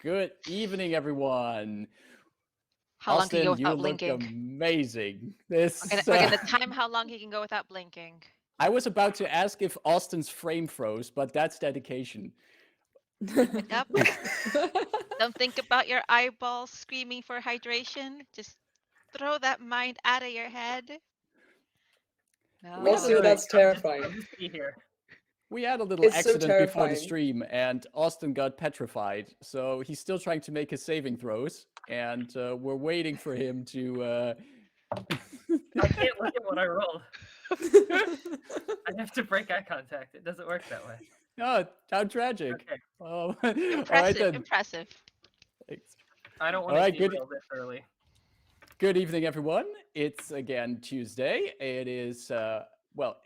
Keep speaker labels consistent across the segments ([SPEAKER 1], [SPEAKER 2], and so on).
[SPEAKER 1] Good evening, everyone.
[SPEAKER 2] How long can you go
[SPEAKER 1] Austin, you
[SPEAKER 2] without
[SPEAKER 1] look
[SPEAKER 2] blinking?
[SPEAKER 1] amazing.
[SPEAKER 2] We're gonna time how long he can go without blinking.
[SPEAKER 1] I was about to ask if Austin's frame froze, but that's dedication.
[SPEAKER 2] Yep. Don't think about your eyeballs screaming for hydration. Just throw that mind out of your head.
[SPEAKER 3] We have
[SPEAKER 4] Also,
[SPEAKER 3] to
[SPEAKER 4] that's terrifying.
[SPEAKER 3] I'll just be here.
[SPEAKER 1] We had a little
[SPEAKER 4] It's so
[SPEAKER 1] accident before the
[SPEAKER 4] terrifying.
[SPEAKER 1] stream, and Austin got petrified. So he's still trying to make his saving throws, and we're waiting for him to.
[SPEAKER 3] I can't look at what I rolled. I have to break eye contact. It doesn't work that way.
[SPEAKER 1] Oh, how tragic.
[SPEAKER 3] Okay.
[SPEAKER 1] Oh, all right
[SPEAKER 2] Impressive,
[SPEAKER 1] then.
[SPEAKER 2] impressive.
[SPEAKER 1] Thanks.
[SPEAKER 3] I don't want
[SPEAKER 1] All
[SPEAKER 3] to
[SPEAKER 1] right, good.
[SPEAKER 3] derail this early.
[SPEAKER 1] Good evening, everyone. It's again Tuesday. It is, well,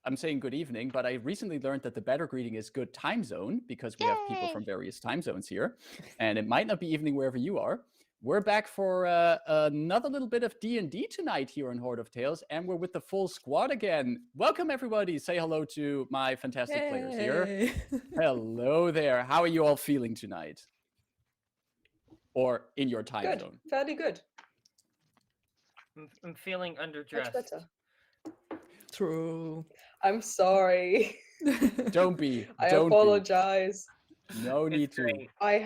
[SPEAKER 1] I'm saying good evening, but I recently learned that the better greeting is good time zone because we have people from
[SPEAKER 2] Yay!
[SPEAKER 1] various time zones here. And it might not be evening wherever you are. We're back for another little bit of D&D tonight here on Horde of Tales, and we're with the full squad again. Welcome, everybody. Say hello to my fantastic players here. Hello there. How are you all feeling tonight? Or in your time
[SPEAKER 4] Good,
[SPEAKER 1] zone?
[SPEAKER 4] fairly good.
[SPEAKER 3] I'm feeling
[SPEAKER 4] Much
[SPEAKER 3] underdressed.
[SPEAKER 4] better.
[SPEAKER 5] True.
[SPEAKER 4] I'm sorry.
[SPEAKER 1] Don't be.
[SPEAKER 4] I
[SPEAKER 1] Don't
[SPEAKER 4] apologize.
[SPEAKER 1] be. No need
[SPEAKER 3] It's
[SPEAKER 1] to.
[SPEAKER 3] great.
[SPEAKER 4] I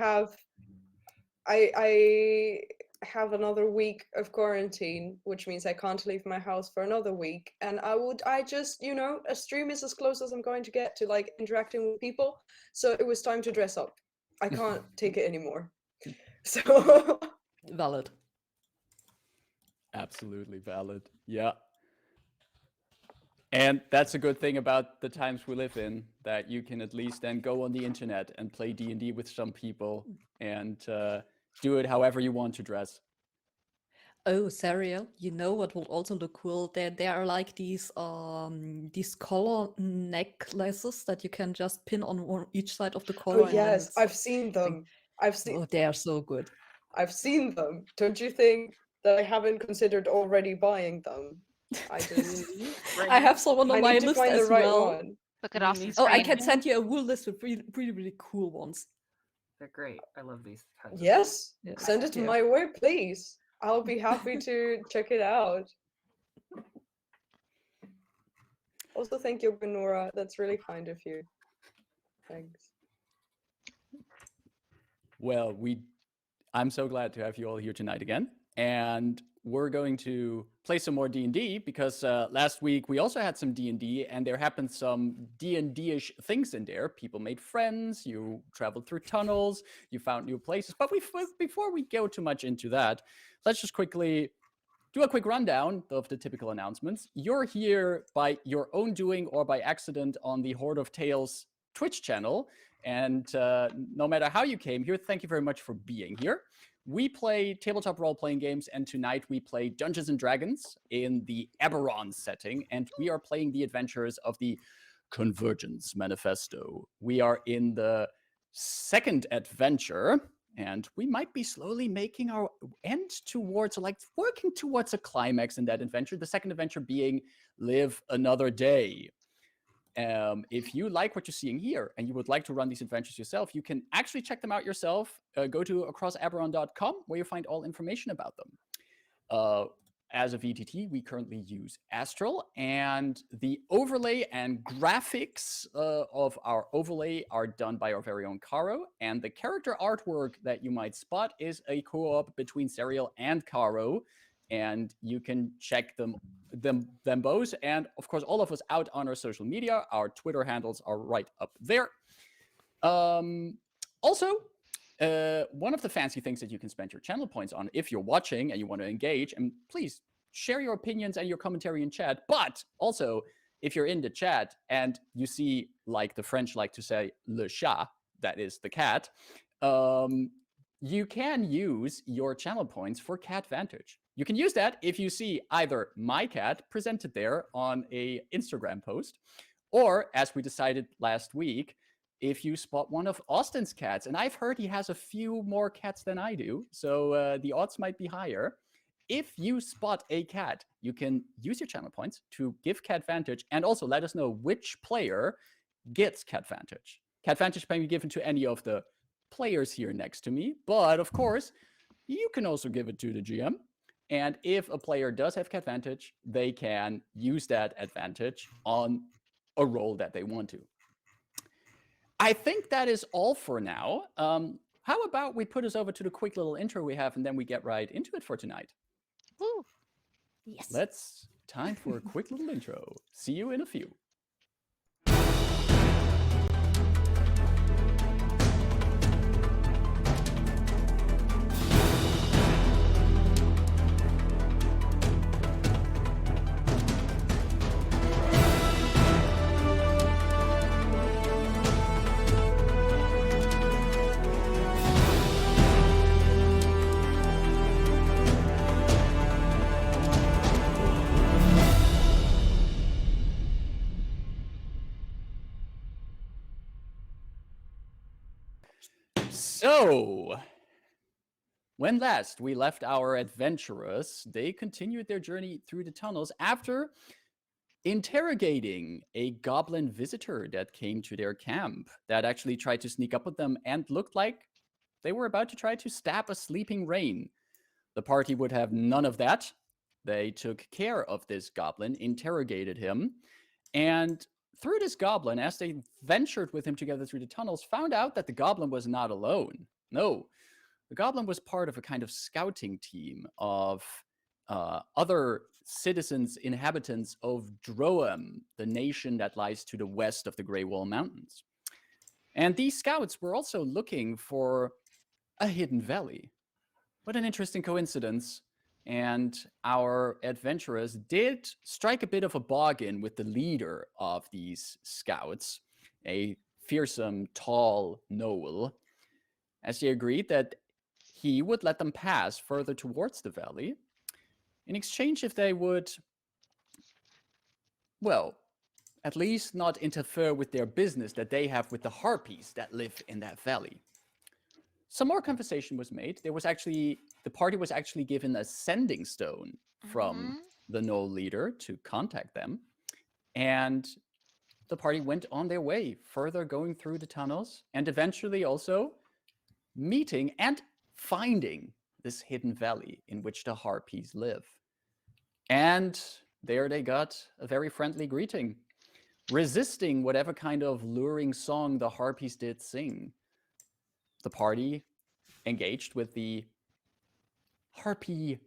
[SPEAKER 4] have another week of quarantine, which means I can't leave my house for another week. And I just, a stream is as close as I'm going to get to like interacting with people. So it was time to dress up. I can't take it anymore. So
[SPEAKER 5] Valid.
[SPEAKER 1] Absolutely valid. Yeah. And that's a good thing about the times we live in, that you can at least then go on the internet and play D&D with some people and do it however you want to dress.
[SPEAKER 5] Oh, Sariel, you know what would also look cool? There are like these collar necklaces that you can just pin on each side of the collar.
[SPEAKER 4] oh
[SPEAKER 5] and then
[SPEAKER 4] yes,
[SPEAKER 5] it's
[SPEAKER 4] I've seen them.
[SPEAKER 5] oh, they are so good.
[SPEAKER 4] I've seen them. Don't you think that I haven't considered already buying them? I just
[SPEAKER 5] I have someone on
[SPEAKER 4] I
[SPEAKER 5] my
[SPEAKER 4] need to
[SPEAKER 5] list
[SPEAKER 4] find the
[SPEAKER 5] as
[SPEAKER 4] right
[SPEAKER 5] well.
[SPEAKER 4] one.
[SPEAKER 2] Look at
[SPEAKER 3] Me
[SPEAKER 2] Austin's
[SPEAKER 5] Oh, I
[SPEAKER 2] screen.
[SPEAKER 5] can send you a whole list with really, really, really cool ones.
[SPEAKER 3] They're great. I love these kinds of
[SPEAKER 4] Yes,
[SPEAKER 5] Yeah.
[SPEAKER 4] send it to
[SPEAKER 5] Yeah.
[SPEAKER 4] my way, please. I'll be happy to check it out. Also, thank you, Benora. That's really kind of you. Thanks.
[SPEAKER 1] Well, I'm so glad to have you all here tonight again. And we're going to play some more D&D because last week we also had some D&D and there happened some D&D-ish things in there. People made friends, you traveled through tunnels, you found new places. But before we go too much into that, let's just quickly do a quick rundown of the typical announcements. You're here by your own doing or by accident on the Horde of Tales Twitch channel. And no matter how you came here, thank you very much for being here. We play tabletop role-playing games, and tonight we play Dungeons & Dragons in the Eberron setting, and we are playing the adventures of the Convergence Manifesto. We are in the second adventure, and we might be slowly making our end towards, like, working towards a climax in that adventure, the second adventure being Live Another Day. If you like what you're seeing here and you would like to run these adventures yourself, you can actually check them out yourself. Go to acrosseberron.com where you find all information about them. As a VTT, we currently use Astral, and the overlay and graphics of our overlay are done by our very own Caro, and the character artwork that you might spot is a co-op between Serial and Caro, and you can check them both, and of course all of us out on our social media. Our Twitter handles are right up there. Also, one of the fancy things that you can spend your channel points on if you're watching and you want to engage, and please share your opinions and your commentary in chat, but also if you're in the chat and you see, like the French like to say, le chat, that is the cat, you can use your channel points for Cat Vantage. You can use that if you see either my cat presented there on a Instagram post, or as we decided last week, if you spot one of Austin's cats, and I've heard he has a few more cats than I do, so the odds might be higher. If you spot a cat, you can use your channel points to give Cat Vantage, and also let us know which player gets Cat Vantage. Cat Vantage can be given to any of the players here next to me, but of course, you can also give it to the GM. And if a player does have advantage, they can use that advantage on a roll that they want to. I think that is all for now. How about we put us over to the quick little intro we have, and then we get right into it for tonight.
[SPEAKER 2] Woo.
[SPEAKER 5] Yes.
[SPEAKER 1] Time for a quick little intro. See you in a few. So, when last we left our adventurers, they continued their journey through the tunnels after interrogating a goblin visitor that came to their camp that actually tried to sneak up with them and looked like they were about to try to stab a sleeping Rayn. The party would have none of that. They took care of this goblin, interrogated him, and through this goblin, as they ventured with him together through the tunnels, found out that the goblin was not alone. No, the goblin was part of a kind of scouting team of other citizens, inhabitants of Droaam, the nation that lies to the west of the Grey Wall Mountains. And these scouts were also looking for a hidden valley. What an interesting coincidence. And our adventurers did strike a bit of a bargain with the leader of these scouts, a fearsome, tall gnoll, as they agreed that he would let them pass further towards the valley in exchange if they would, well, at least not interfere with their business that they have with the harpies that live in that valley. Some more conversation was made. The party was actually given a sending stone from the gnoll leader to contact them. And the party went on their way, further going through the tunnels, and eventually also meeting and finding this hidden valley in which the harpies live. And there they got a very friendly greeting, resisting whatever kind of luring song the harpies did sing. The party engaged with the harpy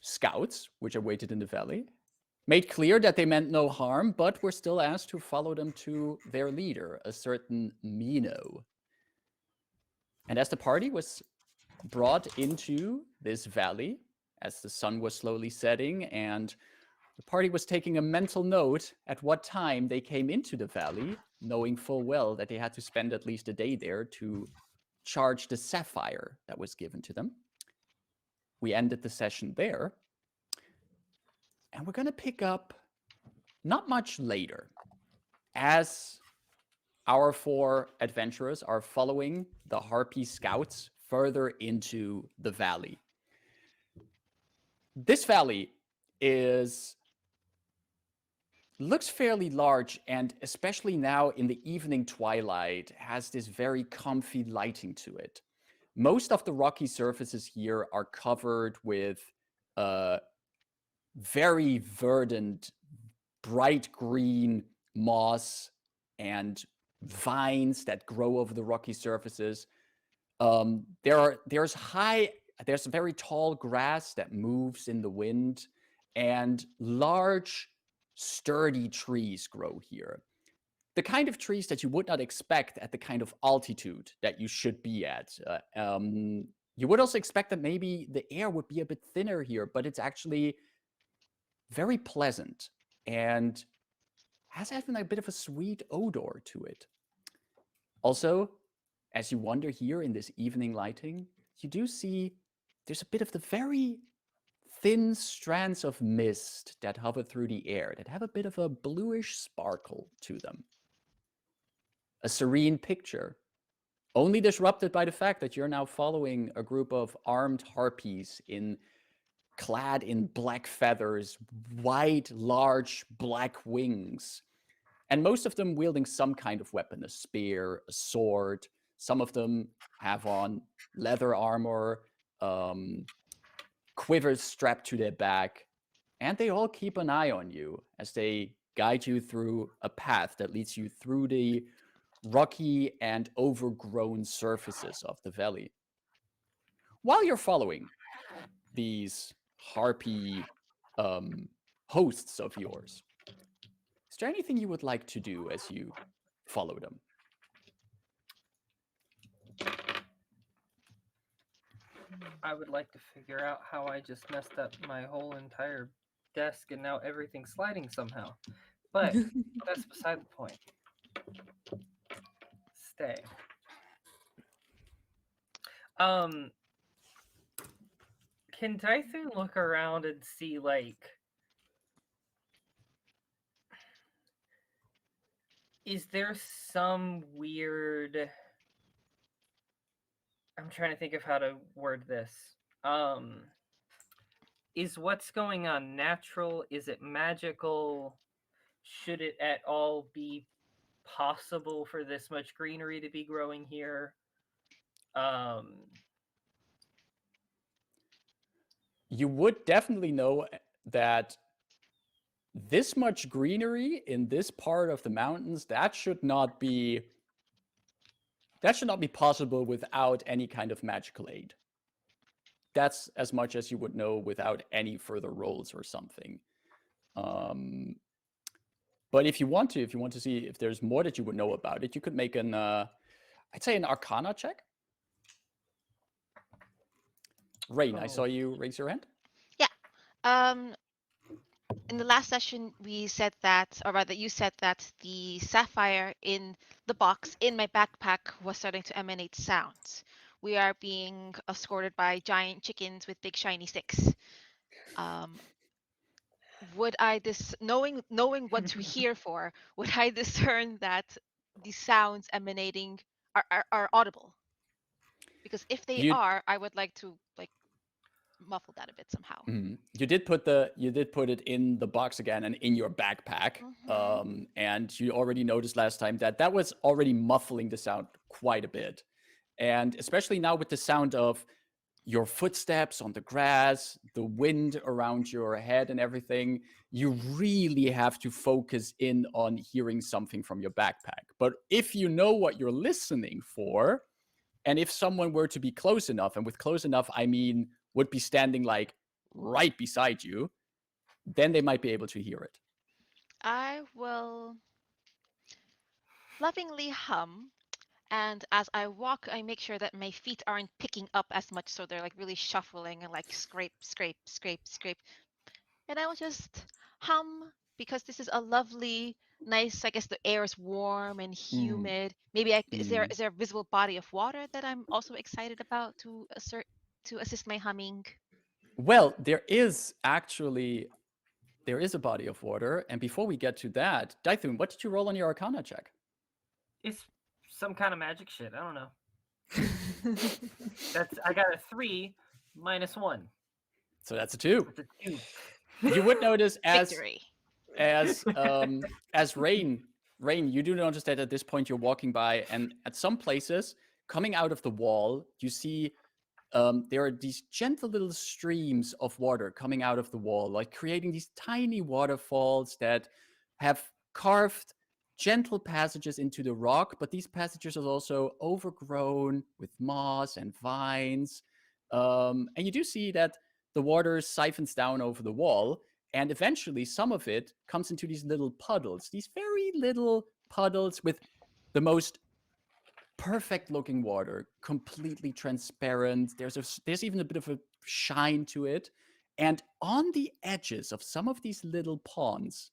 [SPEAKER 1] scouts, which awaited in the valley, made clear that they meant no harm, but were still asked to follow them to their leader, a certain Mino. And as the party was brought into this valley, as the sun was slowly setting, and the party was taking a mental note at what time they came into the valley, knowing full well that they had to spend at least a day there to charge the sapphire that was given to them. We ended the session there. And we're going to pick up not much later, as our four adventurers are following the harpy scouts further into the valley. This valley looks fairly large, and especially now in the evening twilight, has this very comfy lighting to it. Most of the rocky surfaces here are covered with very verdant, bright green moss and vines that grow over the rocky surfaces. There's very tall grass that moves in the wind, and large, sturdy trees grow here. The kind of trees that you would not expect at the kind of altitude that you should be at. You would also expect that maybe the air would be a bit thinner here, but it's actually very pleasant and has even a bit of a sweet odor to it. Also, as you wander here in this evening lighting, you do see there's a bit of the very thin strands of mist that hover through the air that have a bit of a bluish sparkle to them. A serene picture, only disrupted by the fact that you're now following a group of armed harpies clad in black feathers, wide, large black wings, and most of them wielding some kind of weapon, a spear, a sword, Some of them have on leather armor, quivers strapped to their back, and they all keep an eye on you as they guide you through a path that leads you through the rocky and overgrown surfaces of the valley. While you're following these harpy hosts of yours, is there anything you would like to do as you follow them?
[SPEAKER 3] I would like to figure out how I just messed up my whole entire desk and now everything's sliding somehow. But that's beside the point. Stay. Can Typhoon look around and see, like, is there some weird... I'm trying to think of how to word this. Is what's going on natural? Is it magical? Should it at all be possible for this much greenery to be growing here?
[SPEAKER 1] You would definitely know that this much greenery in this part of the mountains, that should not be possible without any kind of magical aid. That's as much as you would know without any further rolls or something. But if you want to see if there's more that you would know about it, you could make an, I'd say an Arcana check. Rayn, I saw you raise your hand.
[SPEAKER 2] Yeah. In the last session, we said that, or rather, you said that the sapphire in the box in my backpack was starting to emanate sounds. We are being escorted by giant chickens with big shiny sticks. Would I knowing what to hear for, would I discern that the sounds emanating are audible? Because if they are, I would like to muffle that a bit somehow.
[SPEAKER 1] You did put it in the box again and in your backpack. And you already noticed last time that was already muffling the sound quite a bit. And especially now with the sound of your footsteps on the grass, the wind around your head and everything, you really have to focus in on hearing something from your backpack. But if you know what you're listening for, and if someone were to be close enough, and with close enough, I mean would be standing like right beside you, then they might be able to hear it.
[SPEAKER 2] I will lovingly hum, and as I walk, I make sure that my feet aren't picking up as much, so they're like really shuffling and like scrape, scrape, scrape, scrape. And I will just hum because this is a lovely, nice. I guess the air is warm and humid. Maybe is there a visible body of water that I'm also excited about to assist my humming?
[SPEAKER 1] Well, there is a body of water, and before we get to that, Daithun, what did you roll on your Arcana check?
[SPEAKER 3] It's some kind of magic shit. I don't know. I got a 3 minus 1.
[SPEAKER 1] So that's a 2.
[SPEAKER 3] It's a 2.
[SPEAKER 1] You would notice as Rayn, you do notice that at this point you're walking by, and at some places coming out of the wall, you see there are these gentle little streams of water coming out of the wall, like creating these tiny waterfalls that have carved gentle passages into the rock, but these passages are also overgrown with moss and vines. And you do see that the water siphons down over the wall, and eventually some of it comes into these little puddles, these very little puddles with the most perfect looking water, completely transparent. There's even a bit of a shine to it. And on the edges of some of these little ponds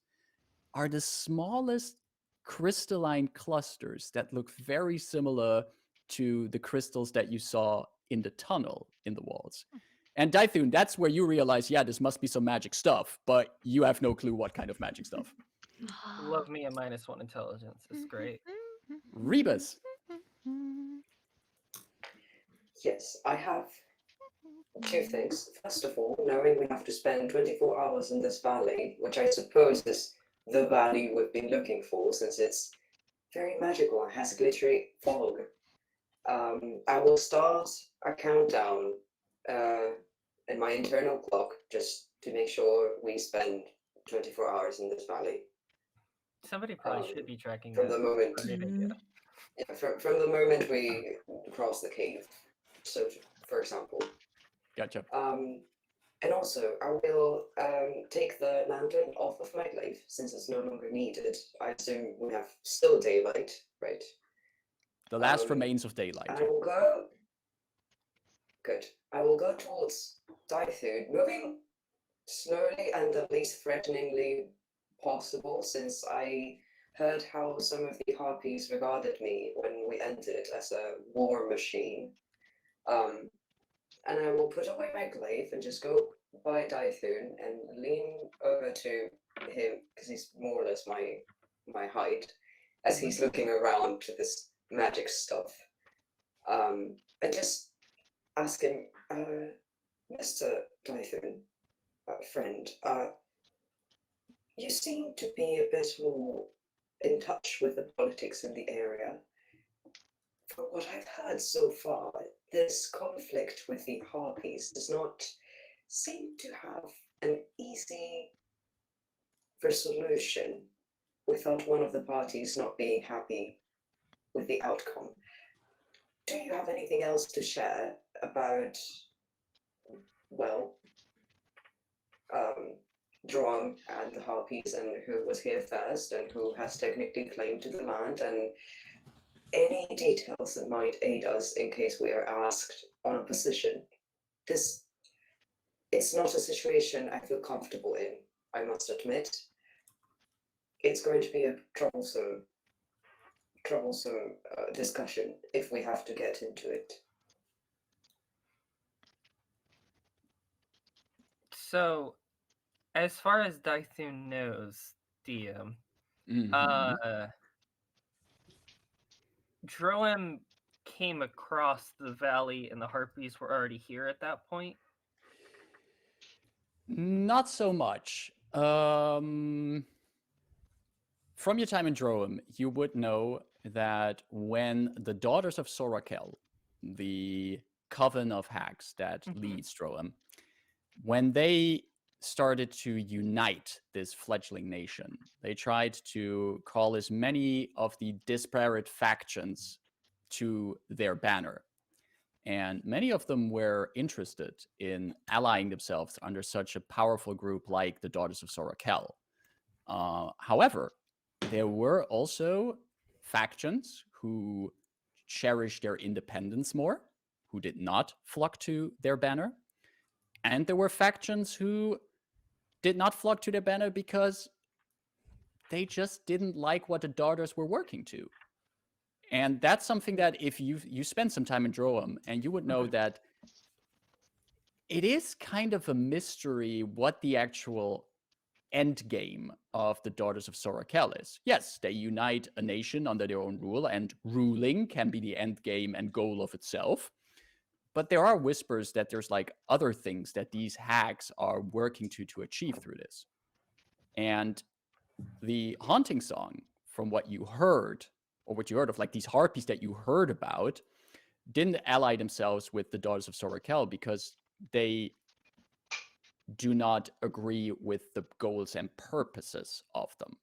[SPEAKER 1] are the smallest crystalline clusters that look very similar to the crystals that you saw in the tunnel in the walls. And Daithun, that's where you realize, yeah, this must be some magic stuff, but you have no clue what kind of magic stuff.
[SPEAKER 3] Love me a minus 1 intelligence. It's great.
[SPEAKER 1] Rebus.
[SPEAKER 4] Yes, I have 2 things. First of all, knowing we have to spend 24 hours in this valley, which I suppose is the valley we've been looking for, since it's very magical and has glittery fog.
[SPEAKER 6] I will start a countdown in my internal clock just to make sure we spend 24 hours in this valley.
[SPEAKER 3] Somebody probably should be tracking
[SPEAKER 6] From
[SPEAKER 3] that.
[SPEAKER 6] the moment,
[SPEAKER 3] Great idea.
[SPEAKER 6] yeah, from the moment we cross the cave. So, for example,
[SPEAKER 1] Gotcha.
[SPEAKER 6] and also I will take the lantern off of my glaive since it's no longer needed. I assume we have still daylight, right?
[SPEAKER 1] The last remains of daylight.
[SPEAKER 6] And I will go. Good. I will go towards Dythun, moving slowly and the least threateningly possible, since I heard how some of the harpies regarded me when we entered as a war machine. And I will put away my glaive and just go by Dythun and lean over to him, because he's more or less my height, as he's looking around to this magic stuff. And just ask him, Mr. Dythun, friend, you seem to be a bit more in touch with the politics in the area. From what I've heard so far, this conflict with the harpies does not seem to have an easy resolution without one of the parties not being happy with the outcome. Do you have anything else to share about, well, Droaam and the harpies, and who was here first and who has technically claim to the land, and any details that might aid us in case we are asked on a position? It's not a situation I feel comfortable in, I must admit. It's going to be a troublesome discussion if we have to get into it.
[SPEAKER 3] So, as far as Dythun knows, DM, Droaam came across the valley and the harpies were already here at that point.
[SPEAKER 1] Not so much. From your time in Droaam, you would know that when the Daughters of Sorakel, the coven of hags that leads Droaam, when they started to unite this fledgling nation, they tried to call as many of the disparate factions to their banner. And many of them were interested in allying themselves under such a powerful group like the Daughters of Sorakel. However, there were also factions who cherished their independence more, who did not flock to their banner. And there were factions who did not flock to their banner because they just didn't like what the daughters were working to. And that's something that if you spend some time in Droaam, and you would know that it is kind of a mystery what the actual end game of the Daughters of Sorakel is. Yes, they unite a nation under their own rule, and ruling can be the end game and goal of itself. But there are whispers that there's like other things that these hags are working to achieve through this. And the haunting song, from what you heard, or what you heard of, like these harpies that you heard about, didn't ally themselves with the Daughters of Sorakel because they do not agree with the goals and purposes of them.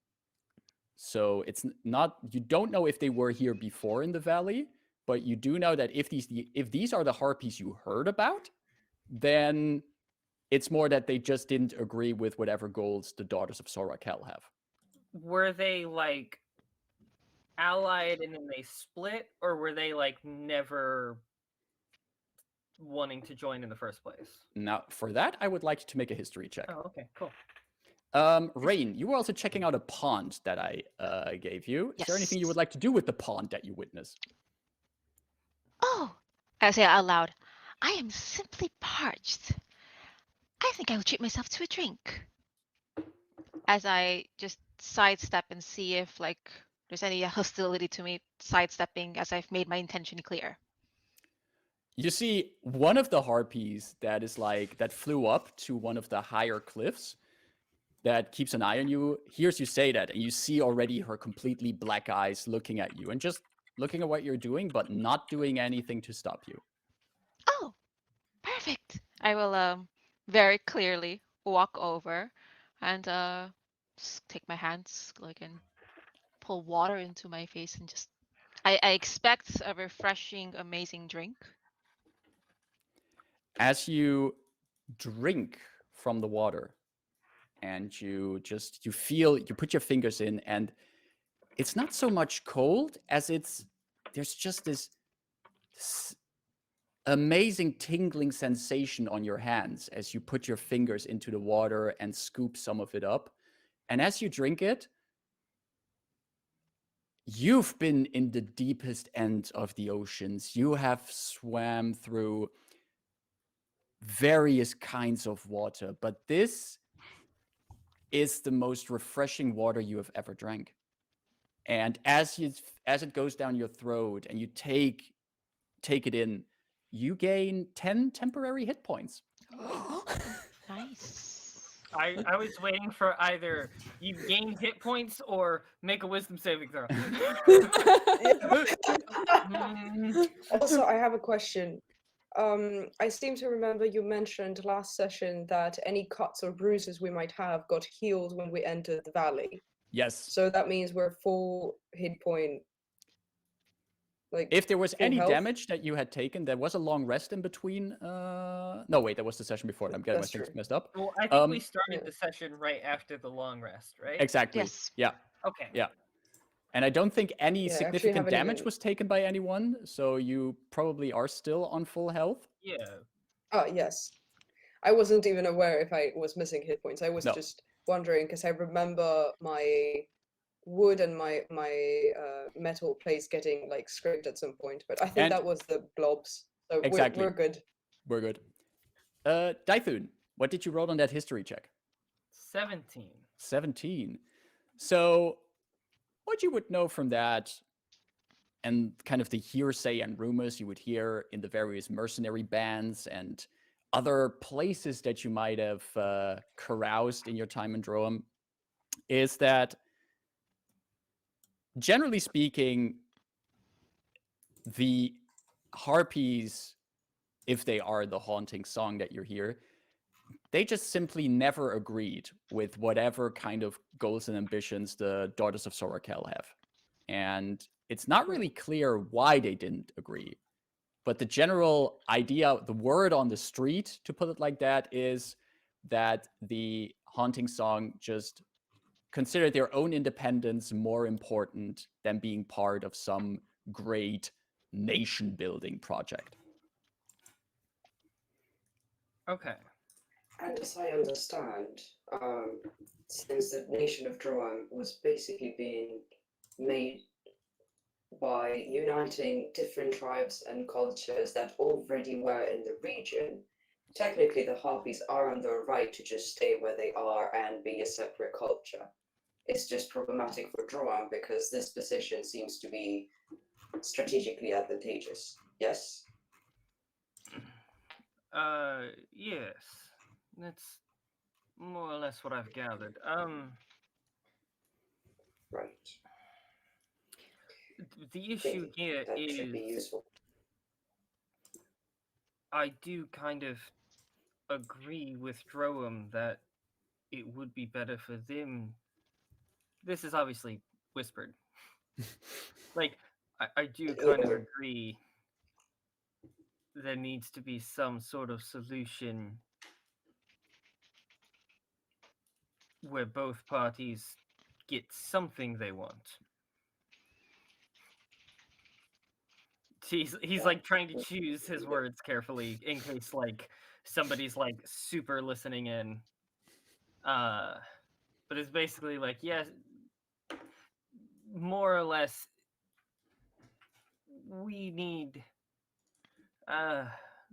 [SPEAKER 1] So it's not, you don't know if they were here before in the valley, but you do know that if these are the harpies you heard about, then it's more that they just didn't agree with whatever goals the Daughters of Sorakel have.
[SPEAKER 3] Were they like allied and then they split, or were they like never wanting to join in the first place?
[SPEAKER 1] Now, for that, I would like you to make a history check.
[SPEAKER 3] Oh, okay, cool.
[SPEAKER 1] Rayn, you were also checking out a pond that I gave you. Is there anything you
[SPEAKER 2] Yes.
[SPEAKER 1] would like to do with the pond that you witnessed?
[SPEAKER 2] Oh, I say out loud, I am simply parched. I think I will treat myself to a drink. As I just sidestep and see if like there's any hostility to me sidestepping as I've made my intention clear.
[SPEAKER 1] You see one of the harpies that is like, that flew up to one of the higher cliffs that keeps an eye on you, hears you say that, and you see already her completely black eyes looking at you and just looking at what you're doing, but not doing anything to stop you.
[SPEAKER 2] Oh, perfect. I will very clearly walk over and just take my hands like and pull water into my face and just I expect a refreshing, amazing drink.
[SPEAKER 1] As you drink from the water and you feel, you put your fingers in, and it's not so much cold as there's just this amazing tingling sensation on your hands as you put your fingers into the water and scoop some of it up. And as you drink it, you've been in the deepest end of the oceans. You have swam through various kinds of water, but this is the most refreshing water you have ever drank. And as it goes down your throat and you take it in, you gain 10 temporary hit points.
[SPEAKER 2] Nice.
[SPEAKER 3] I was waiting for either you gain hit points or make a wisdom saving throw.
[SPEAKER 4] Also, I have a question. I seem to remember you mentioned last session that any cuts or bruises we might have got healed when we entered the valley.
[SPEAKER 1] Yes.
[SPEAKER 4] So that means we're full hit point. Like,
[SPEAKER 1] If there was
[SPEAKER 4] full
[SPEAKER 1] any
[SPEAKER 4] health?
[SPEAKER 1] damage that you had taken, there was a long rest in between. No, wait, that was the session before. I'm getting
[SPEAKER 4] That's
[SPEAKER 1] my things
[SPEAKER 4] true.
[SPEAKER 1] messed up.
[SPEAKER 3] Well, I think we started
[SPEAKER 4] Yeah.
[SPEAKER 3] the session right after the long rest, right?
[SPEAKER 1] Exactly.
[SPEAKER 2] Yes.
[SPEAKER 1] Yeah.
[SPEAKER 3] Okay.
[SPEAKER 1] Yeah. And I don't think any
[SPEAKER 4] Yeah, I actually
[SPEAKER 1] significant
[SPEAKER 4] haven't
[SPEAKER 1] damage
[SPEAKER 4] even-
[SPEAKER 1] was taken by anyone, so you probably are still on full health.
[SPEAKER 3] Yeah.
[SPEAKER 4] Oh, yes. I wasn't even aware if I was missing hit points. I was
[SPEAKER 1] No.
[SPEAKER 4] just wondering because I remember my wood and my metal plates getting like scraped at some point, but I think
[SPEAKER 1] And-
[SPEAKER 4] that was the blobs. So
[SPEAKER 1] Exactly.
[SPEAKER 4] we're good.
[SPEAKER 1] We're good. Daithun, what did you roll on that history check?
[SPEAKER 3] 17.
[SPEAKER 1] 17. So what you would know from that, and kind of the hearsay and rumors you would hear in the various mercenary bands and other places that you might have caroused in your time in Droaam, is that generally speaking, the harpies, if they are the haunting song that you hear, they just simply never agreed with whatever kind of goals and ambitions the Daughters of Sorakel have. And it's not really clear why they didn't agree. But the general idea, the word on the street, to put it like that, is that the haunting song just considered their own independence more important than being part of some great nation-building project.
[SPEAKER 3] Okay.
[SPEAKER 6] And as I understand, since the nation of Droaam was basically being made by uniting different tribes and cultures that already were in the region, technically the harpies are on the right to just stay where they are and be a separate culture. It's just problematic for Droaam because this position seems to be strategically advantageous. Yes?
[SPEAKER 3] Yes. That's more or less what I've gathered.
[SPEAKER 6] Right.
[SPEAKER 3] The issue
[SPEAKER 6] Think
[SPEAKER 3] here
[SPEAKER 6] that should be
[SPEAKER 3] is
[SPEAKER 6] useful.
[SPEAKER 3] I do kind of agree with Droaam that it would be better for them. This is obviously whispered. Like, I do kind of agree there needs to be some sort of solution where both parties get something they want. He's like trying to choose his words carefully in case like somebody's like super listening in. But it's basically like, yes, more or less we need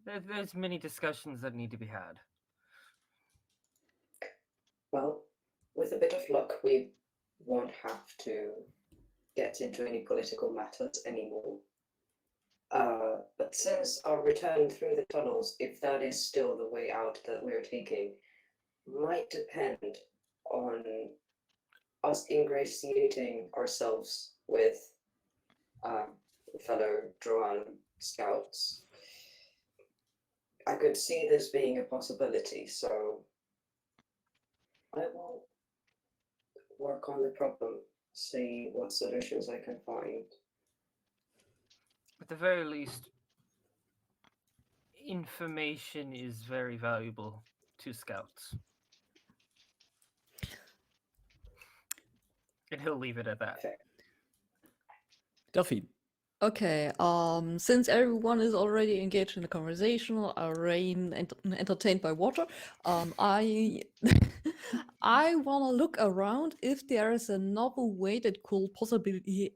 [SPEAKER 3] there's many discussions that need to be had.
[SPEAKER 6] Well, with a bit of luck, we won't have to get into any political matters anymore. But since our return through the tunnels, if that is still the way out that we're taking, might depend on us ingratiating ourselves with fellow Droaam scouts. I could see this being a possibility, so I will work on the problem, see what solutions I can find.
[SPEAKER 3] At the very least, information is very valuable to scouts. And he'll leave it at that.
[SPEAKER 6] Fair.
[SPEAKER 1] Delphine.
[SPEAKER 5] Okay, since everyone is already engaged in the conversation, Rayn entertained by water, I I wanna look around if there is a novel way that could possibly be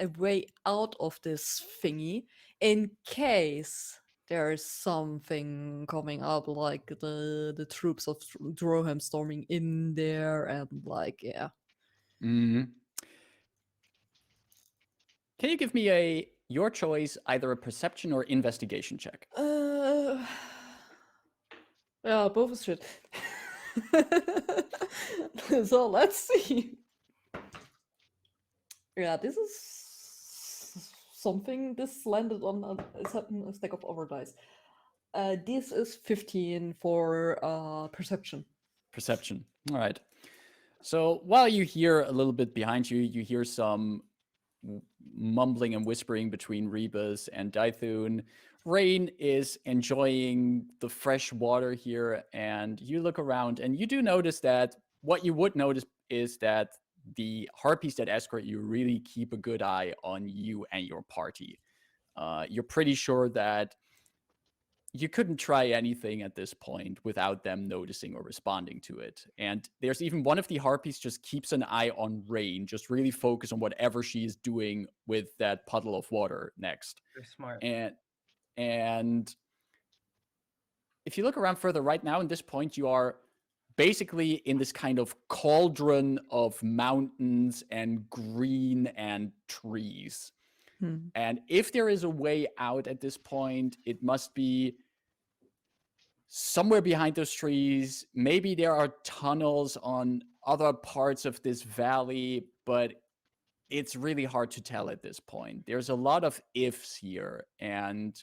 [SPEAKER 5] a way out of this thingy in case there is something coming up, like the troops of Droaam storming in there, and like, yeah.
[SPEAKER 1] Mhm. Can you give me your choice, either a perception or investigation check?
[SPEAKER 5] Yeah, both is shit. So let's see. Yeah, this is something. This landed on a stack of over dice. This is 15 for perception.
[SPEAKER 1] Perception. All right. So while you hear a little bit behind you, you hear some mumbling and whispering between Rebus and Dythun. Rayn is enjoying the fresh water here, and you look around and you do notice that what you would notice is that the harpies that escort you really keep a good eye on you and your party. You're pretty sure that you couldn't try anything at this point without them noticing or responding to it. And there's even one of the harpies just keeps an eye on Rayn, just really focus on whatever she is doing with that puddle of water next.
[SPEAKER 3] They're smart.
[SPEAKER 1] And if you look around further right now, at this point, you are basically in this kind of cauldron of mountains and green and trees. And if there is a way out at this point, it must be somewhere behind those trees. Maybe there are tunnels on other parts of this valley, but it's really hard to tell at this point. There's a lot of ifs here, and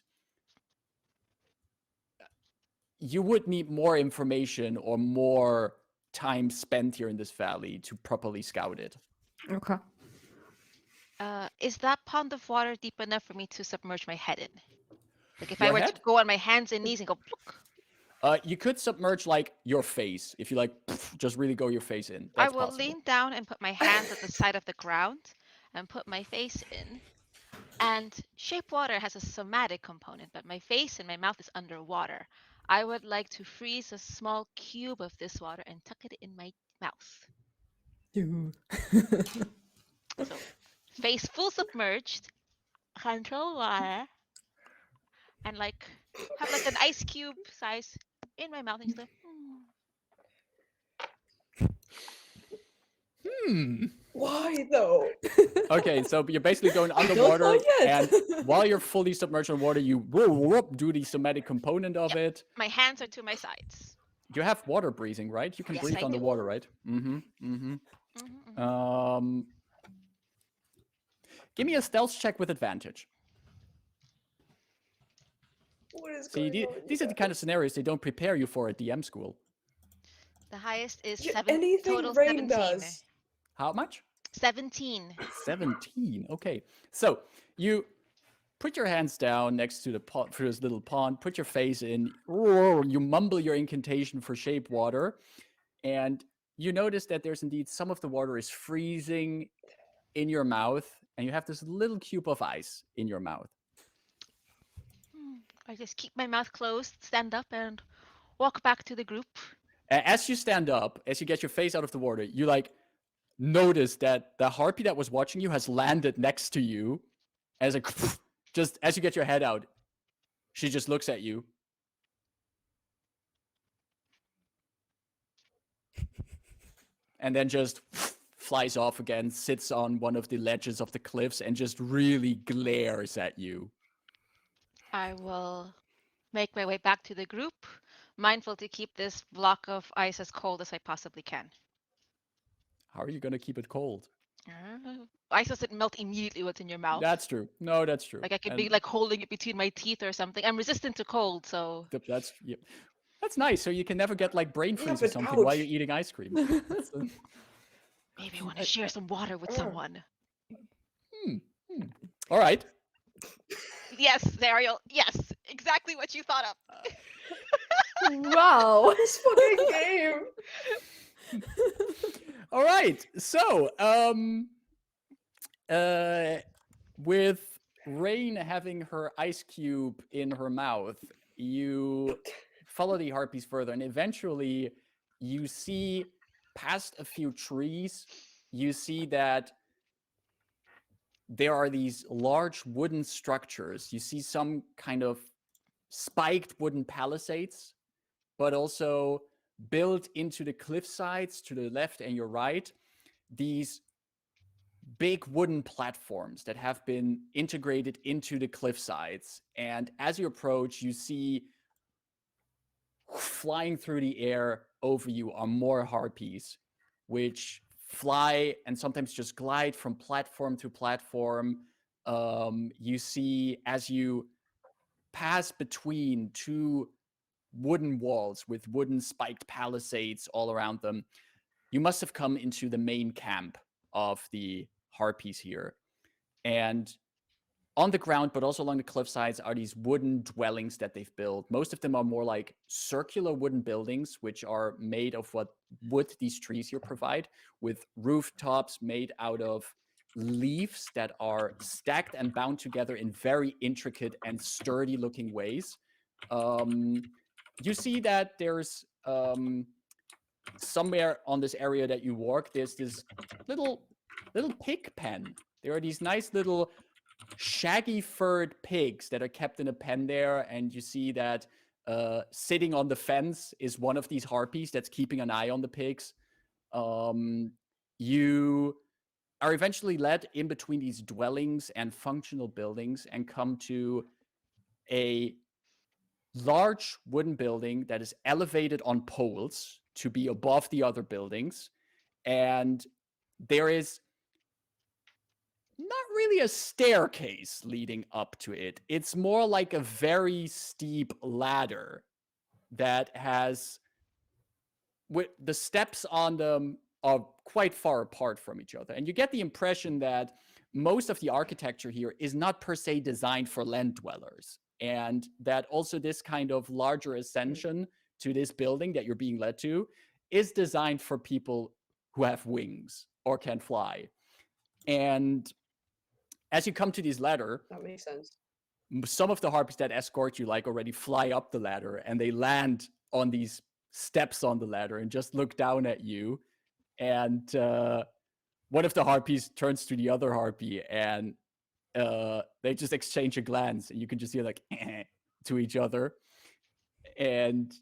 [SPEAKER 1] you would need more information or more time spent here in this valley to properly scout it.
[SPEAKER 5] Okay.
[SPEAKER 2] Is that pond of water deep enough for me to submerge my head in? Like if
[SPEAKER 1] Your
[SPEAKER 2] I were
[SPEAKER 1] head?
[SPEAKER 2] to go on my hands and knees and go, "Plook,"
[SPEAKER 1] You could submerge like your face if you like, just really go your face in.
[SPEAKER 2] I
[SPEAKER 1] That's
[SPEAKER 2] will
[SPEAKER 1] possible.
[SPEAKER 2] lean down and put my hands at the side of the ground and put my face in. And shape water has a somatic component, but my face and my mouth is underwater. I would like to freeze a small cube of this water and tuck it in my mouth. So face full submerged, control water, and like have like an ice cube size in my mouth and just go,
[SPEAKER 4] Why though?
[SPEAKER 1] Okay, so you're basically going underwater,
[SPEAKER 5] like it.
[SPEAKER 1] and while you're fully submerged in water, you do the somatic component of it.
[SPEAKER 2] My hands are to my sides.
[SPEAKER 1] You have water breathing, right? You can
[SPEAKER 2] Yes,
[SPEAKER 1] breathe
[SPEAKER 2] I do.
[SPEAKER 1] underwater, right? Give me a stealth check with advantage.
[SPEAKER 4] What is
[SPEAKER 1] See,
[SPEAKER 4] going on?
[SPEAKER 1] these are the kind of scenarios they don't prepare you for at DM school.
[SPEAKER 2] The highest is
[SPEAKER 4] Yeah,
[SPEAKER 2] 7.
[SPEAKER 4] anything
[SPEAKER 2] Total
[SPEAKER 4] Rayn
[SPEAKER 2] 17.
[SPEAKER 4] does.
[SPEAKER 1] How much?
[SPEAKER 2] 17.
[SPEAKER 1] 17. Okay. So you put your hands down next to the pond, for this little pond, put your face in, you mumble your incantation for shape water, and you notice that there's indeed some of the water is freezing in your mouth, and you have this little cube of ice in your mouth.
[SPEAKER 2] I just keep my mouth closed, stand up, and walk back to the group.
[SPEAKER 1] As you stand up, as you get your face out of the water, you like notice that the harpy that was watching you has landed next to you as a just as you get your head out. She just looks at you. And then just flies off again, sits on one of the ledges of the cliffs, and just really glares at you.
[SPEAKER 2] I will make my way back to the group, mindful to keep this block of ice as cold as I possibly can.
[SPEAKER 1] How are you going to keep it cold?
[SPEAKER 2] Ice doesn't melt immediately what's in your mouth.
[SPEAKER 1] That's true. No, that's true.
[SPEAKER 2] Like I could
[SPEAKER 1] And
[SPEAKER 2] be like holding it between my teeth or something. I'm resistant to cold, so
[SPEAKER 1] that's yep. That's nice. So you can never get like brain
[SPEAKER 4] Yeah,
[SPEAKER 1] freeze or
[SPEAKER 4] but
[SPEAKER 1] something while you're
[SPEAKER 4] ouch.
[SPEAKER 1] eating ice cream. That's,
[SPEAKER 2] maybe I want to share some water with
[SPEAKER 4] Oh.
[SPEAKER 2] someone.
[SPEAKER 1] all right.
[SPEAKER 2] Yes, Ariel. Yes, exactly what you thought of.
[SPEAKER 5] Wow.
[SPEAKER 4] This fucking game.
[SPEAKER 1] All right. So, with Rayn having her ice cube in her mouth, you follow the harpies further, and eventually you see past a few trees, you see that there are these large wooden structures. You see some kind of spiked wooden palisades, but also built into the cliff sides to the left and your right, these big wooden platforms that have been integrated into the cliff sides. And as you approach, you see flying through the air over you are more harpies, which fly and sometimes just glide from platform to platform. You see as you pass between two wooden walls with wooden spiked palisades all around them, you must have come into the main camp of the harpies here. And on the ground, but also along the cliff sides, are these wooden dwellings that they've built. Most of them are more like circular wooden buildings, which are made of what wood these trees here provide, with rooftops made out of leaves that are stacked and bound together in very intricate and sturdy looking ways. You see that there's somewhere on this area that you walk, there's this little pig pen. There are these nice little shaggy furred pigs that are kept in a pen there, and you see that sitting on the fence is one of these harpies that's keeping an eye on the pigs. You are eventually led in between these dwellings and functional buildings and come to a large wooden building that is elevated on poles to be above the other buildings. And there is not really a staircase leading up to it. It's more like a very steep ladder that has, with the steps on them are quite far apart from each other. And you get the impression that most of the architecture here is not per se designed for land dwellers. And that also this kind of larger ascension to this building that you're being led to is designed for people who have wings or can fly. And as you come to this ladder,
[SPEAKER 4] That makes sense.
[SPEAKER 1] some of the harpies that escort you like already fly up the ladder and they land on these steps on the ladder and just look down at you. And one of the harpies turns to the other harpy and they just exchange a glance, and you can just hear like to each other. And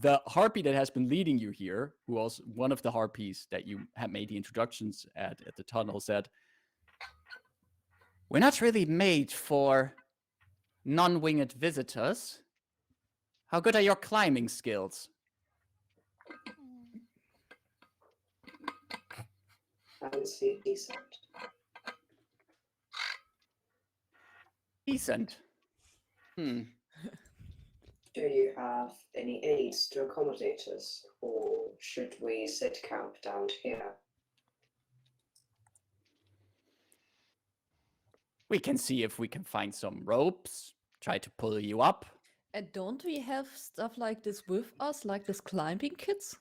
[SPEAKER 1] the harpy that has been leading you here, who was one of the harpies that you had made the introductions at the tunnel, said, "We're not really made for non-winged visitors. How good are your climbing skills?"
[SPEAKER 6] I would say decent.
[SPEAKER 1] Decent.
[SPEAKER 6] Do you have any aids to accommodate us, or should we set camp down here?
[SPEAKER 1] We can see if we can find some ropes, try to pull you up.
[SPEAKER 5] And don't we have stuff like this with us, like this climbing kits?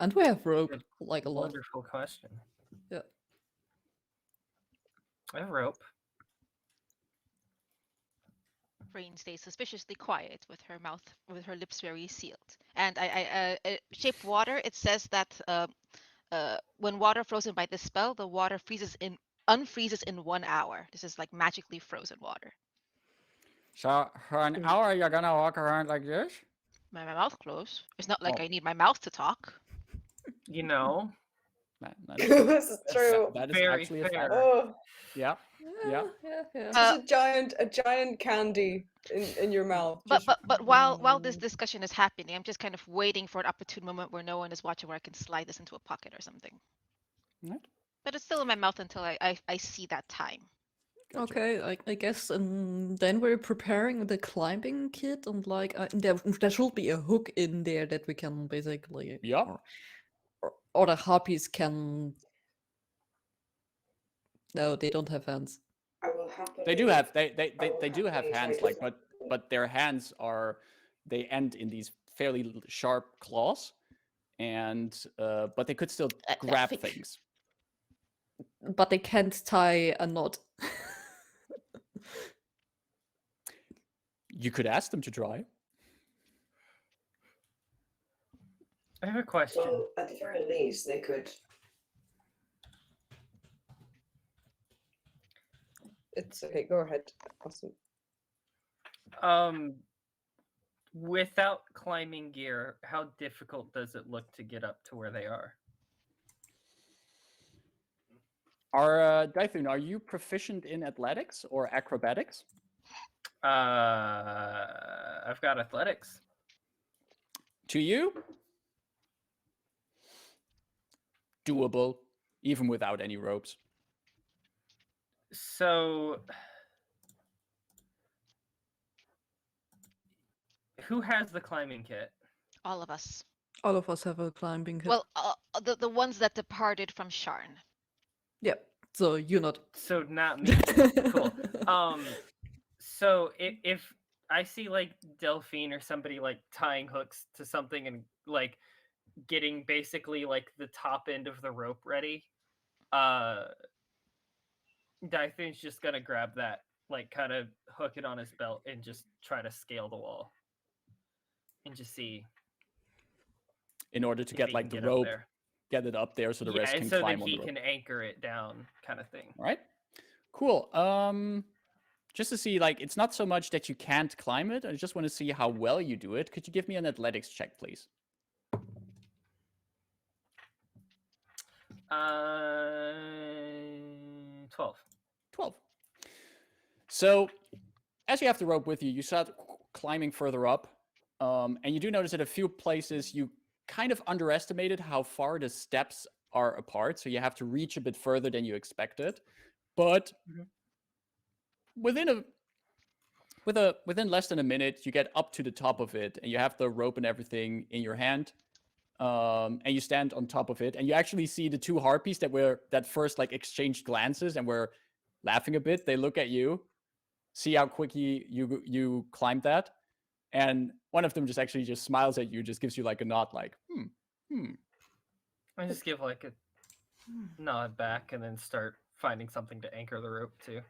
[SPEAKER 5] And we have rope,
[SPEAKER 3] Good.
[SPEAKER 5] like a lot.
[SPEAKER 3] Wonderful question.
[SPEAKER 5] Yeah.
[SPEAKER 3] I have rope.
[SPEAKER 2] Rayn stays suspiciously quiet with her mouth, with her lips very sealed. And I shape water. It says that when water frozen by this spell, the water unfreezes in 1 hour. This is like magically frozen water.
[SPEAKER 1] So for an hour, you're gonna walk around like this?
[SPEAKER 2] My mouth closed. It's not like
[SPEAKER 1] Oh.
[SPEAKER 2] I need my mouth to talk.
[SPEAKER 3] You know,
[SPEAKER 4] This is true.
[SPEAKER 1] That is
[SPEAKER 3] Very
[SPEAKER 1] actually a
[SPEAKER 3] fair.
[SPEAKER 1] fact.
[SPEAKER 4] Oh,
[SPEAKER 1] Yeah. Yeah.
[SPEAKER 4] it's a giant candy in your mouth.
[SPEAKER 2] But
[SPEAKER 4] just-
[SPEAKER 2] but while this discussion is happening, I'm just kind of waiting for an opportune moment where no one is watching, where I can slide this into a pocket or something.
[SPEAKER 1] Right.
[SPEAKER 2] But it's still in my mouth until I see that time.
[SPEAKER 1] Gotcha.
[SPEAKER 5] Okay, I guess then we're preparing the climbing kit, and like there should be a hook in there that we can basically,
[SPEAKER 1] Yeah.
[SPEAKER 5] or the harpies can. No, they don't have hands.
[SPEAKER 6] I will happily.
[SPEAKER 1] They do have they
[SPEAKER 6] will
[SPEAKER 1] do have
[SPEAKER 6] happily
[SPEAKER 1] hands,
[SPEAKER 6] try
[SPEAKER 1] like,
[SPEAKER 6] to
[SPEAKER 1] but their hands they end in these fairly sharp claws, and but they could still
[SPEAKER 5] I
[SPEAKER 1] grab
[SPEAKER 5] think-
[SPEAKER 1] things.
[SPEAKER 5] But they can't tie a knot.
[SPEAKER 1] You could ask them to try.
[SPEAKER 3] I have a question.
[SPEAKER 6] Well, at the very least, they could.
[SPEAKER 4] It's okay. Go ahead. Awesome.
[SPEAKER 3] Without climbing gear, how difficult does it look to get up to where they are?
[SPEAKER 1] Daithun, are you proficient in athletics or acrobatics?
[SPEAKER 3] I've got athletics.
[SPEAKER 1] To you, doable, even without any ropes.
[SPEAKER 3] So, who has the climbing kit?
[SPEAKER 2] All of us.
[SPEAKER 5] All of us have a climbing kit.
[SPEAKER 2] Well, the ones that departed from Sharn.
[SPEAKER 5] Yep. So you're not.
[SPEAKER 3] So not me. Cool. So if I see like Delphine or somebody like tying hooks to something and like getting basically like the top end of the rope ready, Daithun's just gonna grab that, like kind of hook it on his belt and just try to scale the wall and just see
[SPEAKER 1] In order to
[SPEAKER 3] if
[SPEAKER 1] get
[SPEAKER 3] he
[SPEAKER 1] like
[SPEAKER 3] can
[SPEAKER 1] the
[SPEAKER 3] get up
[SPEAKER 1] rope,
[SPEAKER 3] there.
[SPEAKER 1] get it up there so the rest
[SPEAKER 3] Yeah,
[SPEAKER 1] can
[SPEAKER 3] so
[SPEAKER 1] climb
[SPEAKER 3] that
[SPEAKER 1] on
[SPEAKER 3] he
[SPEAKER 1] the rope.
[SPEAKER 3] can anchor it down, kind of thing.
[SPEAKER 1] All right. Cool. Just to see, like, it's not so much that you can't climb it. I just want to see how well you do it. Could you give me an athletics check, please?
[SPEAKER 3] 12.
[SPEAKER 1] 12. So, as you have the rope with you, you start climbing further up, and you do notice at a few places you kind of underestimated how far the steps are apart, so you have to reach a bit further than you expected. But within less than a minute, you get up to the top of it, and you have the rope and everything in your hand, and you stand on top of it, and you actually see the two harpies that first like exchanged glances and were laughing a bit. They look at you, see how quickly you climbed that, and one of them just smiles at you, just gives you like a nod, like
[SPEAKER 3] I just give like a nod back and then start finding something to anchor the rope to.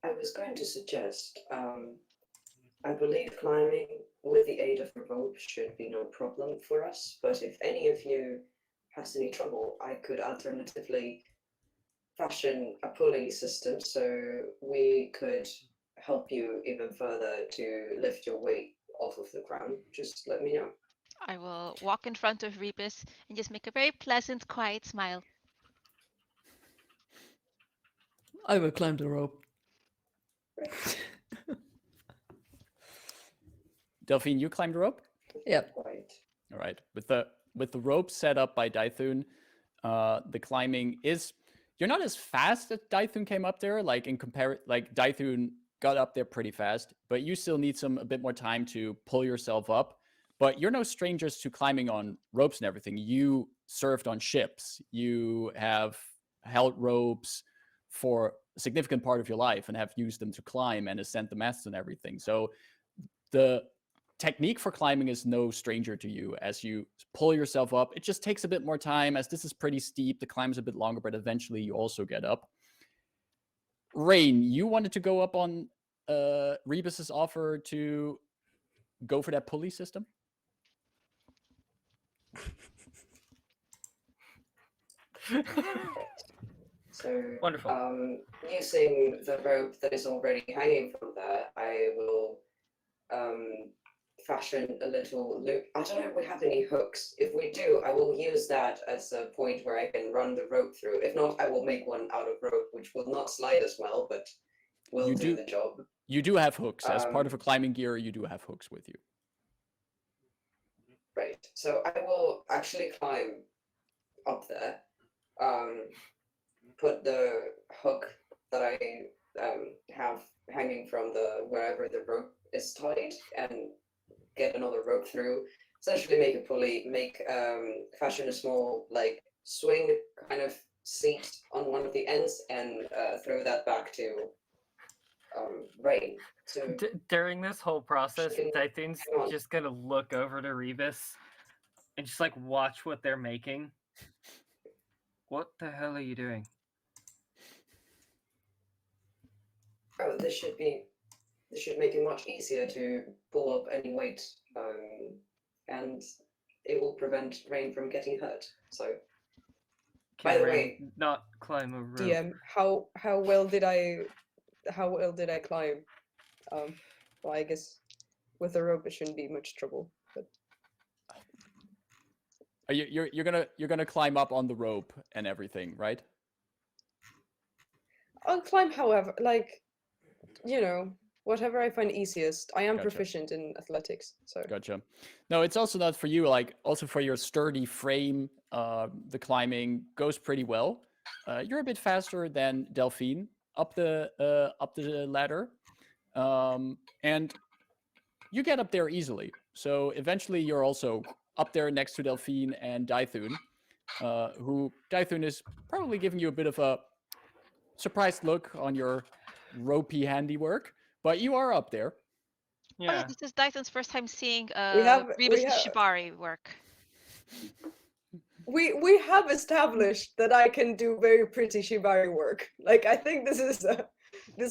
[SPEAKER 6] I was going to suggest, I believe climbing with the aid of a rope should be no problem for us, but if any of you has any trouble, I could alternatively fashion a pulley system so we could help you even further to lift your weight off of the ground. Just let me know.
[SPEAKER 2] I will walk in front of Rebus and just make a very pleasant, quiet smile.
[SPEAKER 5] I will climb the rope.
[SPEAKER 1] Delphine, you climb the rope?
[SPEAKER 5] Yep.
[SPEAKER 6] Right.
[SPEAKER 1] All right. With the rope set up by Daithun, the climbing is, you're not as fast as Daithun came up there. Like Daithun got up there pretty fast, but you still need a bit more time to pull yourself up. But you're no strangers to climbing on ropes and everything. You served on ships. You have held ropes for a significant part of your life and have used them to climb and ascend the masts and everything. So the technique for climbing is no stranger to you. As you pull yourself up, it just takes a bit more time, as this is pretty steep. The climb is a bit longer, but eventually you also get up. Rayn, you wanted to go up on Rebus's offer to go for that pulley system?
[SPEAKER 6] So,
[SPEAKER 3] Wonderful.
[SPEAKER 6] using the rope that is already hanging from there, I will fashion a little loop. I don't know if we have any hooks. If we do, I will use that as a point where I can run the rope through. If not, I will make one out of rope, which will not slide as well, but will do the job.
[SPEAKER 1] You do have hooks. As part of a climbing gear, you do have hooks with you.
[SPEAKER 6] Right. So I will actually climb up there. Put the hook that I have hanging from the wherever the rope is tied, and get another rope through. Essentially, make a pulley. Fashion a small like swing kind of seat on one of the ends, and throw that back to Rayn. So
[SPEAKER 3] During this whole process,
[SPEAKER 6] can
[SPEAKER 3] Dythun's
[SPEAKER 6] hang on.
[SPEAKER 3] just gonna look over to Rebus and just like watch what they're making. What the hell are you doing?
[SPEAKER 6] Oh, this should make it much easier to pull up any weight, and it will prevent Rayn from getting hurt. So, by
[SPEAKER 3] Can
[SPEAKER 6] the
[SPEAKER 3] Rayn
[SPEAKER 6] way,
[SPEAKER 3] not climb a rope?
[SPEAKER 4] DM, how well did I climb? Well, I guess with the rope it shouldn't be much trouble. But
[SPEAKER 1] Are you're gonna climb up on the rope and everything, right?
[SPEAKER 4] I'll climb, however, like, whatever I find easiest. I am
[SPEAKER 1] Gotcha.
[SPEAKER 4] proficient in athletics, so
[SPEAKER 1] Gotcha. No, it's also not for you. Like, also for your sturdy frame, the climbing goes pretty well. You're a bit faster than Delphine up the ladder, and you get up there easily. So eventually, you're also up there next to Delphine and Dythun, who Dythun is probably giving you a bit of a surprised look on your ropey handiwork, but you are up there.
[SPEAKER 2] Oh yeah,
[SPEAKER 3] Yeah.
[SPEAKER 2] this is Dythun's first time seeing
[SPEAKER 4] we
[SPEAKER 2] Rebus'
[SPEAKER 4] have-
[SPEAKER 2] shibari work.
[SPEAKER 4] we have established that I can do very pretty shibari work. Like, I think this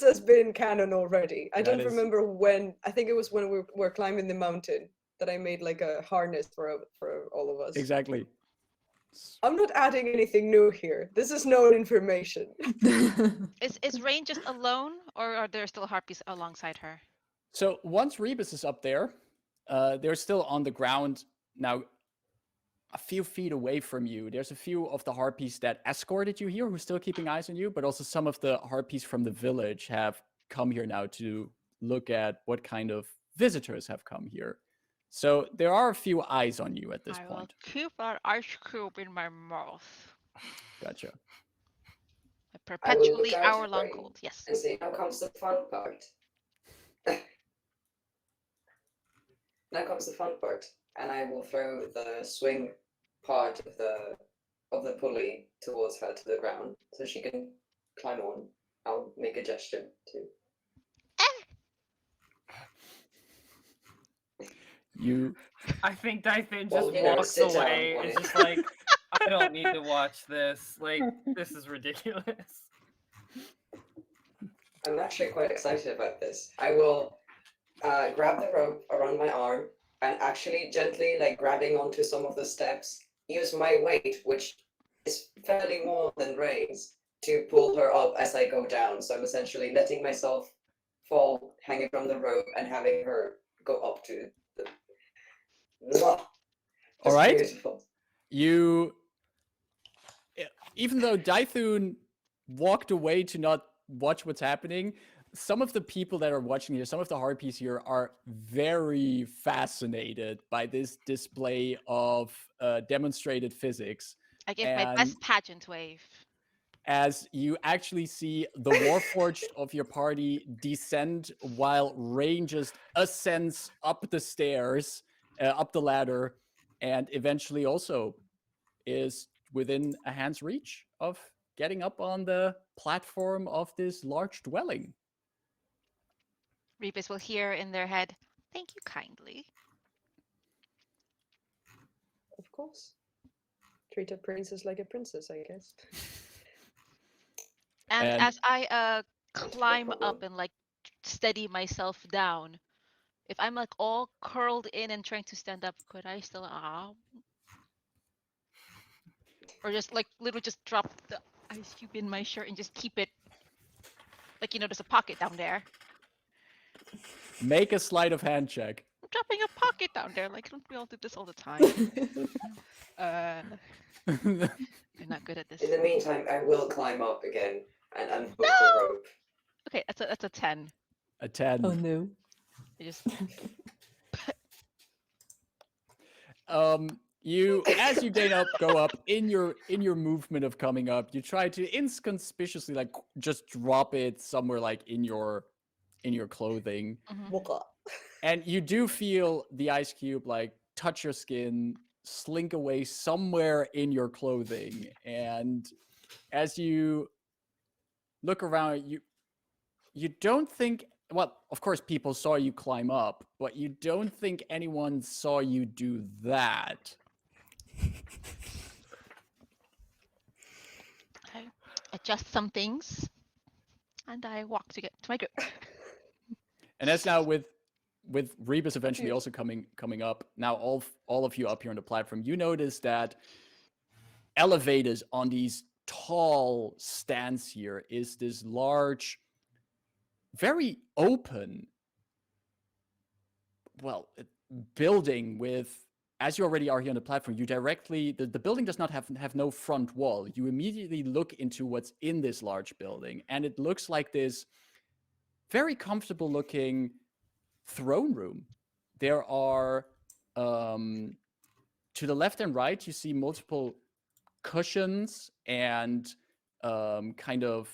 [SPEAKER 4] has been canon already. I
[SPEAKER 1] That
[SPEAKER 4] don't
[SPEAKER 1] is-
[SPEAKER 4] remember when. I think it was when we were climbing the mountain that I made like a harness for all of us.
[SPEAKER 1] Exactly.
[SPEAKER 4] I'm not adding anything new here. This is known information.
[SPEAKER 2] Is Rayn just alone, or are there still harpies alongside her?
[SPEAKER 1] So once Rebus is up there, they're still on the ground now, a few feet away from you. There's a few of the harpies that escorted you here who are still keeping eyes on you, but also some of the harpies from the village have come here now to look at what kind of visitors have come here. So there are a few eyes on you at this
[SPEAKER 2] I will
[SPEAKER 1] point.
[SPEAKER 2] keep that ice cube in my mouth.
[SPEAKER 1] Gotcha.
[SPEAKER 2] A
[SPEAKER 6] I will
[SPEAKER 2] perpetually
[SPEAKER 6] look out for
[SPEAKER 2] hour-long
[SPEAKER 6] Rayn
[SPEAKER 2] cold. Yes.
[SPEAKER 6] and see, now comes the fun part. Now comes the fun part, and I will throw the swing part of the pulley towards her to the ground, so she can climb on. I'll make a gesture too.
[SPEAKER 1] You
[SPEAKER 3] I think Dythun
[SPEAKER 6] Well,
[SPEAKER 3] just
[SPEAKER 6] you know,
[SPEAKER 3] walks
[SPEAKER 6] sit down
[SPEAKER 3] away
[SPEAKER 6] on
[SPEAKER 3] and
[SPEAKER 6] it.
[SPEAKER 3] just like, I don't need to watch this. Like, this is ridiculous.
[SPEAKER 6] I'm actually quite excited about this. I will grab the rope around my arm and actually gently, like, grabbing onto some of the steps, use my weight, which is fairly more than Rayn's, to pull her up as I go down. So I'm essentially letting myself fall, hanging from the rope, and having her go up to the. Mwah!
[SPEAKER 1] All
[SPEAKER 6] Just
[SPEAKER 1] right.
[SPEAKER 6] Beautiful.
[SPEAKER 1] Even though Dythun walked away to not watch what's happening, some of the people that are watching here, some of the harpies here, are very fascinated by this display of demonstrated physics.
[SPEAKER 2] I give my
[SPEAKER 1] And
[SPEAKER 2] best pageant wave.
[SPEAKER 1] as you actually see the Warforged of your party descend while Rayn just ascends up the stairs, up the ladder, and eventually also is within a hand's reach of getting up on the platform of this large dwelling.
[SPEAKER 2] Rebus will hear in their head, "Thank you kindly."
[SPEAKER 4] Of course. Treat a princess like a princess, I guess.
[SPEAKER 2] And
[SPEAKER 1] And-
[SPEAKER 2] as I climb up and like steady myself down, if I'm like all curled in and trying to stand up, could I still or just like literally just drop the ice cube in my shirt and just keep it like, there's a pocket down there.
[SPEAKER 1] Make a sleight of hand check.
[SPEAKER 2] I'm dropping a pocket down there. Like, don't we all do this all the time? You're not good at this.
[SPEAKER 6] In the meantime, I will climb up again and unhook the
[SPEAKER 2] No!
[SPEAKER 6] rope.
[SPEAKER 2] Okay, that's a 10.
[SPEAKER 1] A 10.
[SPEAKER 5] Oh no.
[SPEAKER 2] I just
[SPEAKER 1] You, as you go up in your movement of coming up, you try to inconspicuously like just drop it somewhere like in your clothing,
[SPEAKER 4] Waka.
[SPEAKER 1] and you do feel the ice cube like touch your skin, slink away somewhere in your clothing, and as you look around, you don't think. Well, of course, people saw you climb up, but you don't think anyone saw you do that.
[SPEAKER 2] I adjust some things, and I walk to get to my group.
[SPEAKER 1] And that's now with Rebus eventually
[SPEAKER 4] Yeah.
[SPEAKER 1] also coming up. Now all of you up here on the platform, you notice that elevated on these tall stands here is this large, very open, building with, as you already are here on the platform, you directly, the building does not have no front wall. You immediately look into what's in this large building, and it looks like this very comfortable looking throne room. There are, to the left and right, you see multiple cushions and kind of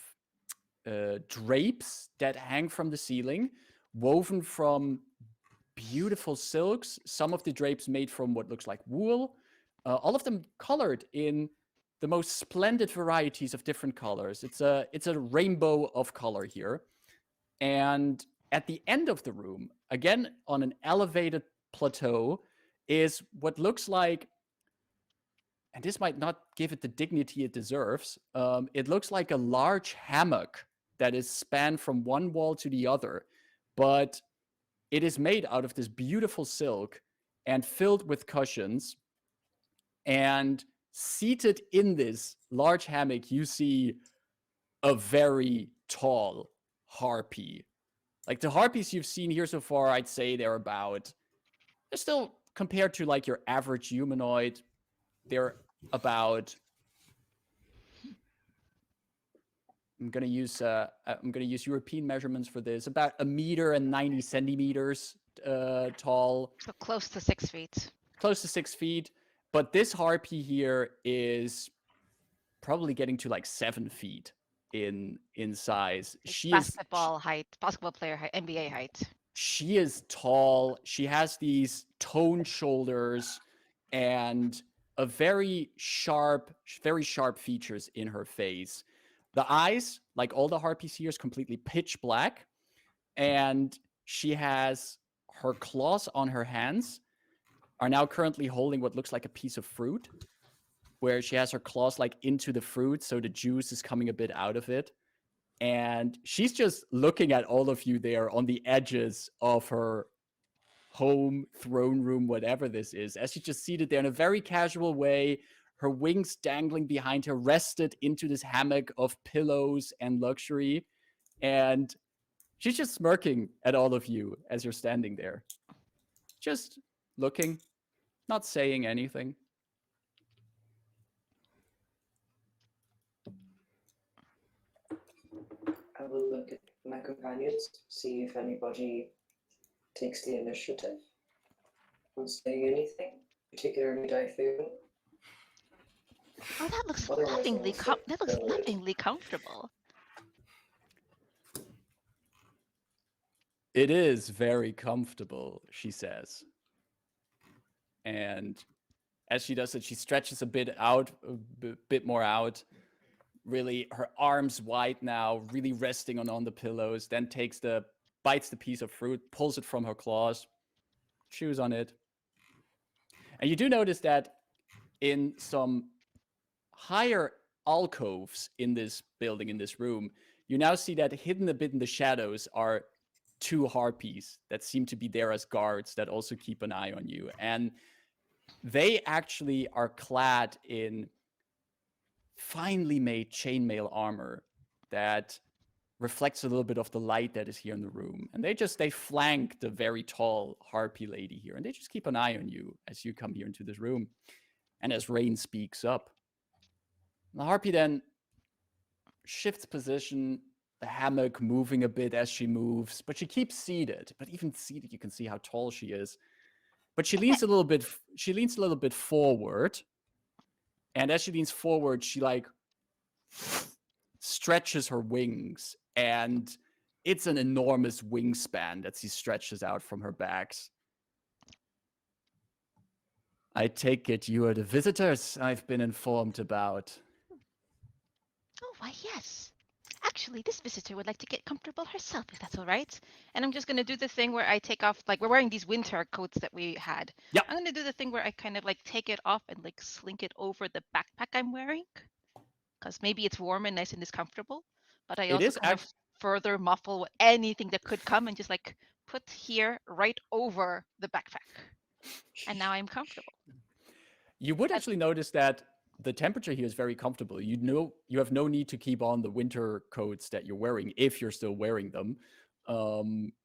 [SPEAKER 1] drapes that hang from the ceiling, woven from beautiful silks. Some of the drapes made from what looks like wool, all of them colored in the most splendid varieties of different colors. It's a rainbow of color here. And at the end of the room, again on an elevated plateau, is what looks like, and this might not give it the dignity it deserves, it looks like a large hammock that is spanned from one wall to the other, but it is made out of this beautiful silk and filled with cushions. And seated in this large hammock, you see a very tall harpy. Like the harpies you've seen here so far, I'd say they're still compared to like your average humanoid, they're about, I'm gonna use European measurements for this, about 1.90 meters tall.
[SPEAKER 2] So close to 6 feet.
[SPEAKER 1] Close to 6 feet. But this harpy here is probably getting to like 7 feet in size.
[SPEAKER 2] It's basketball height, basketball player height, NBA height.
[SPEAKER 1] She is tall. She has these toned shoulders and a very sharp features in her face. The eyes, like all the harpies here, is completely pitch black. And she has her claws on her hands are now currently holding what looks like a piece of fruit, where she has her claws like into the fruit, so the juice is coming a bit out of it. And she's just looking at all of you there on the edges of her home, throne room, whatever this is, as she's just seated there in a very casual way, her wings dangling behind her, rested into this hammock of pillows and luxury. And she's just smirking at all of you as you're standing there. Just looking, not saying anything.
[SPEAKER 6] I will look at my companions, see if anybody takes the initiative. Not saying anything, particularly Typhoon.
[SPEAKER 2] Oh, that looks
[SPEAKER 6] Otherwise,
[SPEAKER 2] lovingly
[SPEAKER 6] I'll sit
[SPEAKER 2] that looks
[SPEAKER 6] forward.
[SPEAKER 2] lovingly comfortable.
[SPEAKER 1] It is very comfortable, she says. And as she does it, she stretches a bit out, bit more out. Really, her arms wide now, really resting on the pillows, then bites the piece of fruit, pulls it from her claws, chews on it. And you do notice that in some higher alcoves in this building, in this room, you now see that hidden a bit in the shadows are 2 harpies that seem to be there as guards that also keep an eye on you. And they actually are clad in finely made chainmail armor that reflects a little bit of the light that is here in the room. And they flank the very tall harpy lady here, and they just keep an eye on you as you come here into this room. And as Rayn speaks up, the harpy then shifts position, the hammock moving a bit as she moves, but she keeps seated. But even seated, you can see how tall she is. but she leans a little bit. She leans a little bit forward, and as she leans forward, she like stretches her wings, and it's an enormous wingspan that she stretches out from her back. I take it you are the visitors I've been informed about.
[SPEAKER 2] Oh, why, yes. Actually, this visitor would like to get comfortable herself, if that's all right. And I'm just going to do the thing where I take off, like, we're wearing these winter coats that we had.
[SPEAKER 1] Yep.
[SPEAKER 2] I'm going to do the thing where I kind of, like, take it off and, like, slink it over the backpack I'm wearing. Because maybe it's warm and nice and is comfortable. But I
[SPEAKER 1] It
[SPEAKER 2] also
[SPEAKER 1] is
[SPEAKER 2] kind of further muffle anything that could come and just, like, put here right over the backpack. And now I'm comfortable.
[SPEAKER 1] You would actually notice that the temperature here is very comfortable. You know, you have no need to keep on the winter coats that you're wearing if you're still wearing them.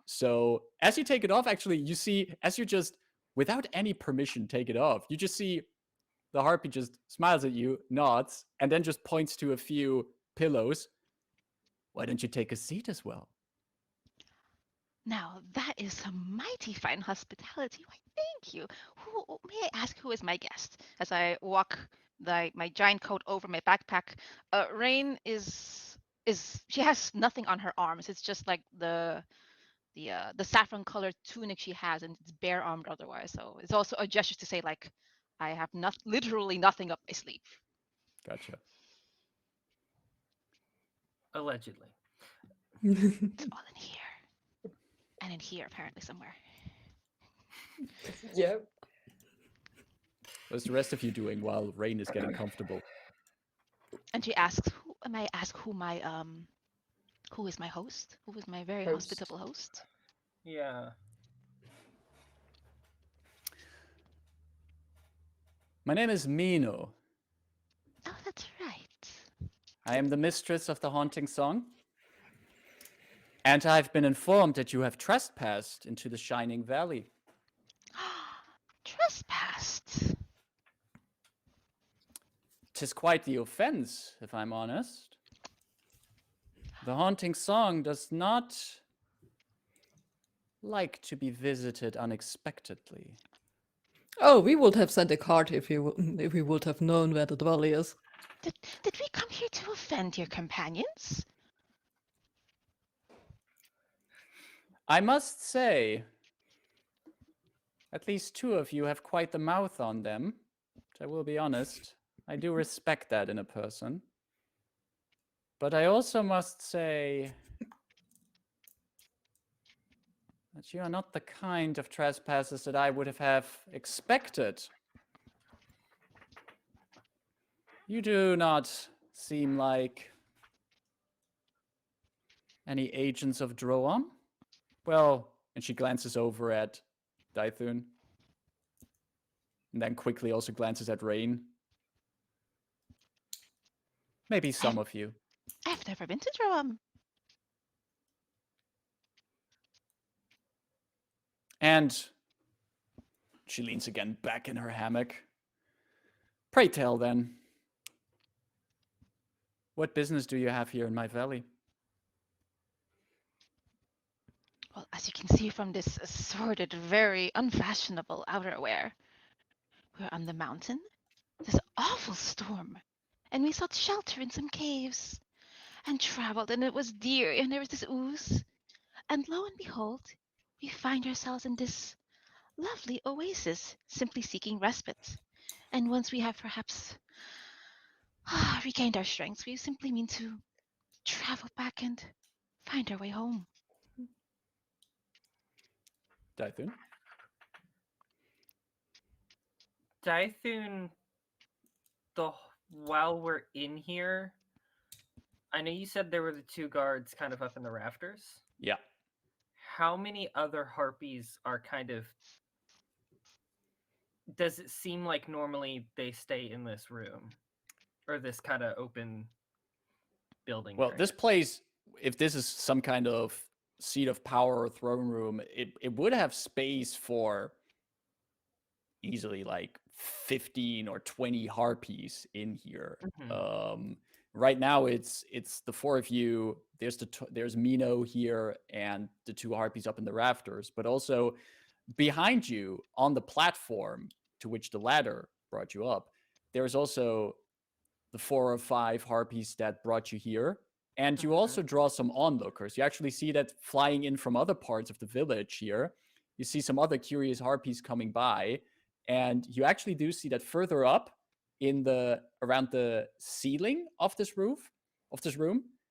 [SPEAKER 1] So as you take it off, actually, you see, as you just, without any permission, take it off, you just see the harpy just smiles at you, nods, and then just points to a few pillows. Why don't you take a seat as well?
[SPEAKER 2] Now, that is some mighty fine hospitality. Why, thank you. May I ask who is my guest? As I walk my giant coat over my backpack, Rayn is she has nothing on her arms. It's just like the saffron colored tunic she has, and it's bare armed otherwise. So it's also a gesture to say, like, I have literally nothing up my sleeve.
[SPEAKER 1] Gotcha.
[SPEAKER 3] Allegedly.
[SPEAKER 2] It's all in here. And in here, apparently, somewhere.
[SPEAKER 4] Yep.
[SPEAKER 1] What's the rest of you doing while Rayn is getting comfortable?
[SPEAKER 2] And she asks, who is my host? Who is my very
[SPEAKER 4] Host.
[SPEAKER 2] hospitable host?
[SPEAKER 3] Yeah.
[SPEAKER 1] My name is Mino.
[SPEAKER 2] Oh, that's right.
[SPEAKER 1] I am the mistress of the haunting song. And I've been informed that you have trespassed into the Shining Valley.
[SPEAKER 2] Trespassed.
[SPEAKER 1] 'Tis quite the offense, if I'm honest. The haunting song does not like to be visited unexpectedly.
[SPEAKER 5] Oh, we would have sent a card if we would have known where the valley is.
[SPEAKER 2] Did we come here to offend your companions?
[SPEAKER 1] I must say, at least two of you have quite the mouth on them. I will be honest. I do respect that in a person. But I also must say that you are not the kind of trespassers that I would have expected. You do not seem like any agents of Droaam. Well, and she glances over at Dythun. And then quickly also glances at Rayn. Maybe some of you.
[SPEAKER 2] I've never been to Droaam.
[SPEAKER 1] And she leans again back in her hammock. Pray tell then, what business do you have here in my valley?
[SPEAKER 2] Well, as you can see from this assorted, very unfashionable outerwear, we're on the mountain. This awful storm. And we sought shelter in some caves. And traveled, and it was dear, and there was this ooze. And lo and behold, we find ourselves in this lovely oasis, simply seeking respite. And once we have perhaps regained our strength, we simply mean to travel back and find our way home.
[SPEAKER 1] Dythun?
[SPEAKER 3] Dythun, while we're in here, I know you said there were the two guards kind of up in the rafters.
[SPEAKER 1] Yeah.
[SPEAKER 3] How many other harpies are kind of... Does it seem like normally they stay in this room? Or this kind of open building?
[SPEAKER 1] Well,
[SPEAKER 3] area?
[SPEAKER 1] this place, if this is some kind of seat of power or throne room, it would have space for easily like 15 or 20 harpies in here.
[SPEAKER 3] Mhm.
[SPEAKER 1] Right now, it's the four of you. There's Mino here and the two harpies up in the rafters, but also behind you on the platform to which the ladder brought you up, there's also the 4 or 5 harpies that brought you here. And you also draw some onlookers. You actually see that flying in from other parts of the village here. You see some other curious harpies coming by. And you actually do see that further up around the ceiling of this room,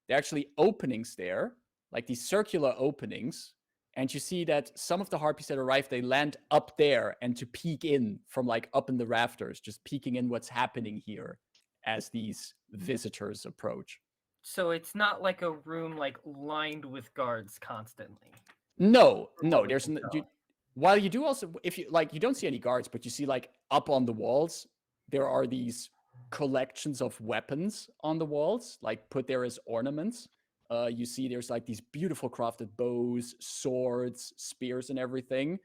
[SPEAKER 1] there are actually openings there, like these circular openings. And you see that some of the harpies that arrive, they land up there and to peek in from like up in the rafters, just peeking in what's happening here as these visitors approach.
[SPEAKER 3] So it's not like a room like lined with guards constantly.
[SPEAKER 1] No,
[SPEAKER 3] what we
[SPEAKER 1] there's
[SPEAKER 3] can tell.
[SPEAKER 1] while you do also, if you like, you don't see any guards, but you see like up on the walls, there are these collections of weapons on the walls, like put there as ornaments. You see there's like these beautiful crafted bows, swords, spears, and everything.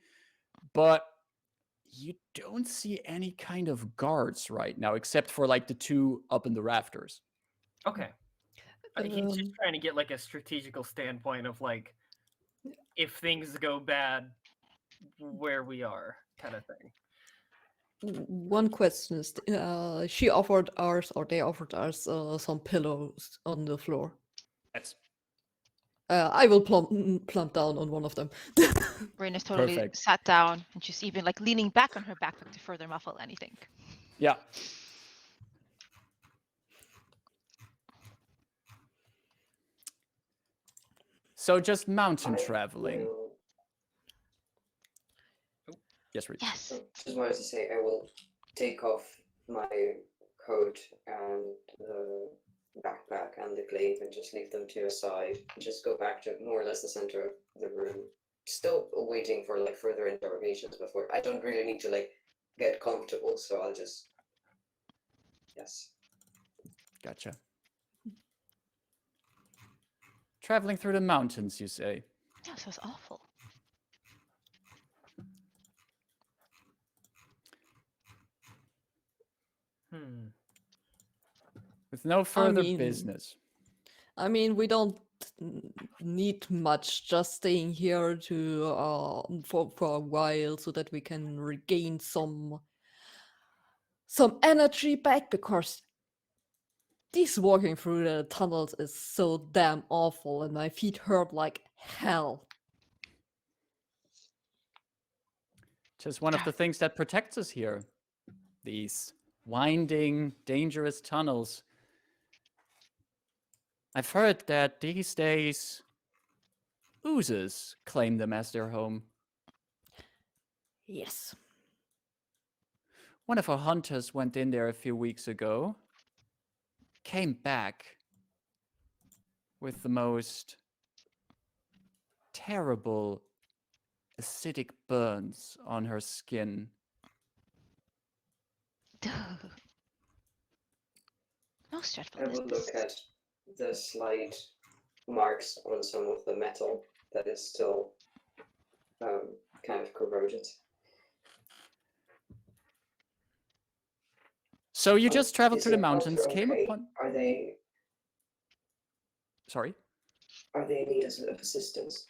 [SPEAKER 1] But you don't see any kind of guards right now, except for like the 2 up in the rafters.
[SPEAKER 3] Okay. He's just trying to get like a strategical standpoint of like, if things go bad, where we are, kind of thing.
[SPEAKER 5] One question is, she offered us, or they offered us, some pillows on the floor.
[SPEAKER 1] That's
[SPEAKER 5] I will plump down on one of them.
[SPEAKER 2] Rayn is totally
[SPEAKER 1] Perfect.
[SPEAKER 2] sat down, and she's even like leaning back on her backpack to further muffle anything.
[SPEAKER 1] yeah. So just mountain traveling. Yes, Reed.
[SPEAKER 2] Yes.
[SPEAKER 6] Just wanted to say I will take off my coat and the backpack and the glaive and just leave them to a side. Just go back to more or less the center of the room. Still waiting for like further interrogations before. I don't really need to like get comfortable, so I'll just yes.
[SPEAKER 1] Gotcha. Traveling through the mountains, you say?
[SPEAKER 2] Yeah, this was awful.
[SPEAKER 1] With no further
[SPEAKER 5] mean-
[SPEAKER 1] business.
[SPEAKER 5] I mean, we don't need much. Just staying here to for a while so that we can regain some energy back, because this walking through the tunnels is so damn awful and my feet hurt like hell.
[SPEAKER 1] Just one of the things that protects us here. These winding, dangerous tunnels. I've heard that these days, oozes claim them as their home.
[SPEAKER 5] Yes.
[SPEAKER 1] One of our hunters went in there a few weeks ago, came back with the most terrible acidic burns on her skin.
[SPEAKER 2] Most dreadful
[SPEAKER 6] I will
[SPEAKER 2] business.
[SPEAKER 6] look at the slight marks on some of the metal that is still kind of corroded.
[SPEAKER 1] So you just traveled
[SPEAKER 6] Is
[SPEAKER 1] through the
[SPEAKER 6] your health
[SPEAKER 1] mountains, came
[SPEAKER 6] okay?
[SPEAKER 1] upon...
[SPEAKER 6] Are they
[SPEAKER 1] Sorry?
[SPEAKER 6] in need of assistance?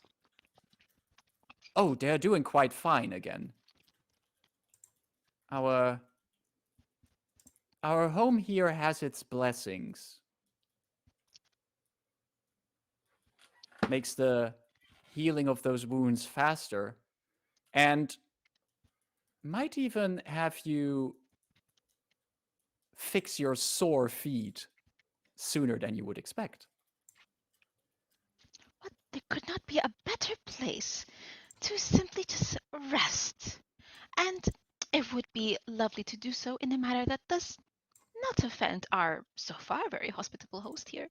[SPEAKER 1] Oh, they're doing quite fine again. Our home here has its blessings. Makes the healing of those wounds faster, and might even have you fix your sore feet sooner than you would expect.
[SPEAKER 2] What? There could not be a better place to simply just rest. And it would be lovely to do so in a manner that does not offend our so far very hospitable host here.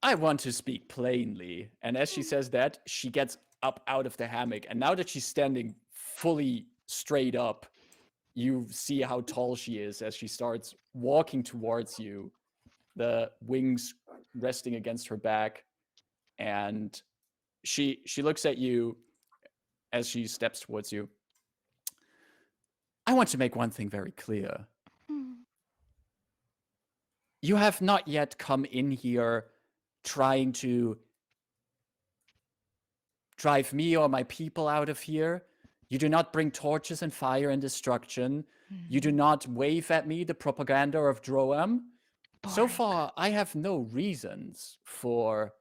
[SPEAKER 1] I want to speak plainly. And as she says that, she gets up out of the hammock. And now that she's standing fully straight up, you see how tall she is as she starts walking towards you, the wings resting against her back. And she looks at you as she steps towards you. I want to make one thing very clear. You have not yet come in here trying drive me or my people out of here. You do not bring torches and fire and destruction. You do not wave at me the propaganda of Droaam. So
[SPEAKER 2] Boring.
[SPEAKER 1] far, I have no reasons for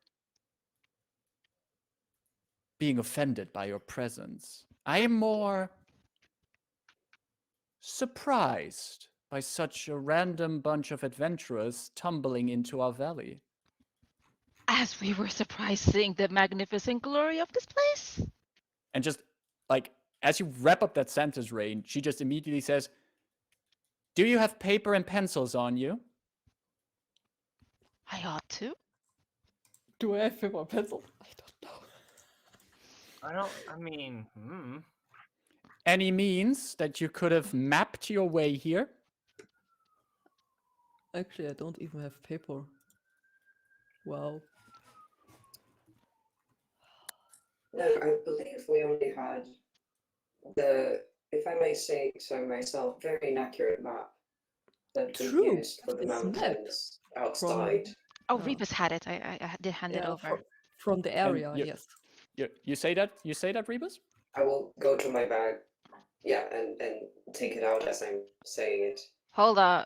[SPEAKER 1] being offended by your presence. I am more surprised by such a random bunch of adventurers tumbling into our valley.
[SPEAKER 2] As we were surprised seeing the magnificent glory of this place.
[SPEAKER 1] And just like as you wrap up that sentence, Rayn, she just immediately says, "Do you have paper and pencils on you?"
[SPEAKER 2] I ought to.
[SPEAKER 5] Do I have paper or pencil? I don't know.
[SPEAKER 3] I mean,
[SPEAKER 1] Any means that you could have mapped your way here?
[SPEAKER 5] Actually, I don't even have paper. Wow.
[SPEAKER 6] No, I believe we only had the, if I may say so myself, very inaccurate map that we
[SPEAKER 5] True,
[SPEAKER 6] used for the
[SPEAKER 5] it's map
[SPEAKER 6] mountains outside.
[SPEAKER 2] Oh,
[SPEAKER 5] Oh.
[SPEAKER 2] Rebus had it. I did hand it
[SPEAKER 5] Yeah,
[SPEAKER 2] over.
[SPEAKER 5] from the area,
[SPEAKER 1] you-
[SPEAKER 5] yes.
[SPEAKER 1] You say that? You say that, Rebus?
[SPEAKER 6] I will go to my bag, yeah, and take it out as I'm saying it.
[SPEAKER 2] Hold on.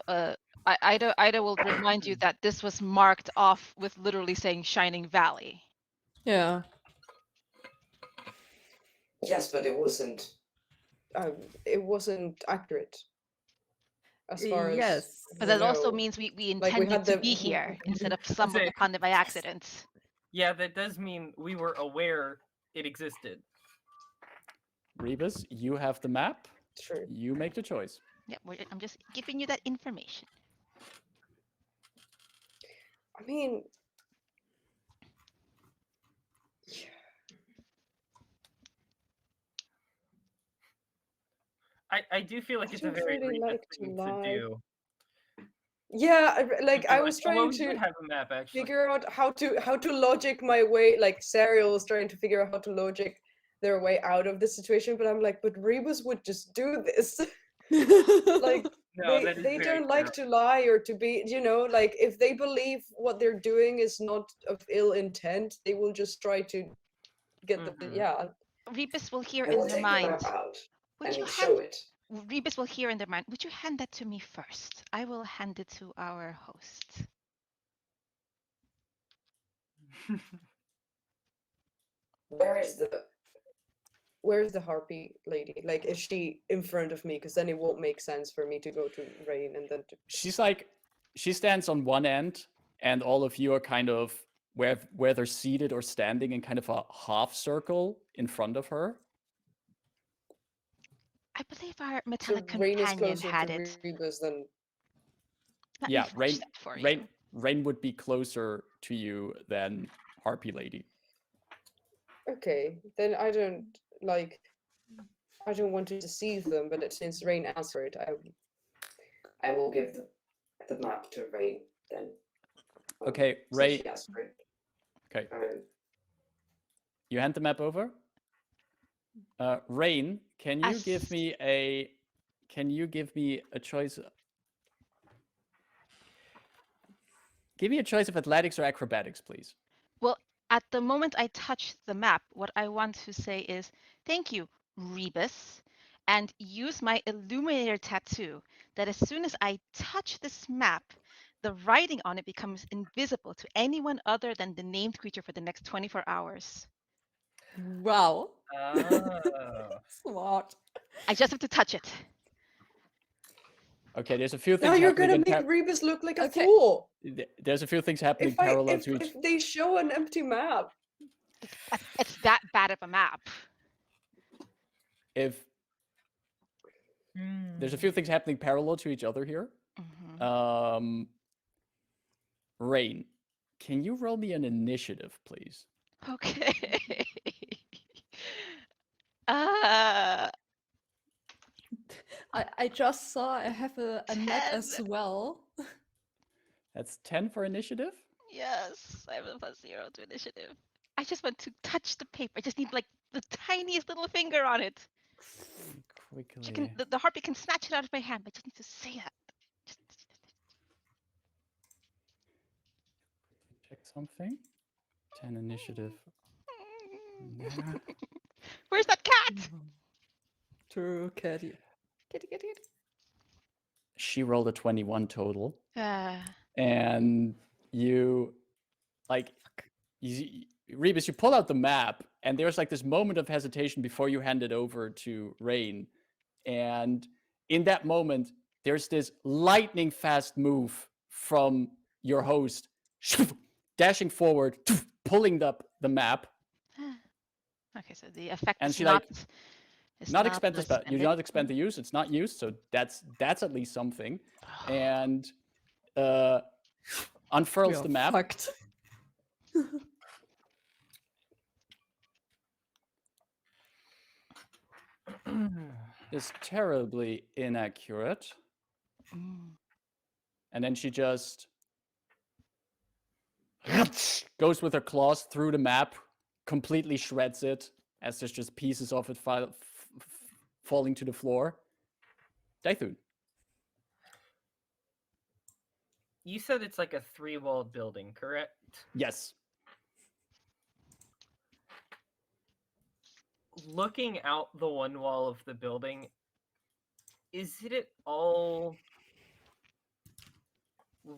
[SPEAKER 2] Ida will remind you that this was marked off with literally saying Shining Valley.
[SPEAKER 5] Yeah.
[SPEAKER 6] Yes, but it wasn't.
[SPEAKER 4] It wasn't accurate. As far as
[SPEAKER 5] Yes.
[SPEAKER 2] But
[SPEAKER 4] we
[SPEAKER 2] that also
[SPEAKER 4] know.
[SPEAKER 2] means we
[SPEAKER 4] Like, we
[SPEAKER 2] intended
[SPEAKER 4] had
[SPEAKER 2] to
[SPEAKER 4] the-
[SPEAKER 2] be here instead of stumbled
[SPEAKER 3] Say-
[SPEAKER 2] upon it by accident.
[SPEAKER 3] yeah, that does mean we were aware it existed.
[SPEAKER 1] Rebus, you have the map.
[SPEAKER 4] True.
[SPEAKER 1] You make the choice.
[SPEAKER 2] Yeah, I'm just giving you that information.
[SPEAKER 4] I mean,
[SPEAKER 3] I do feel like
[SPEAKER 4] I
[SPEAKER 3] it's a
[SPEAKER 4] don't
[SPEAKER 3] very
[SPEAKER 4] really
[SPEAKER 3] Rebus
[SPEAKER 4] like to
[SPEAKER 3] thing to
[SPEAKER 4] lie.
[SPEAKER 3] do.
[SPEAKER 4] yeah, like
[SPEAKER 3] To
[SPEAKER 4] I
[SPEAKER 3] be
[SPEAKER 4] was
[SPEAKER 3] well,
[SPEAKER 4] trying
[SPEAKER 3] we did
[SPEAKER 4] to
[SPEAKER 3] have a map actually.
[SPEAKER 4] figure out how to logic my way. Like Serial was trying to figure out how to logic their way out of the situation, but I'm like, but Rebus would just do this. Like
[SPEAKER 3] No, that is
[SPEAKER 4] they
[SPEAKER 3] very
[SPEAKER 4] don't like to lie or to be, like if they believe what they're doing is not of ill intent, they will just try to get the
[SPEAKER 3] Mhm.
[SPEAKER 4] yeah.
[SPEAKER 2] Rebus will hear
[SPEAKER 6] I
[SPEAKER 2] in
[SPEAKER 6] will
[SPEAKER 2] their
[SPEAKER 6] take the
[SPEAKER 2] mind.
[SPEAKER 6] map out
[SPEAKER 2] Would you
[SPEAKER 6] and show
[SPEAKER 2] hand
[SPEAKER 6] it.
[SPEAKER 2] Rebus will hear in their mind. Would you hand that to me first? I will hand it to our host.
[SPEAKER 6] Where's the
[SPEAKER 4] harpy lady? Like, is she in front of me? Because then it won't make sense for me to go to Rayn and then to
[SPEAKER 1] She stands on one end, and all of you are kind of where they're seated or standing in kind of a half circle in front of her.
[SPEAKER 2] I believe our
[SPEAKER 4] so
[SPEAKER 2] metallic
[SPEAKER 4] Rayn is
[SPEAKER 2] companion
[SPEAKER 4] closer
[SPEAKER 2] had
[SPEAKER 4] to
[SPEAKER 2] it.
[SPEAKER 4] Rebus than
[SPEAKER 2] Let
[SPEAKER 1] Yeah,
[SPEAKER 2] me fetch
[SPEAKER 1] Rayn,
[SPEAKER 2] that for you.
[SPEAKER 1] Rayn would be closer to you than Harpy Lady.
[SPEAKER 4] okay. Then I don't want to deceive them, but since Rayn answered,
[SPEAKER 6] I will give the map to Rayn then.
[SPEAKER 1] Okay,
[SPEAKER 6] since
[SPEAKER 1] Ray.
[SPEAKER 6] she asked for it.
[SPEAKER 1] Okay,
[SPEAKER 6] Um,
[SPEAKER 1] you hand the map over. Rayn, can you give me a choice? Give me a choice of athletics or acrobatics, please.
[SPEAKER 2] Well, at the moment I touch the map, what I want to say is thank you, Rebus, and use my illuminator tattoo that as soon as I touch this map, the writing on it becomes invisible to anyone other than the named creature for the next 24 hours.
[SPEAKER 5] Wow.
[SPEAKER 3] Oh.
[SPEAKER 5] Smart.
[SPEAKER 2] I just have to touch it.
[SPEAKER 1] Okay, there's a few
[SPEAKER 4] now
[SPEAKER 1] things
[SPEAKER 4] you're
[SPEAKER 1] happening
[SPEAKER 4] gonna
[SPEAKER 1] in
[SPEAKER 4] make Rebus look like a
[SPEAKER 5] Okay.
[SPEAKER 4] fool.
[SPEAKER 1] there's a few things happening
[SPEAKER 4] If
[SPEAKER 1] parallel to each.
[SPEAKER 4] if they show an empty map,
[SPEAKER 2] It's that bad of a map.
[SPEAKER 1] If there's a few things happening parallel to each other here.
[SPEAKER 2] Mhm.
[SPEAKER 1] Rayn, can you roll me an initiative, please?
[SPEAKER 2] Okay. uh,
[SPEAKER 5] I just saw I have a map as
[SPEAKER 2] 10.
[SPEAKER 5] well.
[SPEAKER 1] That's 10 for initiative.
[SPEAKER 2] Yes, I have a +0 to initiative. I just want to touch the paper. I just need like the tiniest little finger on it. She can,
[SPEAKER 1] Quickly.
[SPEAKER 2] the harpy can snatch it out of my hand. I just need to say that. Just-
[SPEAKER 1] Check something. 10 initiative.
[SPEAKER 2] Where's that cat?
[SPEAKER 5] True, Kitty. Kitty.
[SPEAKER 1] She rolled a 21 total.
[SPEAKER 2] Uh,
[SPEAKER 1] And you, Rebus, you pull out the map, and there's like this moment of hesitation before you hand it over to Rayn. And in that moment, there's this lightning fast move from your host, dashing forward, pulling up the map.
[SPEAKER 2] okay, so the effect
[SPEAKER 1] And
[SPEAKER 2] is
[SPEAKER 1] she,
[SPEAKER 2] not,
[SPEAKER 1] like,
[SPEAKER 2] is
[SPEAKER 1] Not expend the spell. You do
[SPEAKER 2] expended.
[SPEAKER 1] not expend the use. It's not used, so that's at least something. And unfurls
[SPEAKER 5] We are
[SPEAKER 1] the map.
[SPEAKER 5] fucked.
[SPEAKER 1] Is terribly inaccurate.
[SPEAKER 2] Mm.
[SPEAKER 1] And then she just goes with her claws through the map, completely shreds it, as there's just pieces of it falling to the floor. Daithun.
[SPEAKER 3] You said it's like a 3-walled building, correct?
[SPEAKER 1] Yes.
[SPEAKER 3] Looking out the one wall of the building, is it at all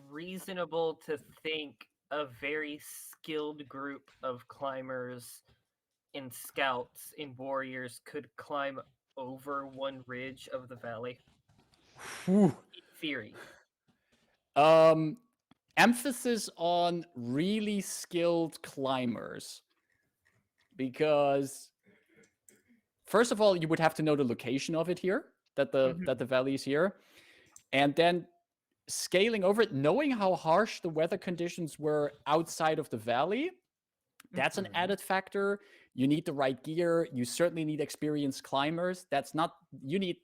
[SPEAKER 3] reasonable to think a very skilled group of climbers and scouts and warriors could climb over one ridge of the valley? In theory.
[SPEAKER 1] Emphasis on really skilled climbers. Because first of all, you would have to know the location of it here, that the valley is here. And then scaling over it, knowing how harsh the weather conditions were outside of the valley, that's an added factor. You need the right gear. You certainly need experienced climbers. That's not, you need,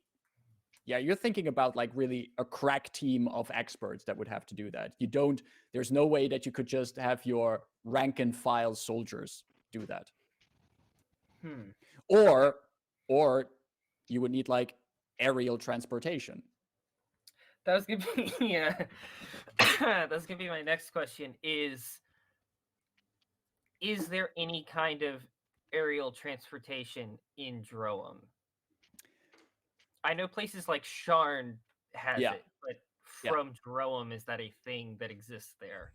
[SPEAKER 1] yeah, you're thinking about like really a crack team of experts that would have to do that. You don't, there's no way that you could just have your rank and file soldiers do that. Or you would need like aerial transportation.
[SPEAKER 3] That was gonna be that's gonna be my next question. Is there any kind of aerial transportation in Droaam? I know places like Sharn has it, but from Droaam, is that a thing that exists there?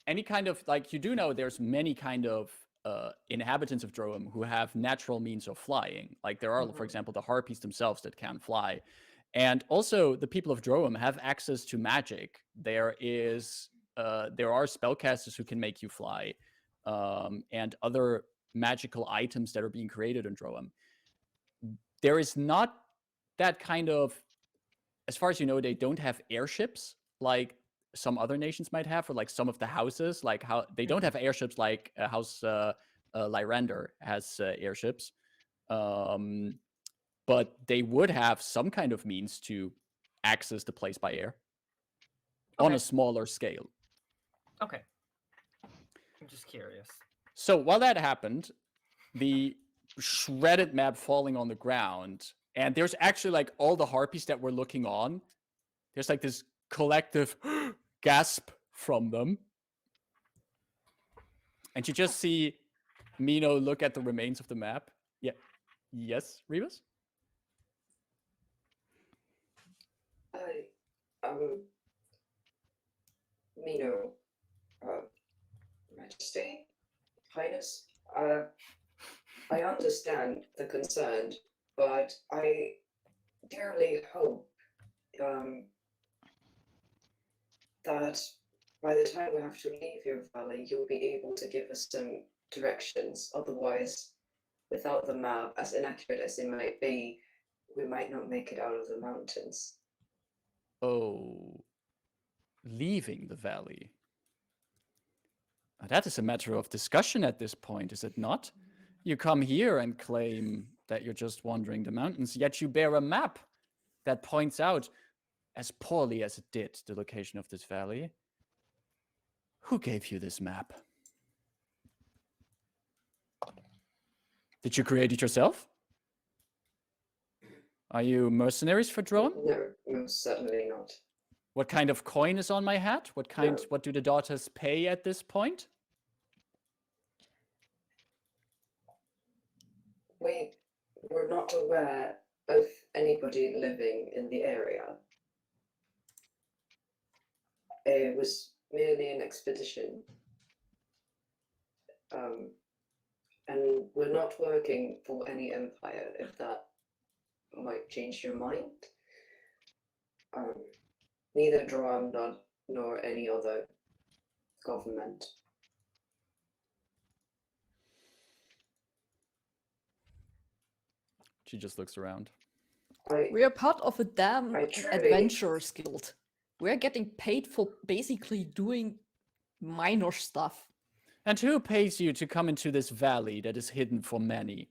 [SPEAKER 1] Any kind of, like, you do know there's many kind of inhabitants of Droaam who have natural means of flying. Like there are, for example, the harpies themselves that can fly. And also the people of Droaam have access to magic. There are spellcasters who can make you fly, and other magical items that are being created in Droaam. There is not that kind of, as far as you know, they don't have airships like some other nations might have, or like some of the houses, like how they don't have airships like House Lyrander has airships. But they would have some kind of means to access the place by air on a smaller scale.
[SPEAKER 3] Okay. I'm just curious.
[SPEAKER 1] So while that happened, the shredded map falling on the ground, and there's actually like all the harpies that were looking on, there's like this collective gasp from them. And you just see Mino look at the remains of the map. Yeah. Yes, Rebus?
[SPEAKER 6] Mino, Majesty, Highness, I understand the concern, but I dearly hope that by the time we have to leave your valley, you'll be able to give us some directions. Otherwise, without the map, as inaccurate as it might be, we might not make it out of the mountains.
[SPEAKER 1] Oh, leaving the valley. That is a matter of discussion at this point, is it not? You come here and claim that you're just wandering the mountains, yet you bear a map that points out, as poorly as it did, the location of this valley. Who gave you this map? Did you create it yourself? Are you mercenaries for Droaam?
[SPEAKER 6] No, most certainly not.
[SPEAKER 1] What kind of coin is on my hat? What do the daughters pay at this point?
[SPEAKER 6] we were not aware of anybody living in the area. It was merely an expedition. And we're not working for any empire, if that might change your mind. Neither Droaam nor any other government.
[SPEAKER 1] She just looks around.
[SPEAKER 5] We are part of a damn
[SPEAKER 6] I truly-
[SPEAKER 5] adventurers guild. We're getting paid for basically doing minor stuff.
[SPEAKER 1] And who pays you to come into this valley that is hidden from many?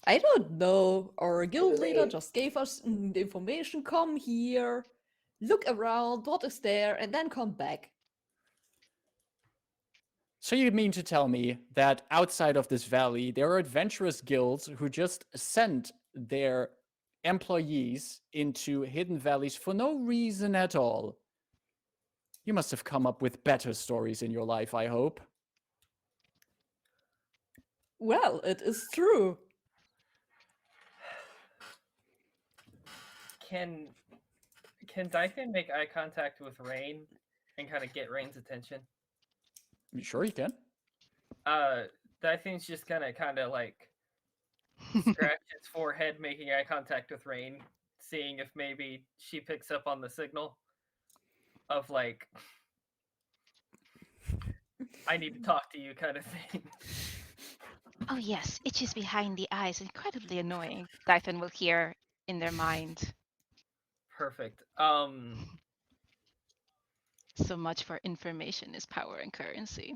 [SPEAKER 5] I don't know. Our guild leader
[SPEAKER 6] Really?
[SPEAKER 5] just gave us the information. Come here, look around, what is there, and then come back.
[SPEAKER 1] So you mean to tell me that outside of this valley, there are adventurous guilds who just send their employees into hidden valleys for no reason at all? You must have come up with better stories in your life, I hope.
[SPEAKER 5] Well, it is true.
[SPEAKER 3] Can Dyson make eye contact with Rayn and kind of get Rayn's attention?
[SPEAKER 1] You sure you can?
[SPEAKER 3] Dyson's just gonna kind of like scratch his forehead, making eye contact with Rayn, seeing if maybe she picks up on the signal of like, I need to talk to you kind of thing.
[SPEAKER 2] Oh yes, itches behind the eyes, incredibly annoying. Dyson will hear in their mind.
[SPEAKER 3] Perfect.
[SPEAKER 2] So much for information is power and currency.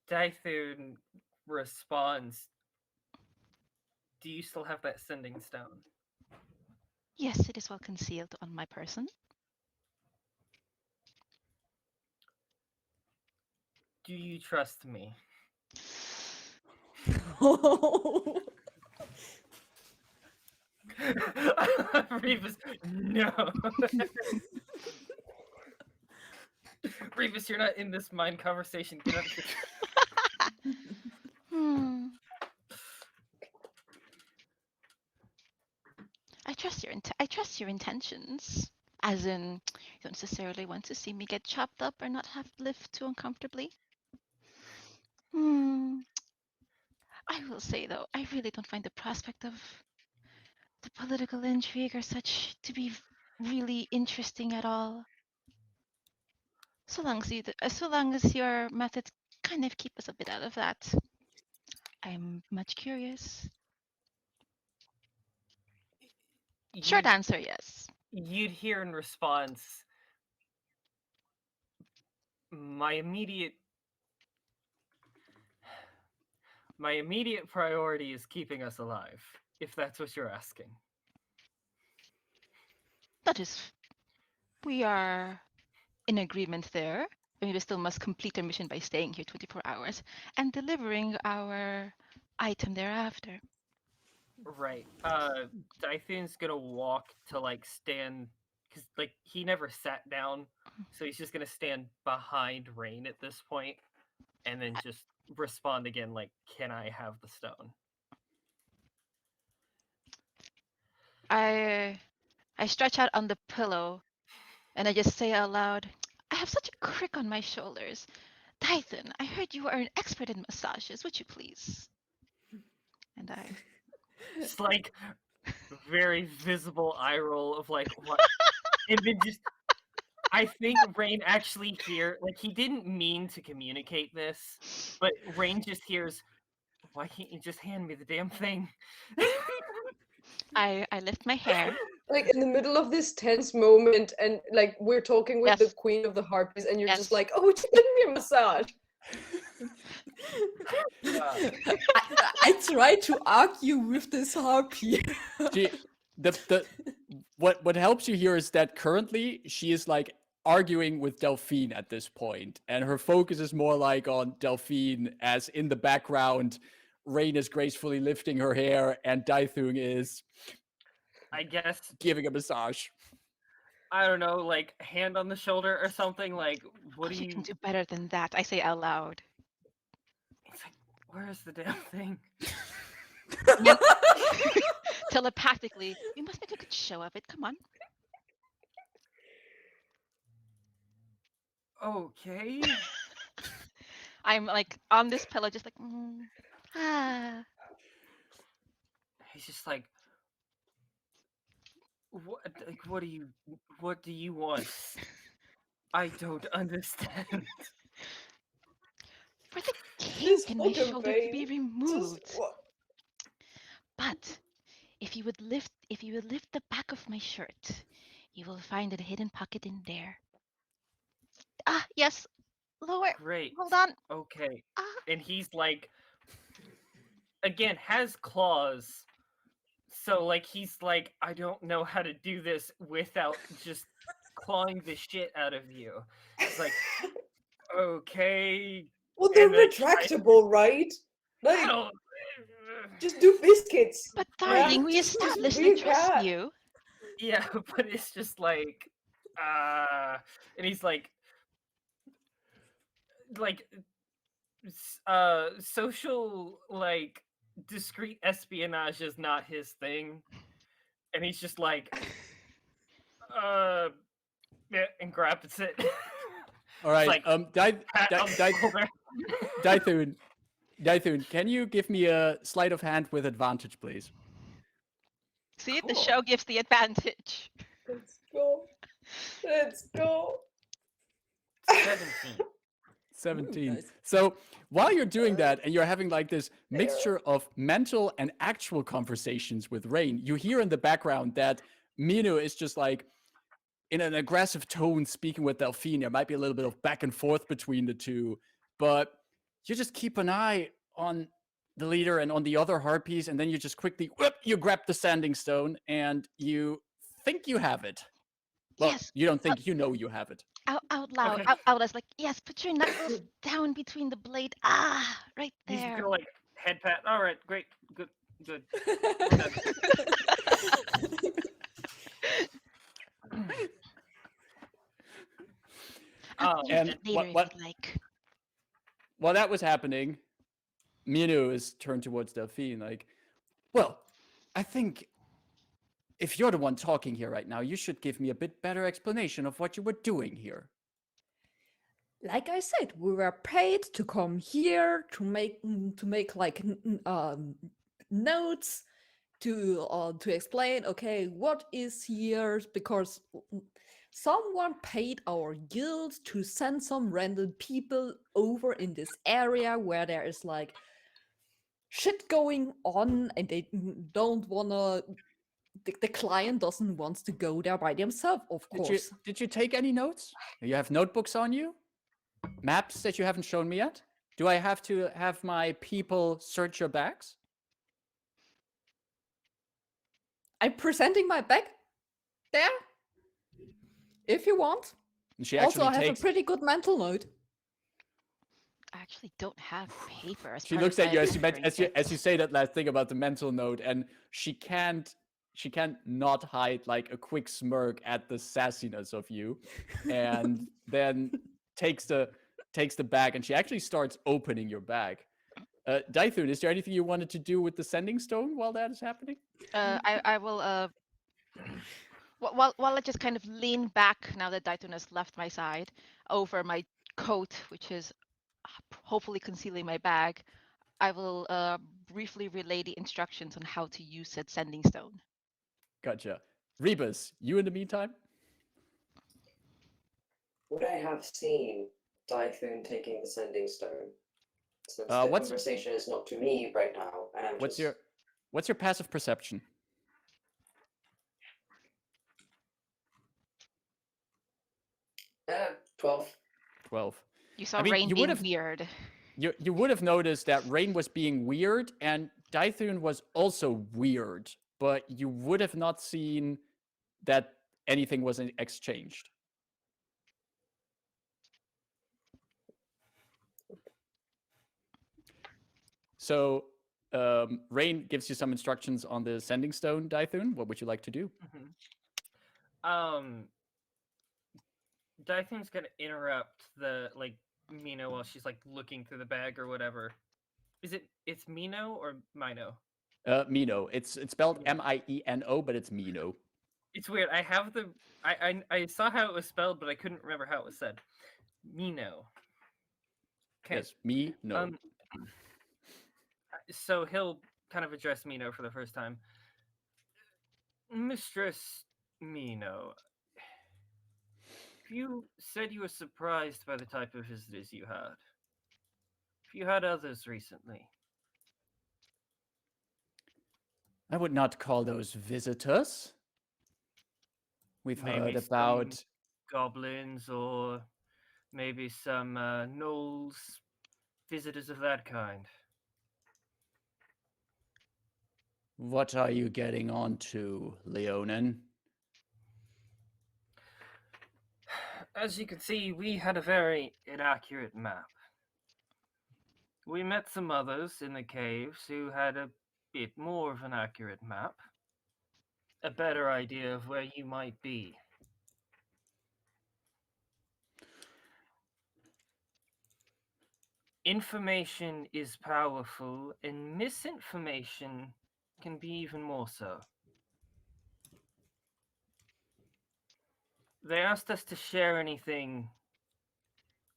[SPEAKER 3] Dyson responds, do you still have that sending stone?
[SPEAKER 2] Yes, it is well concealed on my person.
[SPEAKER 3] Do you trust me? Revis, no. Revis, you're not in this mind conversation. Get up here.
[SPEAKER 2] I trust your intentions. As in, you don't necessarily want to see me get chopped up or not have to live too uncomfortably. I will say though, I really don't find the prospect of the political intrigue or such to be really interesting at all. So long as your methods kind of keep us a bit out of that, I'm much curious. Short answer, yes.
[SPEAKER 3] You'd hear in response, my immediate priority is keeping us alive, if that's what you're asking.
[SPEAKER 2] That is, we are in agreement there. I mean, we still must complete our mission by staying here 24 hours and delivering our item thereafter.
[SPEAKER 3] Right. Dython's gonna walk to like stand, because like he never sat down, so he's just gonna stand behind Rayn at this point, and then just respond again like, "Can I have the stone?"
[SPEAKER 2] I stretch out on the pillow and I just say out loud, I have such a crick on my shoulders. Dython, I heard you are an expert in massages. Would you please? And I...
[SPEAKER 3] Just like very visible eye roll of like what, and then just I think Rayn actually like he didn't mean to communicate this, but Rayn just hears, "Why can't you just hand me the damn thing?"
[SPEAKER 2] I lift my hair.
[SPEAKER 4] Like in the middle of this tense moment, and like we're talking with the
[SPEAKER 2] Yes.
[SPEAKER 4] queen of the harpies, and you're
[SPEAKER 2] Yes.
[SPEAKER 4] just like, "Oh, would you give me a massage?"
[SPEAKER 5] I try to argue with this harpy.
[SPEAKER 1] What helps you here is that currently she is like arguing with Delphine at this point, and her focus is more like on Delphine, as in the background, Rayn is gracefully lifting her hair, and Dython is,
[SPEAKER 3] I guess
[SPEAKER 1] giving a massage.
[SPEAKER 3] I don't know, like hand on the shoulder or something. Like, what do
[SPEAKER 2] You
[SPEAKER 3] you?
[SPEAKER 2] can do better than that. I say out loud.
[SPEAKER 3] It's like, where's the damn thing?
[SPEAKER 2] Men- Telepathically, we must make a good show of it. Come on.
[SPEAKER 3] Okay.
[SPEAKER 2] I'm like on this pillow, just like, ah.
[SPEAKER 3] He's just like, what? Like, what do you? What do you want? I don't understand.
[SPEAKER 2] For the kink
[SPEAKER 4] This
[SPEAKER 2] in my
[SPEAKER 4] fucking
[SPEAKER 2] shoulder to be
[SPEAKER 4] vein.
[SPEAKER 2] removed.
[SPEAKER 4] Just what?
[SPEAKER 2] But if you would lift the back of my shirt, you will find a hidden pocket in there. Ah, yes. Lower.
[SPEAKER 3] Great.
[SPEAKER 2] Hold on.
[SPEAKER 3] Okay.
[SPEAKER 2] Ah.
[SPEAKER 3] And he's like, again, has claws. So like he's like, I don't know how to do this without just clawing the shit out of you. It's like, okay.
[SPEAKER 4] Well, they're
[SPEAKER 3] And then
[SPEAKER 4] retractable, right?
[SPEAKER 3] I
[SPEAKER 4] Like,
[SPEAKER 3] don't.
[SPEAKER 4] just do biscuits.
[SPEAKER 2] But
[SPEAKER 4] Yeah,
[SPEAKER 2] darling, we
[SPEAKER 4] just
[SPEAKER 2] established
[SPEAKER 4] be
[SPEAKER 2] I
[SPEAKER 4] a
[SPEAKER 2] trust
[SPEAKER 4] cat.
[SPEAKER 2] you.
[SPEAKER 3] Yeah, but it's just like, and he's like, social like discreet espionage is not his thing, and he's just like, yeah, and grabs it.
[SPEAKER 1] All right.
[SPEAKER 3] like, pat on the shoulder.
[SPEAKER 1] Dythun, can you give me a sleight of hand with advantage, please?
[SPEAKER 2] See, the
[SPEAKER 3] Cool.
[SPEAKER 2] show gives the advantage.
[SPEAKER 4] Let's go. Let's go.
[SPEAKER 3] 17.
[SPEAKER 1] 17.
[SPEAKER 5] nice.
[SPEAKER 1] So while you're doing that and you're having like this mixture of mental and actual conversations with Rayn, you hear in the background that Minu is just like in an aggressive tone speaking with Delphine. There might be a little bit of back and forth between the two, but you just keep an eye on the leader and on the other harpies, and then you just quickly you grab the sanding stone and you think you have it. Well,
[SPEAKER 2] Yes.
[SPEAKER 1] you don't think, you know you have it.
[SPEAKER 2] Out loud.
[SPEAKER 3] Okay.
[SPEAKER 2] Out loud. I was like, yes, put your knuckles down between the blade. Ah, right
[SPEAKER 3] He's
[SPEAKER 2] there.
[SPEAKER 3] gonna like head pat. All right, great, good.
[SPEAKER 1] And
[SPEAKER 2] Later if you'd like.
[SPEAKER 1] while that was happening, Minu is turned towards Delphine like, well, I think if you're the one talking here right now, you should give me a bit better explanation of what you were doing here.
[SPEAKER 5] Like I said, we were paid to come here to make like notes to explain. Okay, what is here? Because someone paid our guild to send some random people over in this area where there is like shit going on, and they don't wanna. The client doesn't want to go there by themselves, of course.
[SPEAKER 1] Did you take any notes? Do you have notebooks on you? Maps that you haven't shown me yet? Do I have to have my people search your bags?
[SPEAKER 5] I'm presenting my bag there, if you want.
[SPEAKER 1] And she
[SPEAKER 5] Also,
[SPEAKER 1] actually
[SPEAKER 5] I have
[SPEAKER 1] takes.
[SPEAKER 5] a pretty good mental note.
[SPEAKER 2] I actually don't have paper. As
[SPEAKER 1] She
[SPEAKER 2] part
[SPEAKER 1] looks
[SPEAKER 2] of
[SPEAKER 1] at you
[SPEAKER 2] my
[SPEAKER 1] as you
[SPEAKER 2] adventuring
[SPEAKER 1] as you
[SPEAKER 2] kit.
[SPEAKER 1] say that last thing about the mental note, and she can't not hide like a quick smirk at the sassiness of you, and then takes the bag, and she actually starts opening your bag. Dythun, is there anything you wanted to do with the sending stone while that is happening?
[SPEAKER 2] I will while I just kind of lean back now that Daitun has left my side over my coat, which is hopefully concealing my bag, I will briefly relay the instructions on how to use said sending stone.
[SPEAKER 1] Gotcha. Rebus, you in the meantime?
[SPEAKER 6] Would I have seen Typhoon taking the sending stone? Since the
[SPEAKER 1] What's-
[SPEAKER 6] conversation is not to me right now, and I'm
[SPEAKER 1] What's
[SPEAKER 6] just...
[SPEAKER 1] your passive perception?
[SPEAKER 6] 12.
[SPEAKER 1] 12.
[SPEAKER 2] You saw
[SPEAKER 1] I mean,
[SPEAKER 2] Rayn
[SPEAKER 1] you
[SPEAKER 2] being
[SPEAKER 1] would've-
[SPEAKER 2] weird.
[SPEAKER 1] You would have noticed that Rayn was being weird and Dythun was also weird, but you would have not seen that anything was exchanged. So Rayn gives you some instructions on the sending stone, Dythun. What would you like to do?
[SPEAKER 3] Dythun's gonna interrupt the Mino while she's looking through the bag or whatever. It's Mino or Mino?
[SPEAKER 1] Mino. It's spelled
[SPEAKER 3] Yeah.
[SPEAKER 1] Mieno, but it's Mino.
[SPEAKER 3] It's weird. I have the I saw how it was spelled, but I couldn't remember how it was said. Mino. Okay.
[SPEAKER 1] Yes, Mino.
[SPEAKER 3] So he'll kind of address Mino for the first time. Mistress Mino, you said you were surprised by the type of visitors you had. Have you had others recently?
[SPEAKER 1] I would not call those visitors. We've
[SPEAKER 3] Maybe
[SPEAKER 1] heard
[SPEAKER 3] some
[SPEAKER 1] about
[SPEAKER 3] goblins or maybe some gnolls, visitors of that kind.
[SPEAKER 1] what are you getting onto, Leonin?
[SPEAKER 3] As you can see, we had a very inaccurate map. We met some others in the caves who had a bit more of an accurate map, a better idea of where you might be. Information is powerful, and misinformation can be even more so. They asked us to share anything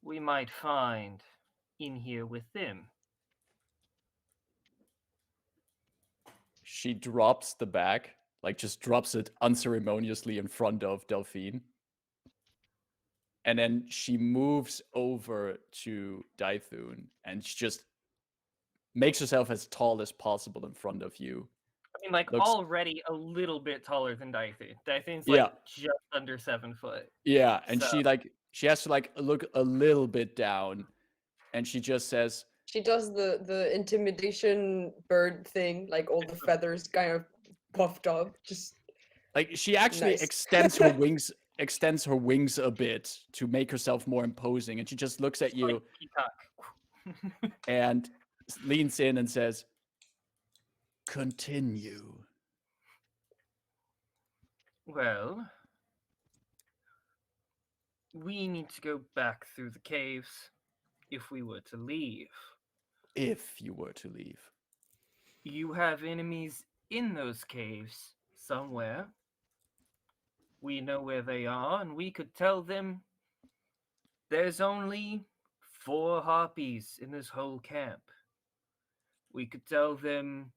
[SPEAKER 3] we might find in here with them.
[SPEAKER 1] She drops the bag, just drops it unceremoniously in front of Delphine. And then she moves over to Dythun and she just makes herself as tall as possible in front of you.
[SPEAKER 3] I mean,
[SPEAKER 1] Looks-
[SPEAKER 3] already a little bit taller than Dythun. Dythun's
[SPEAKER 1] Yeah.
[SPEAKER 3] just under 7 foot.
[SPEAKER 1] Yeah, and
[SPEAKER 3] So-
[SPEAKER 1] she has to look a little bit down, and she just says,
[SPEAKER 4] She does the intimidation bird thing, like all the feathers kind of puffed up. Just
[SPEAKER 1] she actually
[SPEAKER 4] Nice.
[SPEAKER 1] extends her wings a bit to make herself more imposing, and she just looks at you
[SPEAKER 3] Peacock.
[SPEAKER 1] and leans in and says, "Continue."
[SPEAKER 3] Well, we need to go back through the caves if we were to leave.
[SPEAKER 1] If you were to leave.
[SPEAKER 3] You have enemies in those caves somewhere. We know where they are, and we could tell them there's only 4 harpies in this whole camp. We could tell them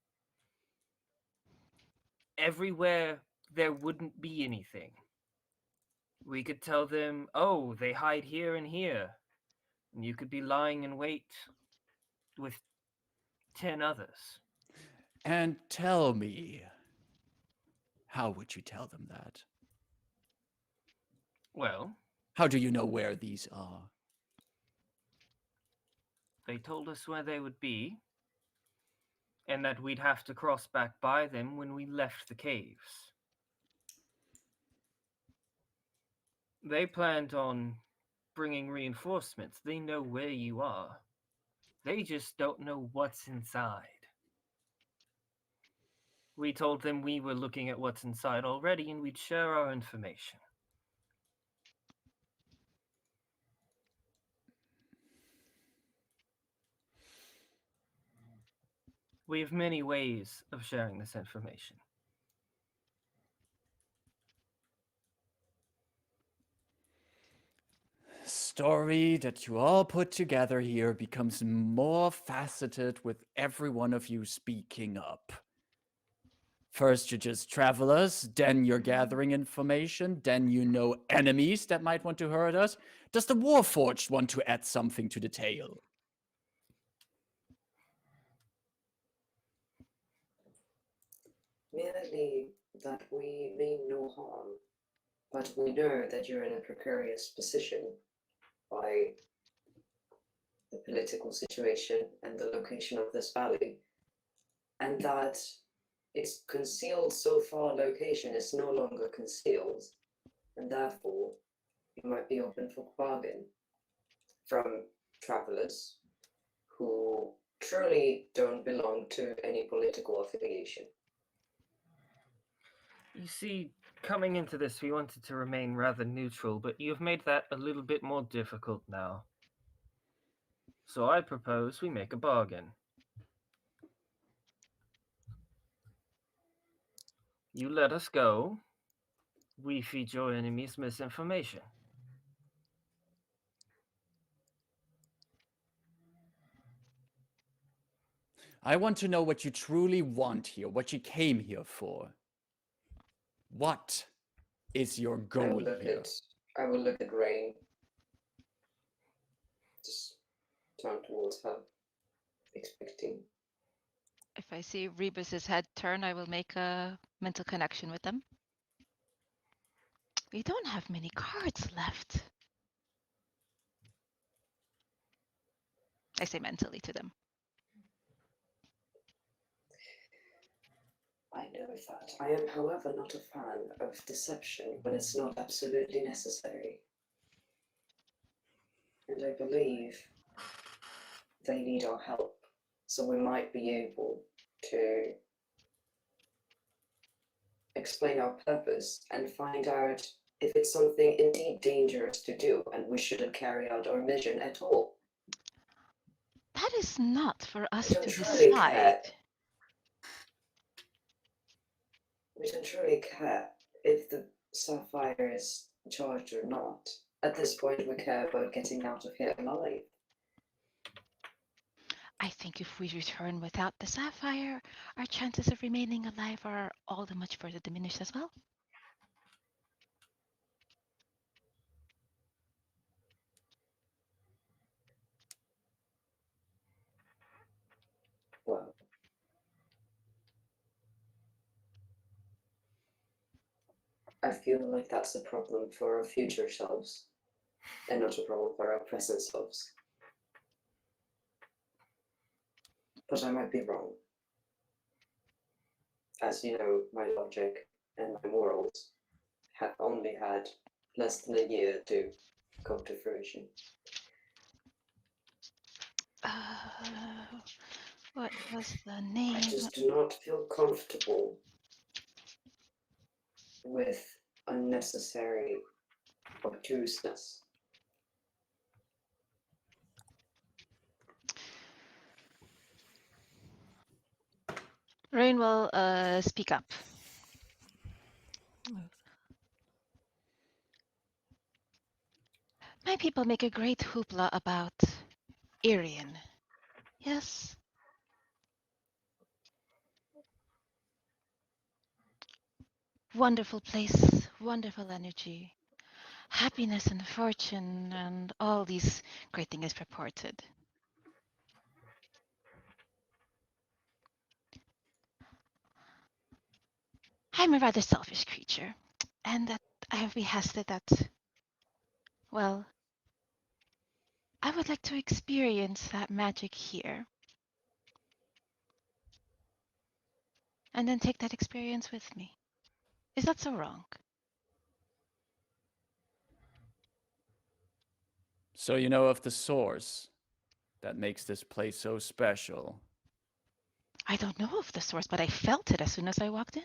[SPEAKER 3] everywhere there wouldn't be anything. We could tell them, oh, they hide here and here. And you could be lying in wait with 10 others.
[SPEAKER 1] And tell me, how would you tell them that?
[SPEAKER 3] Well,
[SPEAKER 1] How do you know where these are?
[SPEAKER 3] they told us where they would be, and that we'd have to cross back by them when we left the caves. They planned on bringing reinforcements. They know where you are. They just don't know what's inside. We told them we were looking at what's inside already, and we'd share our information. We have many ways of sharing this information.
[SPEAKER 1] Story that you all put together here becomes more faceted with every one of you speaking up. First, you're just travelers, then you're gathering information, then you know enemies that might want to hurt us. Does the Warforged want to add something to the tale?
[SPEAKER 6] Merely that we mean no harm, but we know that you're in a precarious position by the political situation and the location of this valley, and that its concealed so far location is no longer concealed, and therefore you might be open for bargain from travelers who truly don't belong to any political affiliation.
[SPEAKER 3] You see, Coming into this, we wanted to remain rather neutral, but you've made that a little bit more difficult now. So I propose we make a bargain. You let us go, we feed your enemies misinformation.
[SPEAKER 1] I want to know what you truly want here, what you came here for. What is your goal here?
[SPEAKER 6] I will look at Rayn. Just turn towards her, expecting.
[SPEAKER 2] If I see Rebus's head turn, I will make a mental connection with them. We don't have many cards left. I say mentally to them.
[SPEAKER 6] I know that. I am, however, not a fan of deception when it's not absolutely necessary. And I believe they need our help, so we might be able to explain our purpose and find out if it's something indeed dangerous to do and we shouldn't carry out our mission at all.
[SPEAKER 2] That is not for us
[SPEAKER 6] We
[SPEAKER 2] to
[SPEAKER 6] don't truly
[SPEAKER 2] decide.
[SPEAKER 6] care. We don't truly care if the Sapphire is charged or not. At this point, we care about getting out of here alive.
[SPEAKER 2] I think if we return without the Sapphire, our chances of remaining alive are all the much further diminished as well.
[SPEAKER 6] Well, I feel like that's a problem for our future selves, and not a problem for our present selves. But I might be wrong. As you know, my logic and my morals have only had less than a year to come to fruition.
[SPEAKER 2] What was the name?
[SPEAKER 6] I just do not feel comfortable with unnecessary obtuseness.
[SPEAKER 2] Rayn will speak up. My people make a great hoopla about Eberron. Yes? Wonderful place, wonderful energy, happiness and fortune, and all these great things purported. I'm a rather selfish creature, and that I have behested that, well, I would like to experience that magic here. And then take that experience with me. Is that so wrong?
[SPEAKER 1] So you know of the source that makes this place so special.
[SPEAKER 2] I don't know of the source, but I felt it as soon as I walked in.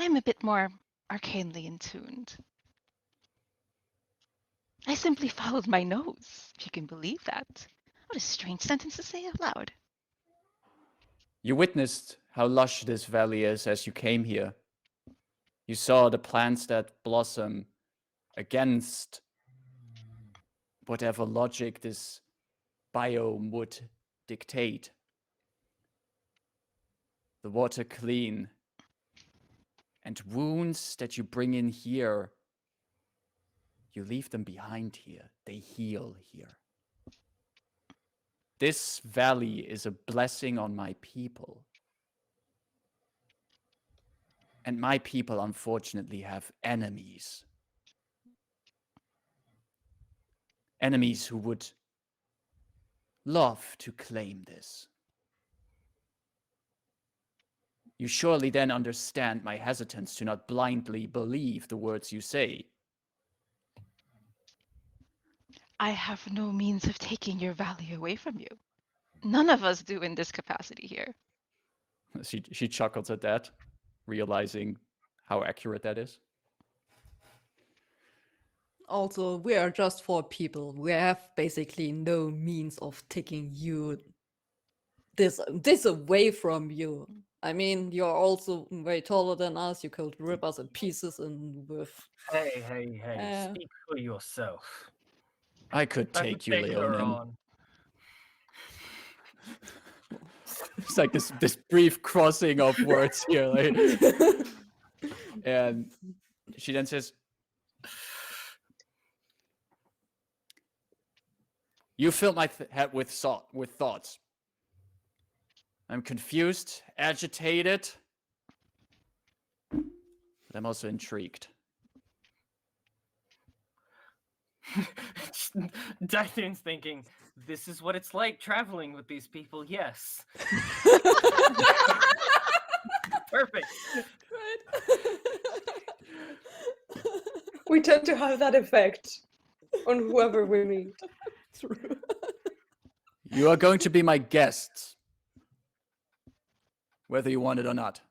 [SPEAKER 2] I'm a bit more arcanely intuned. I simply followed my nose, if you can believe that. What a strange sentence to say out loud.
[SPEAKER 1] You witnessed how lush this valley is as you came here. You saw the plants that blossom against whatever logic this biome would dictate. The water clean, and wounds that you bring in here, you leave them behind here. They heal here. This valley is a blessing on my people. And my people, unfortunately, have enemies. Enemies who would love to claim this. You surely then understand my hesitance to not blindly believe the words you say.
[SPEAKER 2] I have no means of taking your value away from you. None of us do in this capacity here.
[SPEAKER 1] She chuckles at that. realizing how accurate that is.
[SPEAKER 5] Also, we are just 4 people. We have basically no means of taking you this away from you. I mean, you're also way taller than us. You could rip us in pieces and with.
[SPEAKER 3] Hey, speak for yourself.
[SPEAKER 1] I could
[SPEAKER 3] I
[SPEAKER 1] take
[SPEAKER 3] could
[SPEAKER 1] you,
[SPEAKER 3] take her
[SPEAKER 1] Leonin.
[SPEAKER 3] on.
[SPEAKER 1] It's like this brief crossing of words here, like, and she then says, "You fill my head with thoughts. I'm confused, agitated, but I'm also intrigued."
[SPEAKER 3] Dythun's thinking, this is what it's like traveling with these people, yes. Perfect.
[SPEAKER 4] We tend to have that effect on whoever we meet.
[SPEAKER 5] True.
[SPEAKER 1] You are going to be my guests, whether you want it or not.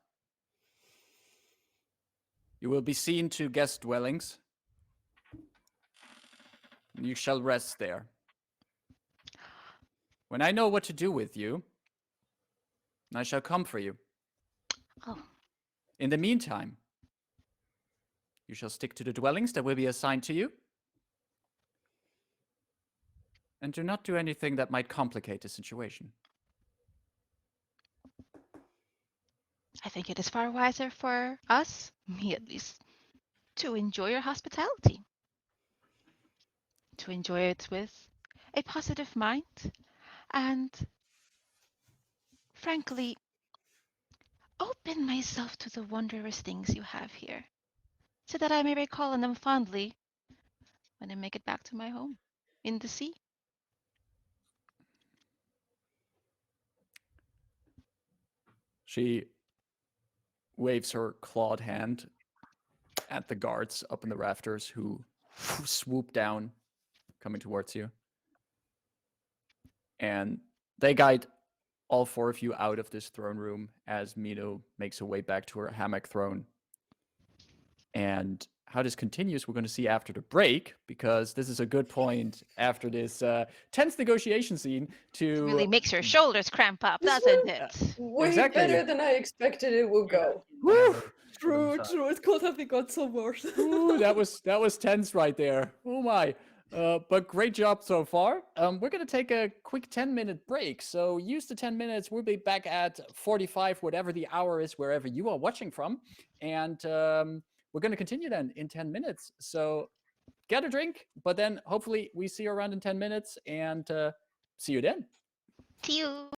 [SPEAKER 1] You will be seen to guest dwellings. You shall rest there. When I know what to do with you, I shall come for you.
[SPEAKER 2] Oh,
[SPEAKER 1] In the meantime, you shall stick to the dwellings that will be assigned to you. And do not do anything that might complicate the situation.
[SPEAKER 2] I think it is far wiser for us, me at least, to enjoy your hospitality. To enjoy it with a positive mind and, frankly, open myself to the wondrous things you have here, so that I may recall on them fondly when I make it back to my home in the sea.
[SPEAKER 1] She waves her clawed hand at the guards up in the rafters who swoop down, coming towards you. And they guide all 4 of you out of this throne room as Mino makes her way back to her hammock throne. And how this continues, we're going to see after the break, because this is a good point after this tense negotiation scene to
[SPEAKER 2] Really makes your shoulders cramp up,
[SPEAKER 4] This
[SPEAKER 2] doesn't it?
[SPEAKER 4] Way
[SPEAKER 1] Exactly.
[SPEAKER 4] better than I expected it would go.
[SPEAKER 1] Woo!
[SPEAKER 5] True. It could have got so worse.
[SPEAKER 1] Ooh, that was tense right there. Oh my. But great job so far. We're going to take a quick 10-minute break. So use the 10 minutes. We'll be back at 45, whatever the hour is, wherever you are watching from. And we're going to continue then in 10 minutes. So get a drink, but then hopefully we see you around in 10 minutes and see you then.
[SPEAKER 2] See you.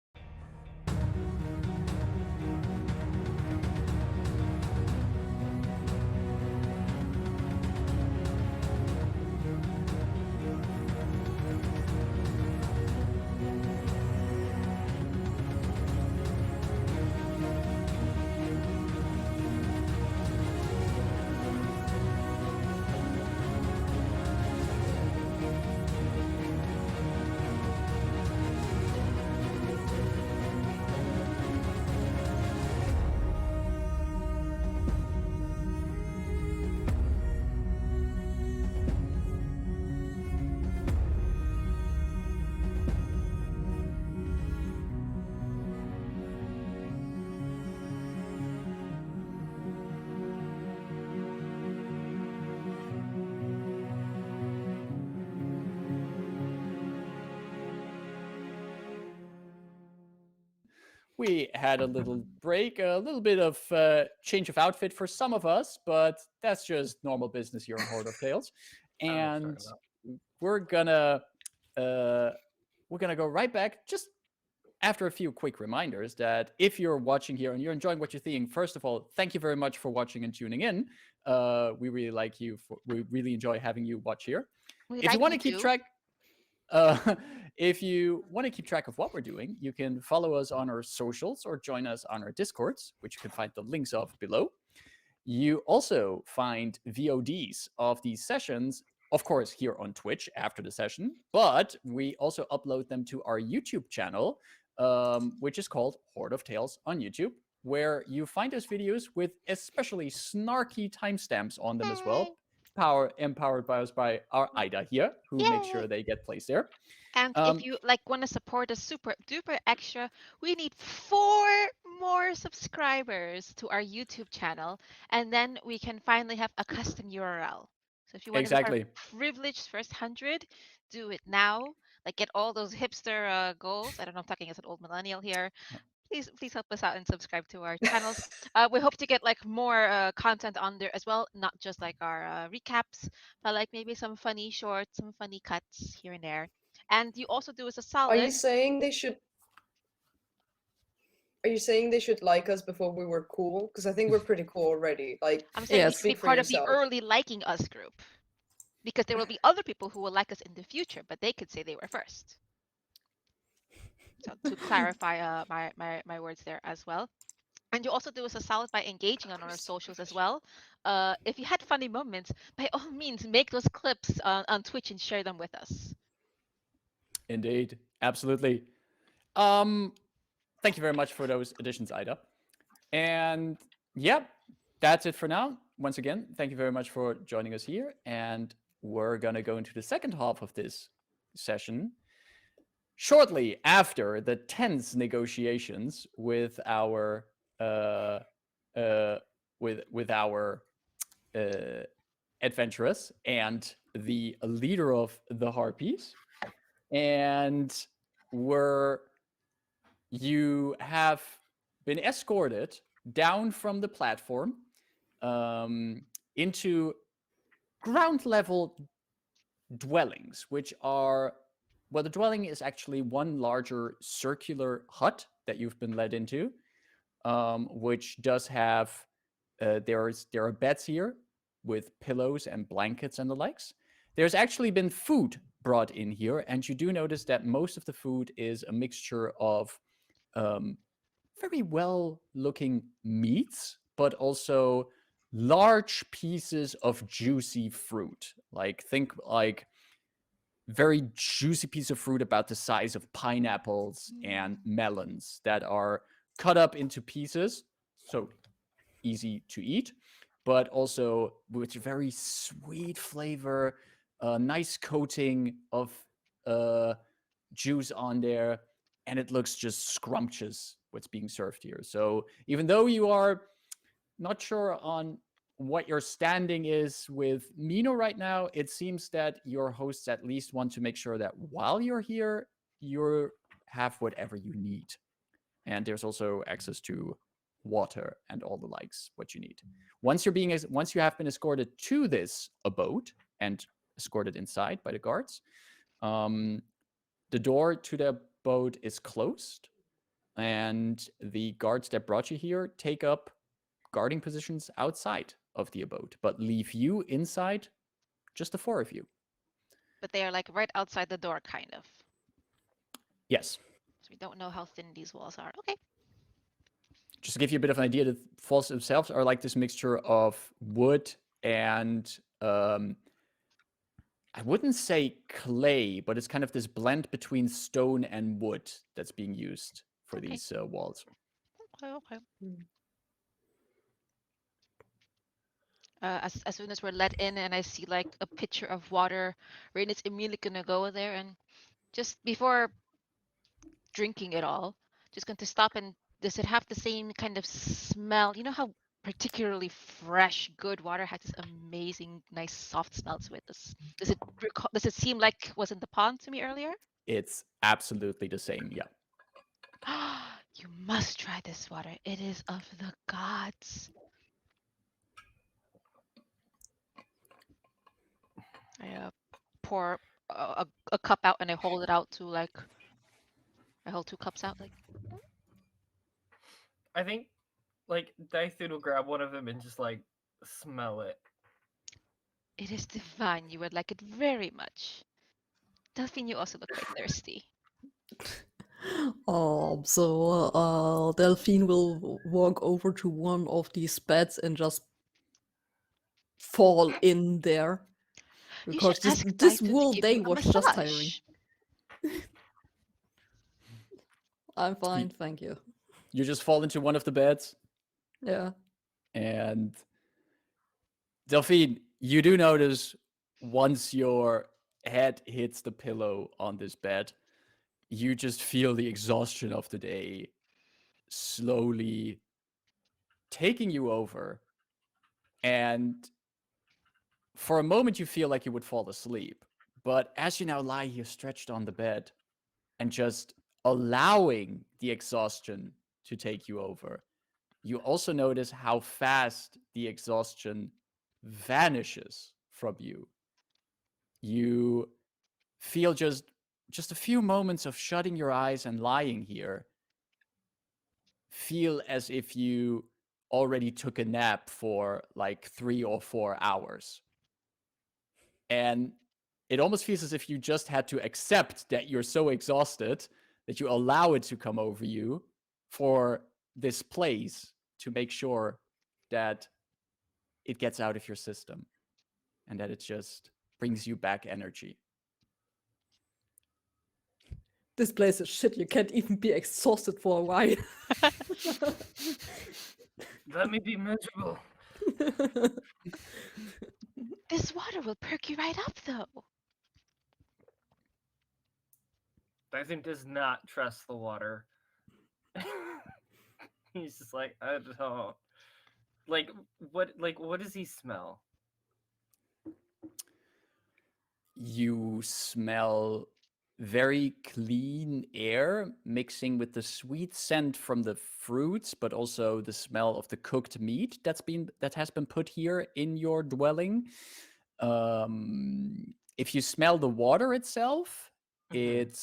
[SPEAKER 1] We had a little break, a little bit of change of outfit for some of us, but that's just normal business here on Horde of Tales. And we're gonna go right back just after a few quick reminders that if you're watching here and you're enjoying what you're seeing, first of all, thank you very much for watching and tuning in. We really like you. We really enjoy having you watch here. If you want to keep track. If you want to keep track of what we're doing, you can follow us on our socials or join us on our Discords, which you can find the links of below. You also find VODs of these sessions, of course, here on Twitch after the session, but we also upload them to our YouTube channel, which is called Horde of Tales on YouTube. where you find those videos with especially snarky timestamps on them as well. Empowered by us by our Ida here, who makes
[SPEAKER 2] Yay.
[SPEAKER 1] sure they get placed there.
[SPEAKER 2] And if you like want to support us super duper extra, we need 4 more subscribers to our YouTube channel, and then we can finally have a custom URL. So if you want to be
[SPEAKER 1] Exactly.
[SPEAKER 2] our privileged first 100, do it now. Like get all those hipster goals. I don't know, I'm talking as an old millennial here. Please help us out and subscribe to our channels. We hope to get like more content on there as well, not just like our recaps, but like maybe some funny shorts, some funny cuts here and there. And you also do us a
[SPEAKER 4] Are you
[SPEAKER 2] solid.
[SPEAKER 4] saying they should? Are you saying they should like us before we were cool? Because I think we're pretty cool already. Like,
[SPEAKER 2] I'm saying
[SPEAKER 5] Yes.
[SPEAKER 2] you should be
[SPEAKER 4] speak for
[SPEAKER 2] part of the
[SPEAKER 4] yourself.
[SPEAKER 2] early liking us group, because there will be other people who will like us in the future, but they could say they were first. So to clarify my words there as well. And you also do us a solid by engaging on our socials as well. If you had funny moments, by all means, make those clips on Twitch and share them with us.
[SPEAKER 1] Indeed, absolutely. Thank you very much for those additions, Ida. And yep, that's it for now. Once again, thank you very much for joining us here. And we're going to go into the second half of this session shortly after the tense negotiations with our adventurers and the leader of the harpies. And you have been escorted down from the platform into ground level dwellings, which are, well, the dwelling is actually one larger circular hut that you've been led into, which does have, there are beds here with pillows and blankets and the likes. There's actually been food brought in here, and you do notice that most of the food is a mixture of very well-looking meats, but also large pieces of juicy fruit. Like, think like very juicy piece of fruit about the size of pineapples and melons that are cut up into pieces, so easy to eat, but also with very sweet flavor, a nice coating of juice on there, and it looks just scrumptious what's being served here. So even though you are not sure on what your standing is with Mino right now, it seems that your hosts at least want to make sure that while you're here, you have whatever you need. And there's also access to water and all the likes, what you need. Once you have been escorted to this abode and escorted inside by the guards, the door to the abode is closed, and the guards that brought you here take up guarding positions outside of the abode, but leave you inside, just the 4 of you.
[SPEAKER 2] But they are like right outside the door, kind of.
[SPEAKER 1] Yes.
[SPEAKER 2] So we don't know how thin these walls are. Okay.
[SPEAKER 1] Just to give you a bit of an idea, the walls themselves are like this mixture of wood and I wouldn't say clay, but it's kind of this blend between stone and wood that's being used for these walls.
[SPEAKER 2] Okay. As soon as we're let in and I see like a pitcher of water, Rayn is immediately gonna go there and just before drinking it all, just going to stop and does it have the same kind of smell? You know how particularly fresh, good water has this amazing, nice, soft smell to it. Does it seem like was in the pond to me earlier?
[SPEAKER 1] It's absolutely the same, yeah.
[SPEAKER 2] You must try this water. It is of the gods. I pour a cup out and I hold it out to like. I hold 2 cups out like.
[SPEAKER 3] I think, like, Dythun will grab one of them and just, like, smell it.
[SPEAKER 2] It is divine. You would like it very much. Delphine, you also look quite thirsty.
[SPEAKER 5] So Delphine will walk over to one of these beds and just fall in there. Because
[SPEAKER 2] You should ask
[SPEAKER 5] this
[SPEAKER 2] Dythun to
[SPEAKER 5] whole
[SPEAKER 2] give
[SPEAKER 5] day
[SPEAKER 2] you a
[SPEAKER 5] was just tiring.
[SPEAKER 2] massage.
[SPEAKER 5] I'm fine, thank you.
[SPEAKER 1] You just fall into one of the beds,
[SPEAKER 5] Yeah.
[SPEAKER 1] and Delphine, you do notice once your head hits the pillow on this bed, you just feel the exhaustion of the day slowly taking you over. And for a moment, you feel like you would fall asleep. But as you now lie here stretched on the bed and just allowing the exhaustion to take you over, you also notice how fast the exhaustion vanishes from you. You feel just a few moments of shutting your eyes and lying here feel as if you already took a nap for like 3 or 4 hours. And it almost feels as if you just had to accept that you're so exhausted that you allow it to come over you for this place to make sure that it gets out of your system and that it just brings you back energy.
[SPEAKER 5] This place is shit. You can't even be exhausted for a while.
[SPEAKER 3] Let me be miserable.
[SPEAKER 2] This water will perk you right up, though.
[SPEAKER 3] Dyson does not trust the water. He's just like, I don't. What does he smell?
[SPEAKER 1] You smell very clean air mixing with the sweet scent from the fruits, but also the smell of the cooked meat that has been put here in your dwelling. If you smell the water itself, it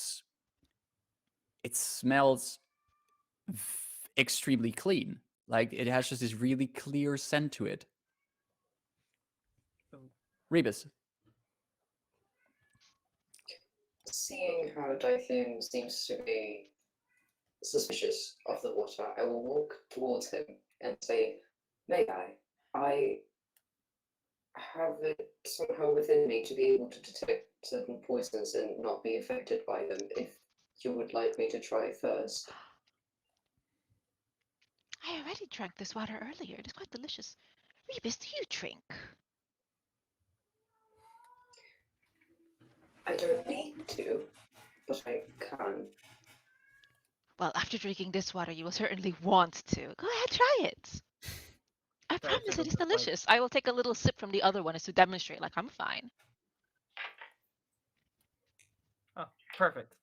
[SPEAKER 1] smells extremely clean. Like it has just this really clear scent to it. Rebus.
[SPEAKER 6] Seeing how Dythun seems to be suspicious of the water, I will walk towards him and say, "May I have it somehow within me to be able to detect certain poisons and not be affected by them if you would like me to try first."
[SPEAKER 2] I already drank this water earlier. It is quite delicious. Rebus, do you drink?
[SPEAKER 6] I don't need to, but I can.
[SPEAKER 2] Well, after drinking this water, you will certainly want to. Go ahead, try it. I promise it is delicious. I will take a little sip from the other one as to demonstrate, like I'm fine.
[SPEAKER 3] Oh, perfect.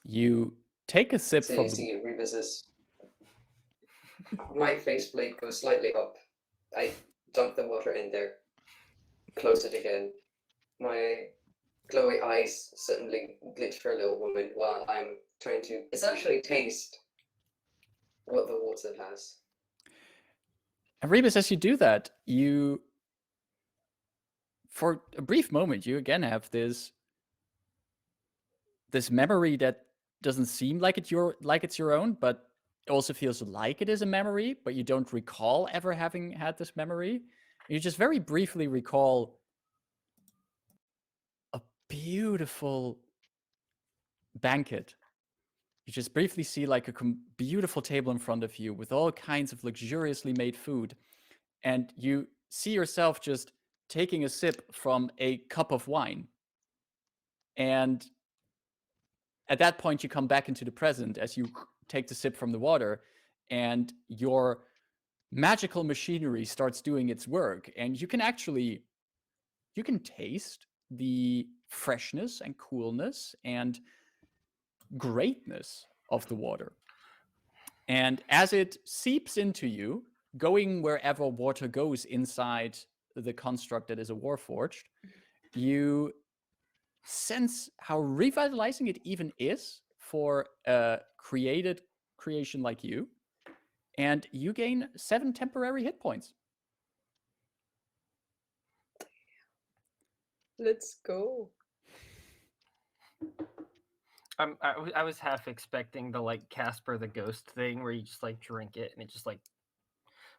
[SPEAKER 1] You take a sip
[SPEAKER 6] So
[SPEAKER 1] from
[SPEAKER 6] you see Rebus's my faceplate goes slightly up. I dunk the water in there, close it again. My glowy eyes suddenly glitch for a little moment while I'm trying to essentially taste what the water has.
[SPEAKER 1] And Rebus, as you do that, you, for a brief moment, you again have this memory that doesn't seem like it's your own, but it also feels like it is a memory, but you don't recall ever having had this memory. You just very briefly recall a beautiful banquet. You just briefly see like a beautiful table in front of you with all kinds of luxuriously made food. And you see yourself just taking a sip from a cup of wine. And at that point, you come back into the present as you take the sip from the water, and your magical machinery starts doing its work. And you can taste the freshness and coolness and greatness of the water. And as it seeps into you, going wherever water goes inside the construct that is a Warforged, you sense how revitalizing it even is for a creation like you. And you gain 7 temporary hit points.
[SPEAKER 4] Let's go.
[SPEAKER 3] I was half expecting the like Casper the Ghost thing where you just like drink it and it just like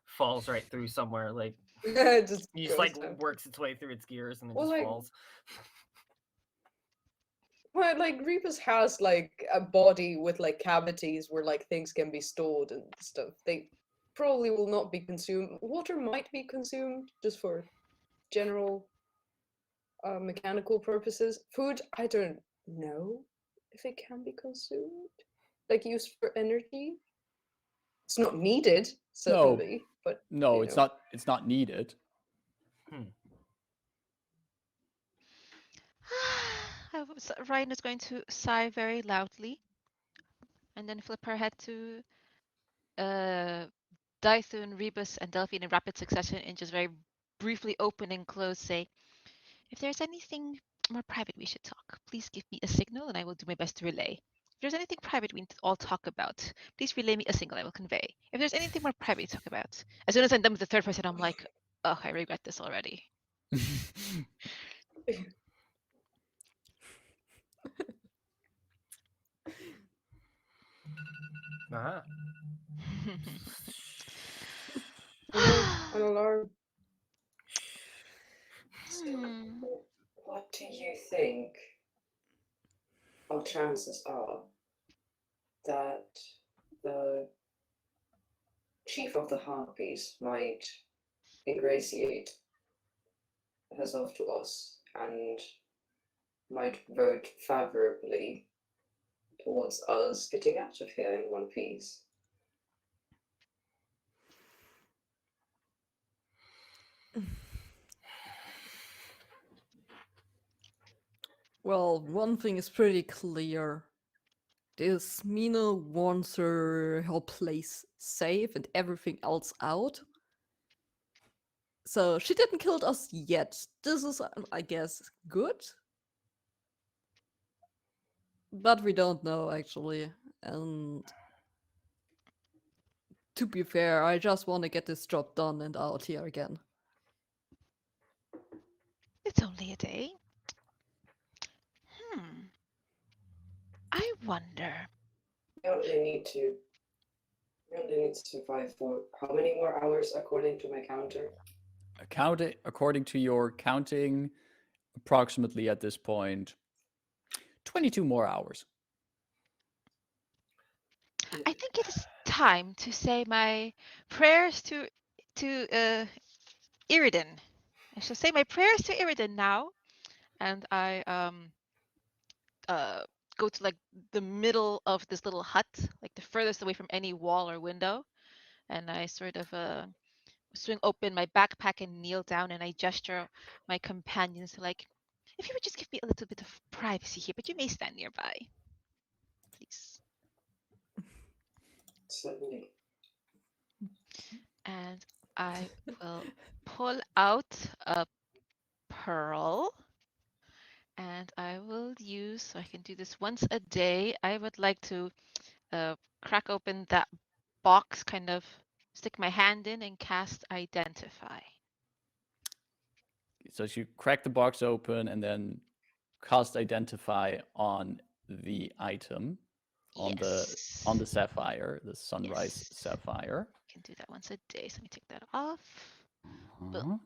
[SPEAKER 3] falls right through somewhere. Like
[SPEAKER 4] Just
[SPEAKER 3] he just
[SPEAKER 4] goes
[SPEAKER 3] like
[SPEAKER 4] down.
[SPEAKER 3] works its way through its gears and it
[SPEAKER 4] Well,
[SPEAKER 3] just
[SPEAKER 4] like-
[SPEAKER 3] falls.
[SPEAKER 4] Well, like Rebus has like a body with like cavities where like things can be stored and stuff. They probably will not be consumed. Water might be consumed just for general mechanical purposes. Food, I don't know if it can be consumed, like used for energy. It's not needed, certainly, but
[SPEAKER 1] No,
[SPEAKER 4] you
[SPEAKER 1] it's
[SPEAKER 4] know.
[SPEAKER 1] not. It's not needed.
[SPEAKER 2] Ryan is going to sigh very loudly, and then flip her head to Dythun, Rebus, and Delphine in rapid succession, and just very briefly open and close say, "If there's anything more private we should talk, please give me a signal, and I will do my best to relay. If there's anything private we need to all talk about, please relay me a signal I will convey. If there's anything more private to talk about." As soon as I'm done with the third person, I'm like, "Oh, I regret this already."
[SPEAKER 3] Ah.
[SPEAKER 4] An alarm.
[SPEAKER 2] Hmm.
[SPEAKER 6] What do you think our chances are that the chief of the harpies might ingratiate herself to us and might vote favorably towards us getting out of here in one piece?
[SPEAKER 5] Well, one thing is pretty clear. This Mina wants her place safe and everything else out. So she didn't kill us yet. This is, I guess, good. But we don't know, actually. And to be fair, I just want to get this job done and out here again.
[SPEAKER 2] It's only a day. I wonder.
[SPEAKER 6] We only need to survive for how many more hours according to my counter?
[SPEAKER 1] According to your counting, approximately at this point, 22 more hours.
[SPEAKER 2] I think it is time to say my prayers to Iridan. I shall say my prayers to Iridan now, and I go to like the middle of this little hut, like the furthest away from any wall or window, and I sort of swing open my backpack and kneel down, and I gesture my companions like, "If you would just give me a little bit of privacy here, but you may stand nearby, please."
[SPEAKER 6] Certainly.
[SPEAKER 2] And I will pull out a pearl, and I will use, so I can do this once a day. I would like to crack open that box, kind of stick my hand in and cast Identify.
[SPEAKER 1] So you crack the box open and then cast Identify on the item, on
[SPEAKER 2] Yes.
[SPEAKER 1] the sapphire, the Sunrise
[SPEAKER 2] Yes.
[SPEAKER 1] Sapphire.
[SPEAKER 2] I can do that once a day, so let me take that off.
[SPEAKER 1] Uh-huh.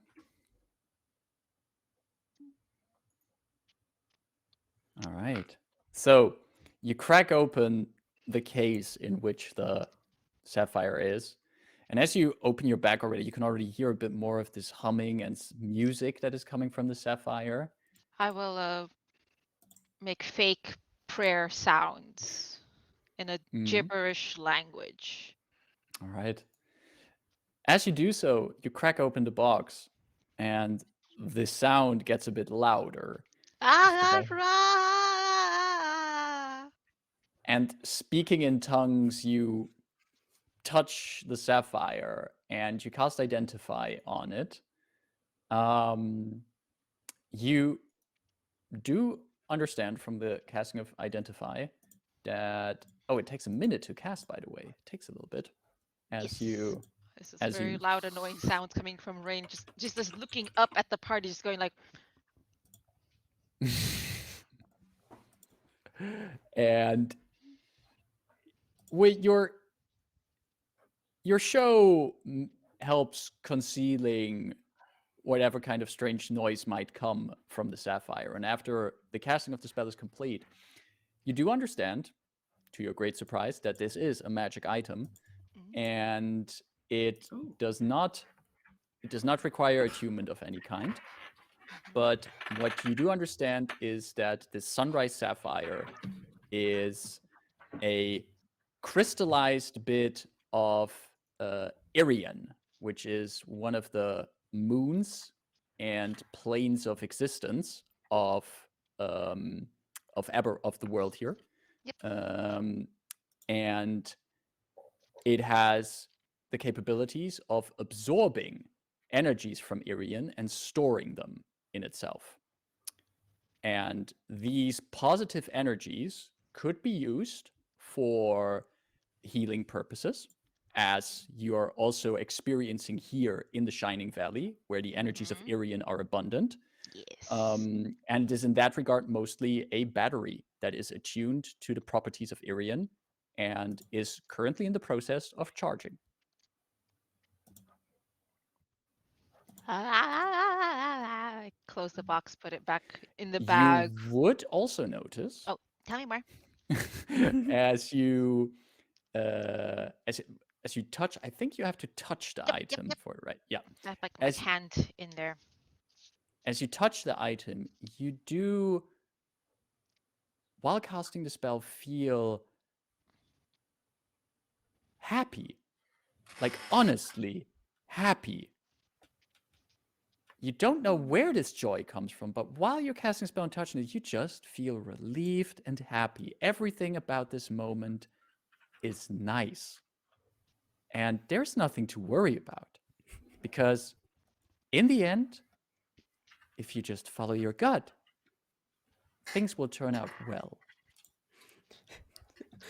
[SPEAKER 1] All right. So you crack open the case in which the sapphire is. And as you open your bag already, you can already hear a bit more of this humming and music that is coming from the sapphire.
[SPEAKER 2] I will make fake prayer sounds in a gibberish language.
[SPEAKER 1] All right. As you do so, you crack open the box and the sound gets a bit louder. And speaking in tongues, you touch the sapphire and you cast Identify on it. You do understand from the casting of Identify that, oh, it takes a minute to cast, by the way. It takes a little bit. As you
[SPEAKER 2] This is
[SPEAKER 1] as
[SPEAKER 2] very
[SPEAKER 1] you
[SPEAKER 2] loud, annoying sounds coming from Rayn, just looking up at the party, just going like,
[SPEAKER 1] and with your show helps concealing whatever kind of strange noise might come from the sapphire. And after the casting of the spell is complete, you do understand, to your great surprise, that this is a magic item, and it does not require attunement of any kind. But what you do understand is that the Sunrise Sapphire is a crystallized bit of Eberron, which is one of the moons and planes of existence of the world here.
[SPEAKER 2] Yep.
[SPEAKER 1] And it has the capabilities of absorbing energies from Eberron and storing them in itself. And these positive energies could be used for healing purposes, as you are also experiencing here in the Shining Valley, where the energies of Eberron are abundant.
[SPEAKER 2] Yes.
[SPEAKER 1] And it is in that regard mostly a battery that is attuned to the properties of Eberron and is currently in the process of charging.
[SPEAKER 2] I close the box, put it back in the bag.
[SPEAKER 1] You would also notice,
[SPEAKER 2] Oh, tell me more.
[SPEAKER 1] as you touch, I think you have to touch the
[SPEAKER 2] Yep,
[SPEAKER 1] item
[SPEAKER 2] yep.
[SPEAKER 1] for it, right? Yeah.
[SPEAKER 2] I have like my
[SPEAKER 1] As-
[SPEAKER 2] hand in there.
[SPEAKER 1] As you touch the item, you do, while casting the spell, feel happy. Like, honestly, happy. You don't know where this joy comes from, but while you're casting a spell and touching it, you just feel relieved and happy. Everything about this moment is nice. And there's nothing to worry about. Because in the end, if you just follow your gut, things will turn out well.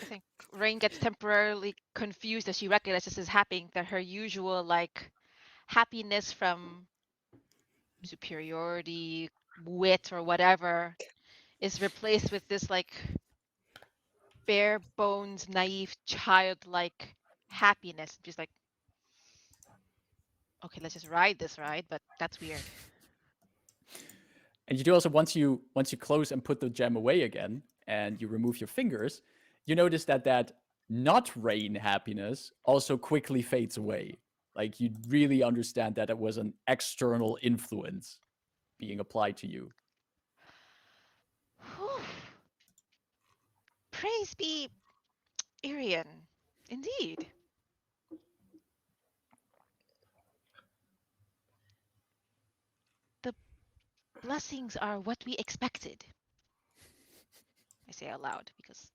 [SPEAKER 2] I think Rayn gets temporarily confused as she recognizes this is happening, that her usual like happiness from superiority, wit, or whatever is replaced with this like bare bones, naive, childlike happiness. She's like, okay, let's just ride this ride, but that's weird.
[SPEAKER 1] And you do also, once you close and put the gem away again, and you remove your fingers, you notice that not Rayn happiness also quickly fades away. Like, you really understand that it was an external influence being applied to you.
[SPEAKER 2] Whew. Praise be Eberron, indeed. The blessings are what we expected. I say out loud because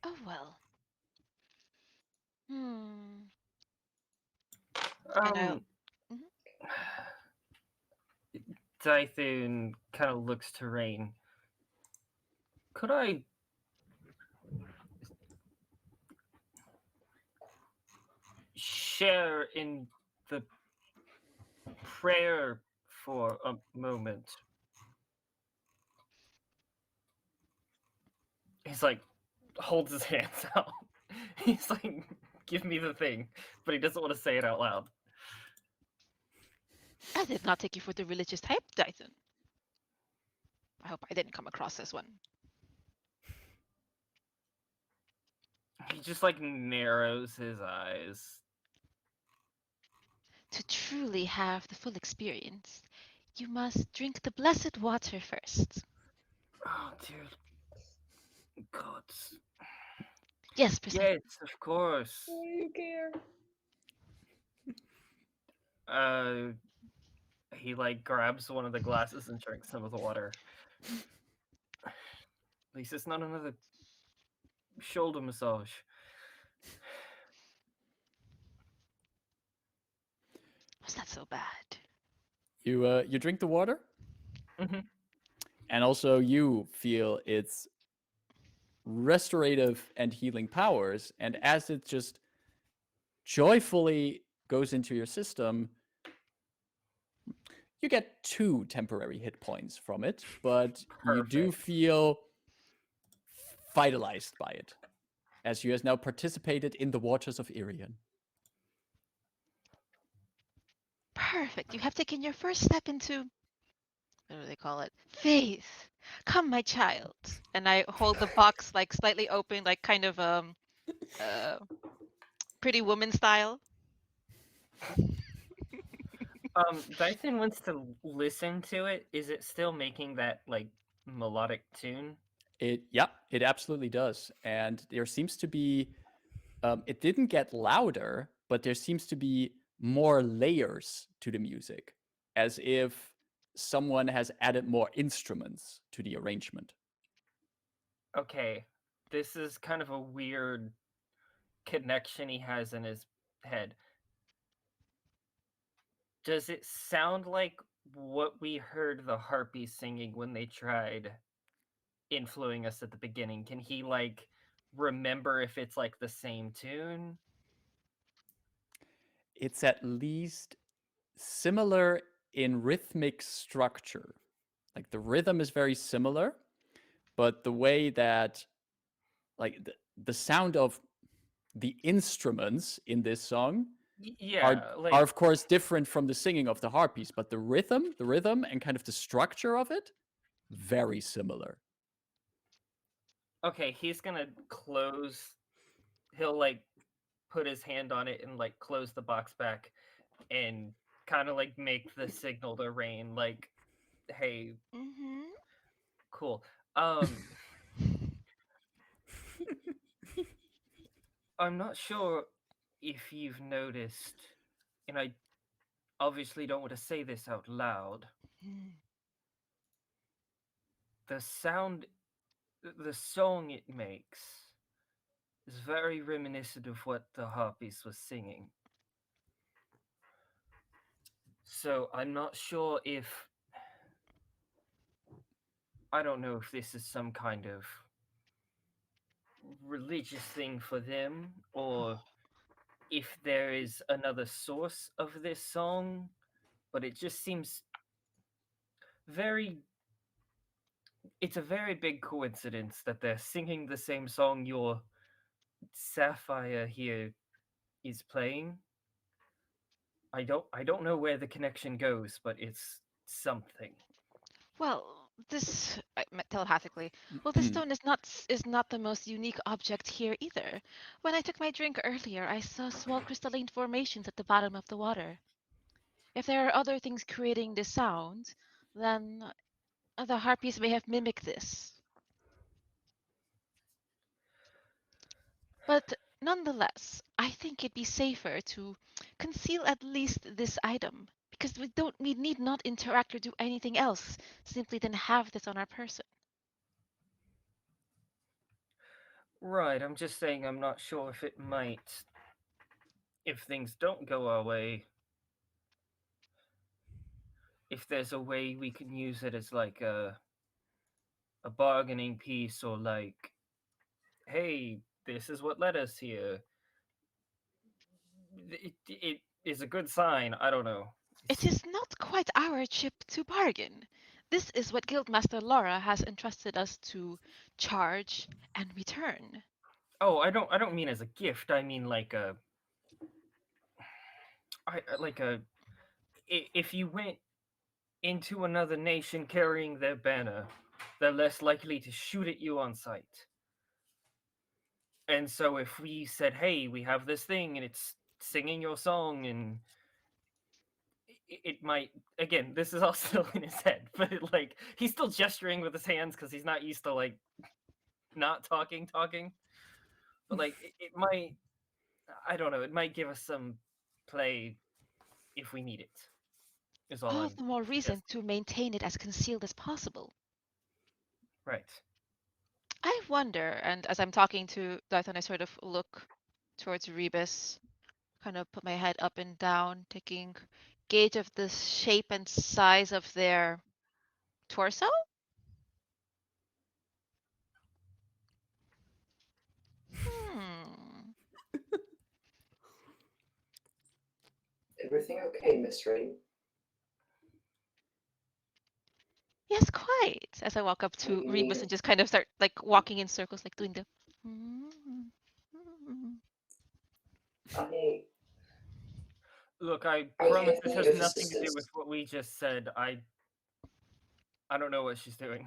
[SPEAKER 2] oh well. And I'll
[SPEAKER 3] Typhoon kind of looks to Rayn. Could I share in the prayer for a moment? He's like, holds his hands out. He's like, give me the thing, but he doesn't want to say it out loud.
[SPEAKER 2] I did not take you for the religious type, Dyson. I hope I didn't come across as one.
[SPEAKER 3] He just like narrows his eyes.
[SPEAKER 2] To truly have the full experience, you must drink the blessed water first.
[SPEAKER 3] Oh, dude. Gods.
[SPEAKER 2] Yes, precisely.
[SPEAKER 3] Yes, of course.
[SPEAKER 4] Why do you care?
[SPEAKER 3] He like grabs one of the glasses and drinks some of the water. At least it's not another shoulder massage.
[SPEAKER 2] Was that so bad?
[SPEAKER 1] You drink the water, and also you feel its restorative and healing powers, and as it just joyfully goes into your system, You get 2 temporary hit points from it, but you do
[SPEAKER 3] Perfect.
[SPEAKER 1] feel vitalized by it, as you have now participated in the waters of Irion.
[SPEAKER 2] Perfect. You have taken your first step into, what do they call it? Faith. Come, my child. And I hold the box like slightly open, like kind of Pretty Woman style.
[SPEAKER 3] Dyson wants to listen to it. Is it still making that like melodic tune?
[SPEAKER 1] It absolutely does. And there seems to be, it didn't get louder, but there seems to be more layers to the music, as if someone has added more instruments to the arrangement.
[SPEAKER 3] Okay, this is kind of a weird connection he has in his head. Does it sound like what we heard the harpies singing when they tried influencing us at the beginning? Can he like remember if it's like the same tune?
[SPEAKER 1] It's at least similar in rhythmic structure. Like the rhythm is very similar, but the way that, like the sound of the instruments in this song
[SPEAKER 3] Yeah, like
[SPEAKER 1] are of course different from the singing of the harpies, but the rhythm and kind of the structure of it, very similar.
[SPEAKER 3] okay, he's gonna close. He'll like put his hand on it and like close the box back and kind of like make the signal to Rayn, like, hey,
[SPEAKER 2] Mm-hmm.
[SPEAKER 3] cool. I'm not sure if you've noticed, and I obviously don't want to say this out loud. The sound, the song it makes is very reminiscent of what the harpies was singing. So I'm not sure if, I don't know if this is some kind of religious thing for them, or if there is another source of this song, but it just seems very, it's a very big coincidence that they're singing the same song your Sapphire here is playing. I don't know where the connection goes, but it's something.
[SPEAKER 2] Well, this telepathically. Well, this stone is not the most unique object here either. When I took my drink earlier, I saw small crystalline formations at the bottom of the water. If there are other things creating this sound, then the harpies may have mimicked this. But nonetheless, I think it'd be safer to conceal at least this item, because we need not interact or do anything else, simply then have this on our person.
[SPEAKER 3] Right, I'm just saying I'm not sure if it might, if things don't go our way, if there's a way we can use it as like a bargaining piece, or like, hey, this is what led us here. It is a good sign. I don't know.
[SPEAKER 2] It is not quite our chip to bargain. This is what Guildmaster Laura has entrusted us to charge and return.
[SPEAKER 3] Oh, I don't mean as a gift. I mean like a, like a, if you went into another nation carrying their banner, they're less likely to shoot at you on sight. And so if we said, hey, we have this thing and it's singing your song, and it might, again, this is all still in his head, but like he's still gesturing with his hands because he's not used to like not talking. But like it might, I don't know, it might give us some play if we need it. Is all
[SPEAKER 2] All
[SPEAKER 3] I'm
[SPEAKER 2] the more reason
[SPEAKER 3] suggesting.
[SPEAKER 2] to maintain it as concealed as possible.
[SPEAKER 3] Right.
[SPEAKER 2] I wonder, and as I'm talking to Dython, I sort of look towards Rebus, kind of put my head up and down, taking gauge of the shape and size of their torso. Hmm.
[SPEAKER 6] Everything okay, Miss Rayn?
[SPEAKER 2] Yes, quite. As I walk up to Rebus and just kind of start like walking in circles, like doing the.
[SPEAKER 6] I
[SPEAKER 3] Look, I
[SPEAKER 6] I
[SPEAKER 3] promise
[SPEAKER 6] have
[SPEAKER 3] this
[SPEAKER 6] need
[SPEAKER 3] has
[SPEAKER 6] of
[SPEAKER 3] nothing to do
[SPEAKER 6] assistance.
[SPEAKER 3] with what we just said. I don't know what she's doing.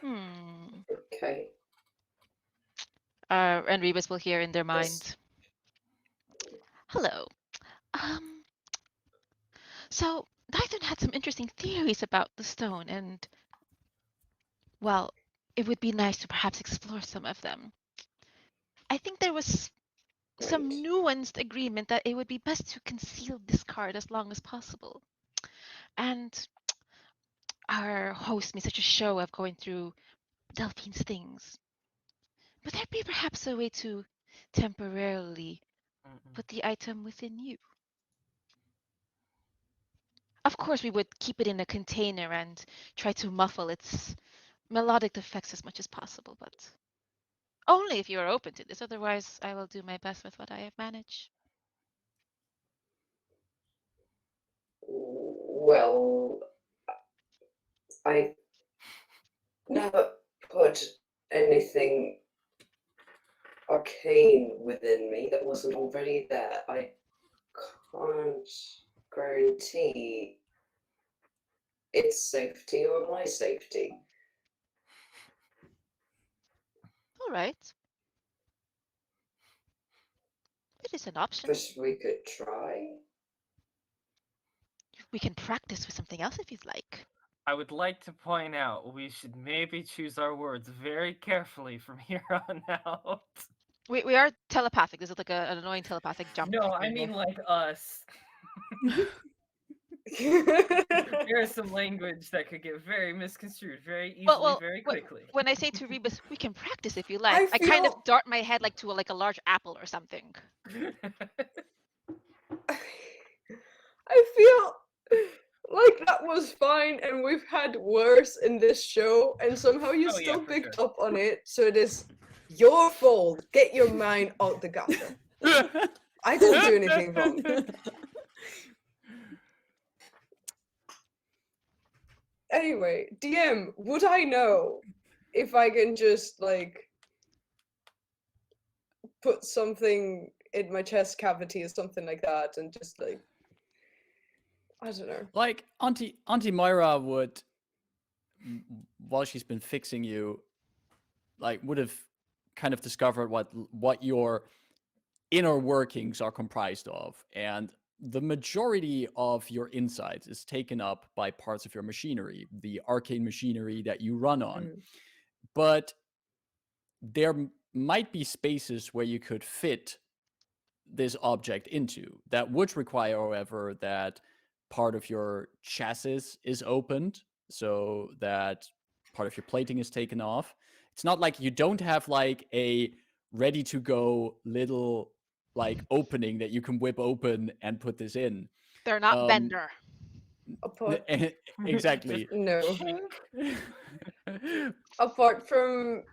[SPEAKER 6] Okay.
[SPEAKER 2] And Rebus will hear in their
[SPEAKER 6] Yes.
[SPEAKER 2] mind. Hello. So Dyson had some interesting theories about the stone, and well, it would be nice to perhaps explore some of them. I think there was some
[SPEAKER 6] Right.
[SPEAKER 2] nuanced agreement that it would be best to conceal this card as long as possible. And our host made such a show of going through Delphine's things. Would there be perhaps a way to temporarily put the item within you? Of course, we would keep it in a container and try to muffle its melodic effects as much as possible, but only if you are open to this. Otherwise, I will do my best with what I have managed.
[SPEAKER 6] Well, I never put anything arcane within me that wasn't already there. I can't guarantee its safety or my safety.
[SPEAKER 2] All right. It is an option.
[SPEAKER 6] But we could try.
[SPEAKER 2] We can practice with something else if you'd like.
[SPEAKER 3] I would like to point out we should maybe choose our words very carefully from here on out.
[SPEAKER 2] We are telepathic. This is like an annoying telepathic jump.
[SPEAKER 3] No,
[SPEAKER 2] we're
[SPEAKER 3] I
[SPEAKER 2] doing
[SPEAKER 3] mean
[SPEAKER 2] here.
[SPEAKER 3] like us. There's some language that could get very misconstrued very easily, very quickly.
[SPEAKER 2] When I say to Rebus, we can practice if you like,
[SPEAKER 4] I
[SPEAKER 2] I kind of
[SPEAKER 4] feel-
[SPEAKER 2] dart my head like to a large apple or something.
[SPEAKER 4] I feel like that was fine, and we've had worse in this show, and somehow you
[SPEAKER 3] Oh, yeah,
[SPEAKER 4] still
[SPEAKER 3] for
[SPEAKER 4] picked
[SPEAKER 3] sure.
[SPEAKER 4] up on it. So it is your fault. Get your mind out the gutter. I didn't do anything wrong. Anyway, DM, would I know if I can just like put something in my chest cavity or something like that, and just like, I don't know.
[SPEAKER 1] Like Auntie Moira would, while she's been fixing you, like would have kind of discovered what your inner workings are comprised of, and the majority of your insights is taken up by parts of your machinery, the arcane machinery that you run on.
[SPEAKER 4] Mm.
[SPEAKER 1] But there might be spaces where you could fit this object into. That would require, however, that part of your chassis is opened so that part of your plating is taken off. It's not like you don't have like a ready to go little like opening that you can whip open and put this in.
[SPEAKER 2] They're not Bender.
[SPEAKER 4] Apart,
[SPEAKER 1] Exactly.
[SPEAKER 4] no. Apart from,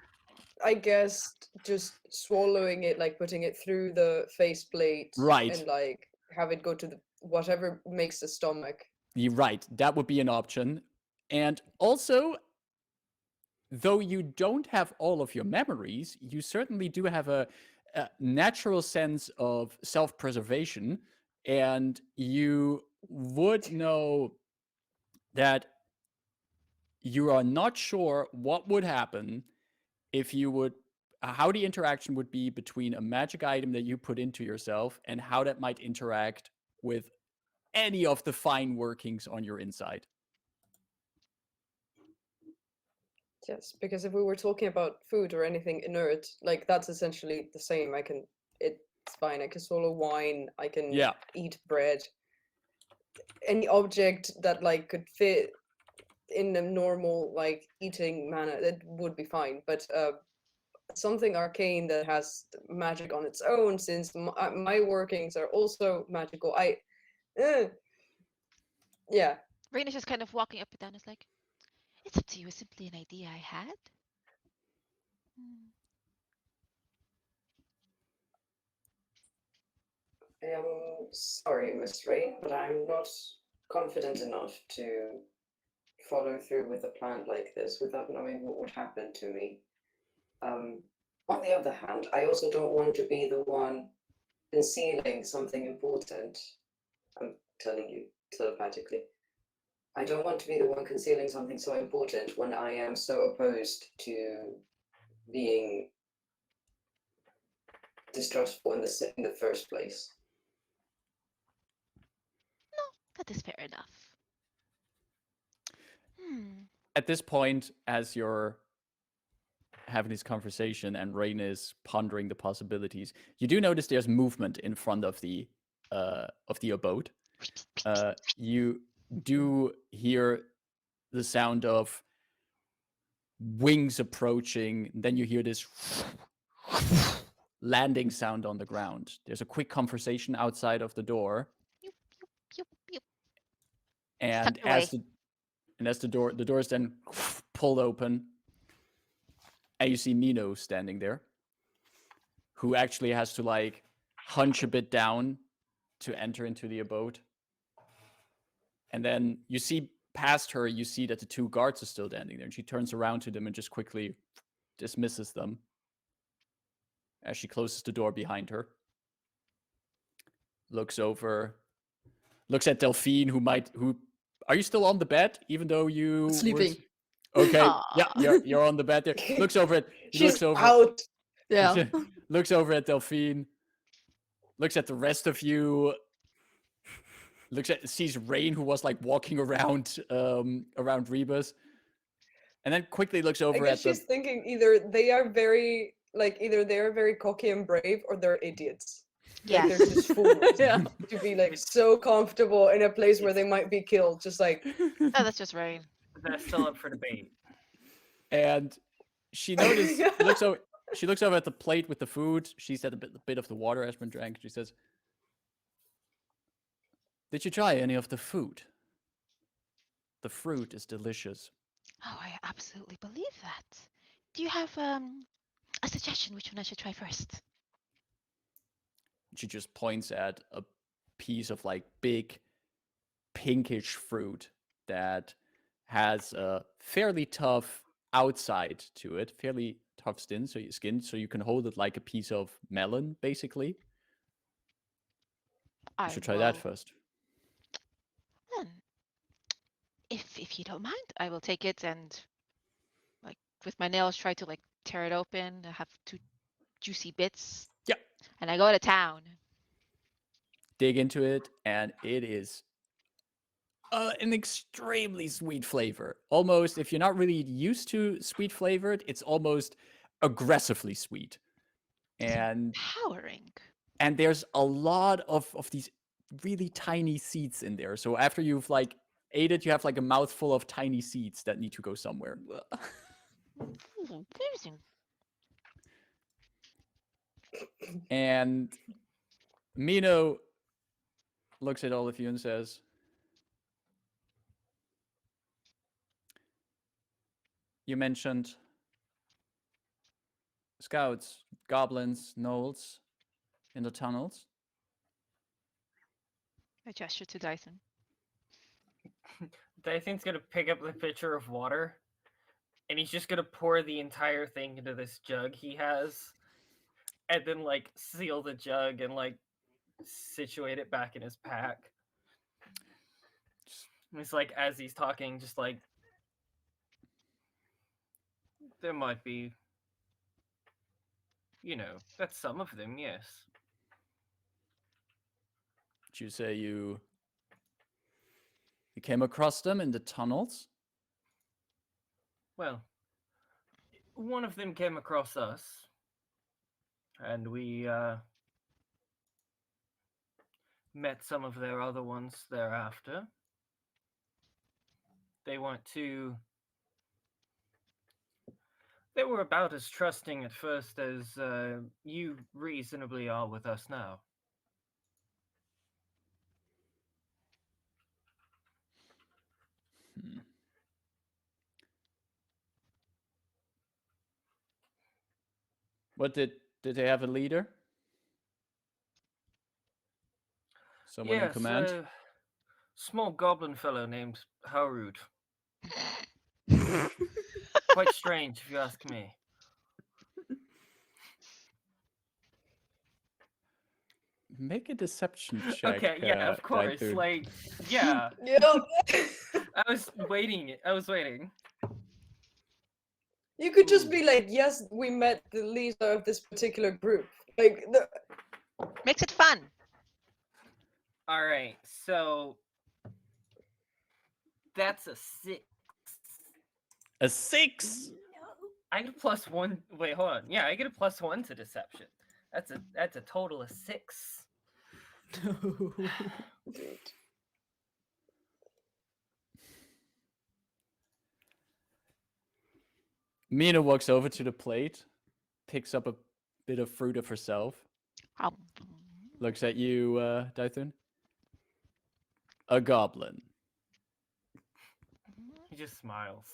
[SPEAKER 4] I guess, just swallowing it, like putting it through the faceplate,
[SPEAKER 1] Right.
[SPEAKER 4] and like have it go to the whatever makes the stomach.
[SPEAKER 1] You're right. That would be an option. And also, though you don't have all of your memories, you certainly do have a natural sense of self-preservation, and you would know that you are not sure what would happen if you would how the interaction would be between a magic item that you put into yourself and how that might interact with any of the fine workings on your inside.
[SPEAKER 4] Yes, because if we were talking about food or anything inert, like that's essentially the same. It's fine. I can swallow wine. I can
[SPEAKER 1] Yeah.
[SPEAKER 4] eat bread. Any object that like could fit in a normal like eating manner, that would be fine. But something arcane that has magic on its own, since my workings are also magical. Yeah.
[SPEAKER 2] Rayn is just kind of walking up and down. It's like, it's up to you. It's simply an idea I had.
[SPEAKER 6] I am sorry, Miss Rayn, but I'm not confident enough to follow through with a plan like this without knowing what would happen to me. On the other hand, I also don't want to be the one concealing something important. I'm telling you telepathically. I don't want to be the one concealing something so important when I am so opposed to being distrustful in the first place.
[SPEAKER 2] No, that is fair enough.
[SPEAKER 1] At this point, as you're having this conversation and Rayn is pondering the possibilities, you do notice there's movement in front of the abode. You do hear the sound of wings approaching. Then you hear this landing sound on the ground. There's a quick conversation outside of the door,
[SPEAKER 2] Pew, pew, pew.
[SPEAKER 1] and
[SPEAKER 2] Tucked away.
[SPEAKER 1] as the door is then pulled open, and you see Mino standing there, who actually has to like hunch a bit down to enter into the abode. And then you see past her, you see that the two guards are still standing there, and she turns around to them and just quickly dismisses them as she closes the door behind her. Looks at Delphine, who are you still on the bed, even though you were
[SPEAKER 5] Sleeping.
[SPEAKER 1] Okay, yeah,
[SPEAKER 2] Aw.
[SPEAKER 1] you're on the bed there. Looks over at
[SPEAKER 4] She's out.
[SPEAKER 5] Yeah.
[SPEAKER 1] looks over at Delphine, looks at the rest of you, sees Rayn, who was like walking around around Rebus, and then quickly looks
[SPEAKER 4] I
[SPEAKER 1] over
[SPEAKER 4] guess
[SPEAKER 1] at the
[SPEAKER 4] she's thinking either they are very cocky and brave, or they're idiots. Like they're
[SPEAKER 2] Yes.
[SPEAKER 4] just fools
[SPEAKER 5] Yeah.
[SPEAKER 4] to be like so comfortable in a place where they might be killed. Just like
[SPEAKER 2] Oh, that's just Rayn.
[SPEAKER 3] That's still up for debate.
[SPEAKER 1] and she notices she looks over at the plate with the food. She's had a bit of the water has been drank. She says, "Did you try any of the food? The fruit is delicious."
[SPEAKER 2] Oh, I absolutely believe that. Do you have a suggestion which one I should try first?
[SPEAKER 1] She just points at a piece of like big pinkish fruit that has a fairly tough outside to it, fairly tough skin, so you can hold it like a piece of melon, basically.
[SPEAKER 2] I
[SPEAKER 1] You should try that
[SPEAKER 2] will-
[SPEAKER 1] first.
[SPEAKER 2] Then, if you don't mind, I will take it and, like, with my nails, try to like tear it open. I have two juicy bits.
[SPEAKER 1] Yeah.
[SPEAKER 2] And I go to town.
[SPEAKER 1] Dig into it, and it is an extremely sweet flavor. Almost, if you're not really used to sweet flavored, it's almost aggressively sweet. And
[SPEAKER 2] Empowering.
[SPEAKER 1] there's a lot of these really tiny seeds in there. So after you've like ate it, you have like a mouthful of tiny seeds that need to go somewhere.
[SPEAKER 2] Amazing.
[SPEAKER 1] And Mino looks at all of you and says, "You mentioned scouts, goblins, gnolls in the tunnels."
[SPEAKER 2] I gesture to Dyson.
[SPEAKER 3] Dyson's gonna pick up the pitcher of water, and he's just gonna pour the entire thing into this jug he has, and then like seal the jug and like situate it back in his pack. And it's like as he's talking, just like there might be, that's some of them, yes.
[SPEAKER 1] Did you say you came across them in the tunnels?
[SPEAKER 3] Well, one of them came across us, and we met some of their other ones thereafter. They weren't too. They were about as trusting at first as you reasonably are with us now.
[SPEAKER 1] Hmm. What did they have a leader? Someone in
[SPEAKER 3] Yes,
[SPEAKER 1] command?
[SPEAKER 3] a small goblin fellow named Harud. Quite strange, if you ask me.
[SPEAKER 1] Make a deception check.
[SPEAKER 3] Okay, yeah, of course.
[SPEAKER 1] Daithun.
[SPEAKER 3] Like, yeah.
[SPEAKER 4] Yeah.
[SPEAKER 3] I was waiting.
[SPEAKER 4] You could just
[SPEAKER 3] Ooh.
[SPEAKER 4] be like, yes, we met the leader of this particular group. Like,
[SPEAKER 2] Makes it fun.
[SPEAKER 3] All right, so that's a 6.
[SPEAKER 1] A 6.
[SPEAKER 3] I get a +1. Wait, hold on. Yeah, I get a +1 to deception. That's a total of 6.
[SPEAKER 4] dude.
[SPEAKER 1] Mina walks over to the plate, picks up a bit of fruit of herself,
[SPEAKER 2] Um,
[SPEAKER 1] looks at you, Daithun. A goblin.
[SPEAKER 3] He just smiles.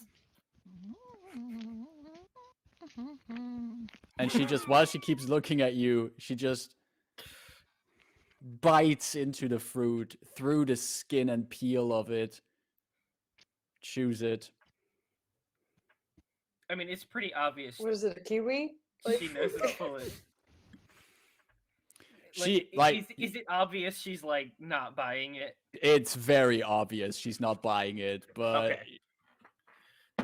[SPEAKER 1] And she just, while she keeps looking at you, she just bites into the fruit through the skin and peel of it, chews it.
[SPEAKER 3] I mean, it's pretty obvious.
[SPEAKER 4] What is it, a kiwi?
[SPEAKER 3] She knows it's full of.
[SPEAKER 1] She, like,
[SPEAKER 3] is it obvious she's like not buying it?
[SPEAKER 1] it's very obvious she's not buying it, but
[SPEAKER 3] Okay.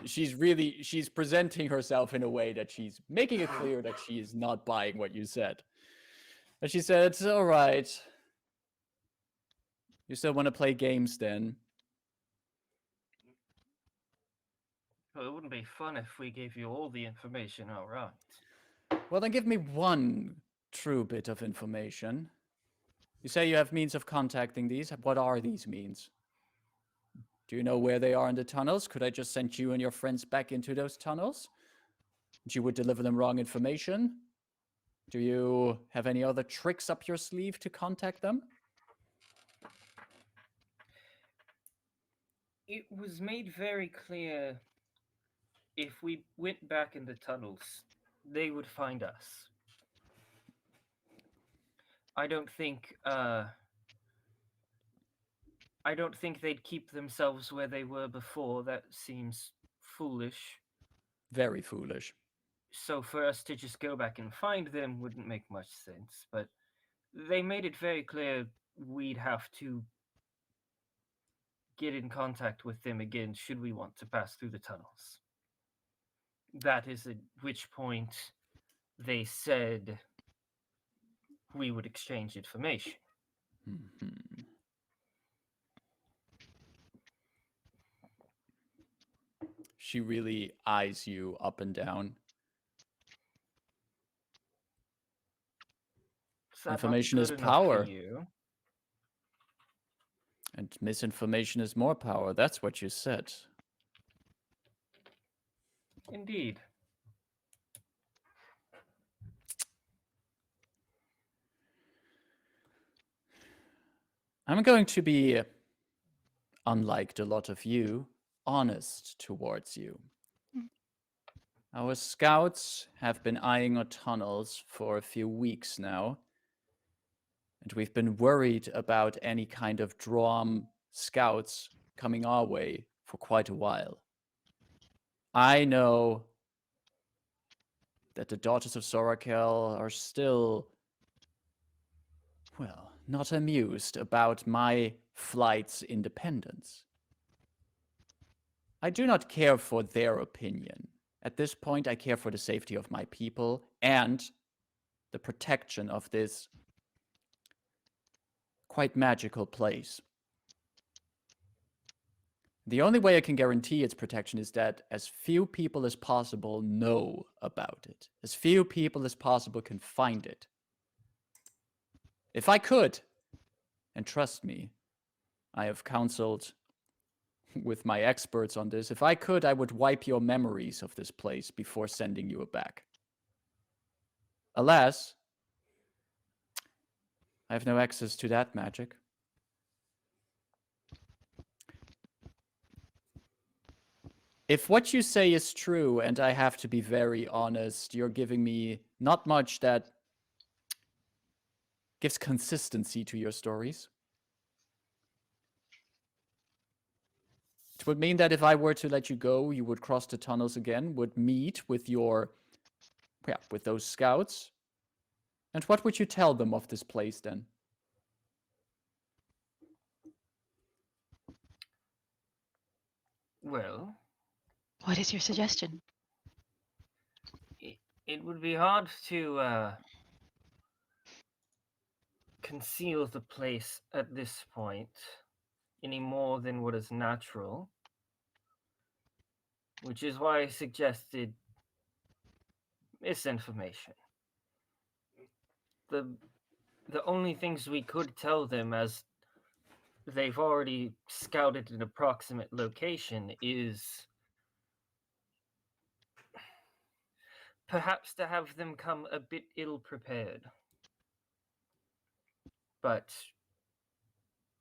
[SPEAKER 1] she's presenting herself in a way that she's making it clear that she is not buying what you said. And she said, all right. You still want to play games then?
[SPEAKER 3] Well, it wouldn't be fun if we gave you all the information, all right?
[SPEAKER 1] Well, then give me one true bit of information. You say you have means of contacting these. What are these means? Do you know where they are in the tunnels? Could I just send you and your friends back into those tunnels? And you would deliver them wrong information? Do you have any other tricks up your sleeve to contact them?
[SPEAKER 3] It was made very clear if we went back in the tunnels, they would find us. I don't think they'd keep themselves where they were before. That seems foolish.
[SPEAKER 1] Very foolish.
[SPEAKER 3] So for us to just go back and find them wouldn't make much sense. But they made it very clear we'd have to get in contact with them again should we want to pass through the tunnels. That is at which point they said we would exchange information.
[SPEAKER 1] Mhm. She really eyes you up and down.
[SPEAKER 3] that not
[SPEAKER 1] Information
[SPEAKER 3] good
[SPEAKER 1] is
[SPEAKER 3] enough
[SPEAKER 1] power.
[SPEAKER 3] for you?
[SPEAKER 1] And misinformation is more power. That's what you said.
[SPEAKER 3] Indeed.
[SPEAKER 1] I'm going to be, unlike a lot of you, honest towards you. Our scouts have been eyeing our tunnels for a few weeks now, and we've been worried about any kind of Droaam scouts coming our way for quite a while. I know that the Daughters of Sorakel are still, well, not amused about my flight's independence. I do not care for their opinion. At this point, I care for the safety of my people and the protection of this quite magical place. The only way I can guarantee its protection is that as few people as possible know about it. As few people as possible can find it. If I could, and trust me, I have counseled with my experts on this, if I could, I would wipe your memories of this place before sending you back. Alas, I have no access to that magic. If what you say is true, and I have to be very honest, you're giving me not much that gives consistency to your stories. would mean that if I were to let you go, you would cross the tunnels again, would meet with with those scouts. And what would you tell them of this place then?
[SPEAKER 3] Well,
[SPEAKER 2] What is your suggestion?
[SPEAKER 3] it would be hard to conceal the place at this point any more than what is natural, which is why I suggested misinformation. The only things we could tell them, as they've already scouted an approximate location, is perhaps to have them come a bit ill-prepared. But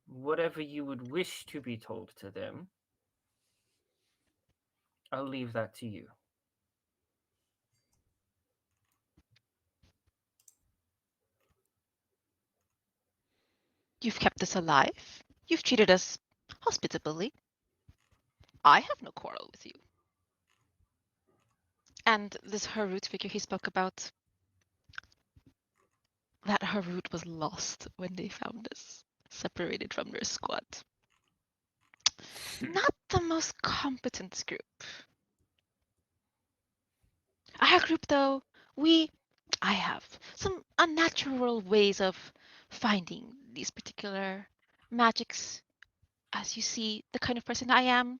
[SPEAKER 3] whatever you would wish to be told to them, I'll leave that to you.
[SPEAKER 2] You've kept us alive. You've treated us hospitably. I have no quarrel with you. And this Harut figure he spoke about, that Harut was lost when they found us, separated from their squad. Not the most competent group. Our group, though, I have some unnatural ways of finding these particular magics. As you see, the kind of person I am,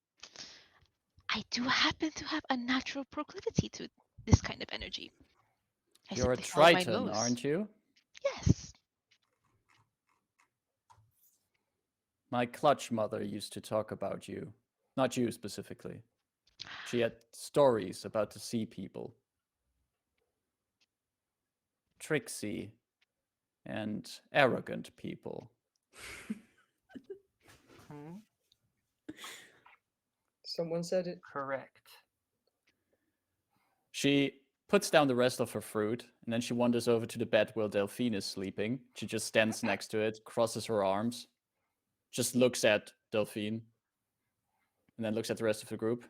[SPEAKER 2] I do happen to have a natural proclivity to this kind of energy. I
[SPEAKER 1] You're a
[SPEAKER 2] simply follow my
[SPEAKER 1] Triton,
[SPEAKER 2] nose.
[SPEAKER 1] aren't you?
[SPEAKER 2] Yes.
[SPEAKER 1] My clutch mother used to talk about you. Not you specifically. She had stories about the sea people. Tricksy and arrogant people.
[SPEAKER 4] Someone said it.
[SPEAKER 3] Correct.
[SPEAKER 1] She puts down the rest of her fruit, and then she wanders over to the bed where Delphine is sleeping. She just stands next to it, crosses her arms, just looks at Delphine, and then looks at the rest of the group.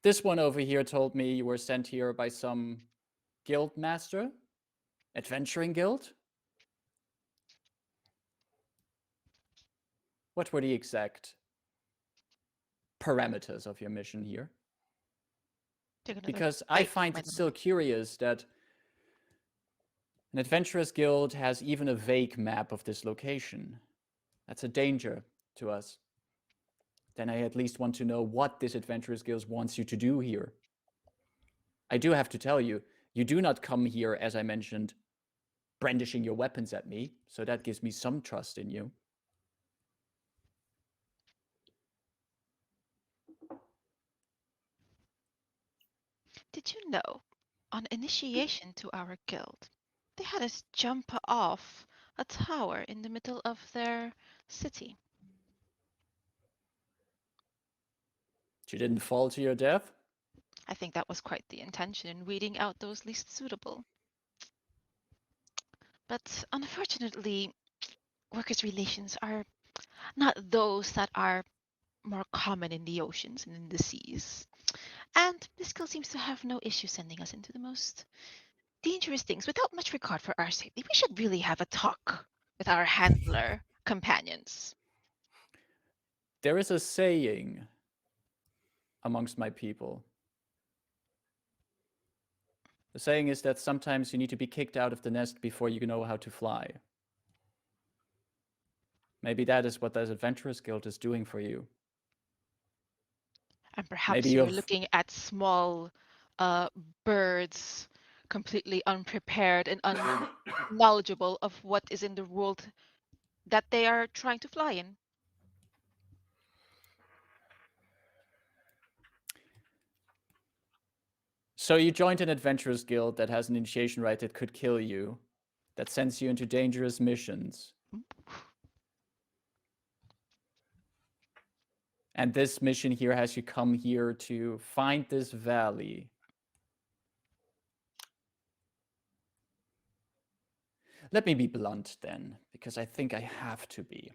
[SPEAKER 1] This one over here told me you were sent here by some guild master? Adventuring guild? What were the exact parameters of your mission here?
[SPEAKER 2] Take another
[SPEAKER 1] Because I
[SPEAKER 2] bite,
[SPEAKER 1] find
[SPEAKER 2] my
[SPEAKER 1] it
[SPEAKER 2] love.
[SPEAKER 1] still curious that an adventurous guild has even a vague map of this location. That's a danger to us. Then I at least want to know what this adventurous guild wants you to do here. I do have to tell you, you do not come here, as I mentioned, brandishing your weapons at me, so that gives me some trust in you.
[SPEAKER 2] Did you know, on initiation to our guild, they had us jump off a tower in the middle of their city?
[SPEAKER 1] You didn't fall to your death?
[SPEAKER 2] I think that was quite the intention in weeding out those least suitable. But unfortunately, workers' relations are not those that are more common in the oceans and in the seas. And this guild seems to have no issue sending us into the most dangerous things without much regard for our safety. We should really have a talk with our handler companions.
[SPEAKER 1] There is a saying amongst my people. The saying is that sometimes you need to be kicked out of the nest before you know how to fly. Maybe that is what this adventurous guild is doing for you.
[SPEAKER 2] And perhaps
[SPEAKER 1] Maybe
[SPEAKER 2] you're
[SPEAKER 1] you've-
[SPEAKER 2] looking at small birds, completely unprepared and unknowledgeable of what is in the world that they are trying to fly in.
[SPEAKER 1] So you joined an adventurous guild that has an initiation rite that could kill you, that sends you into dangerous missions. And this mission here has you come here to find this valley. Let me be blunt then, because I think I have to be.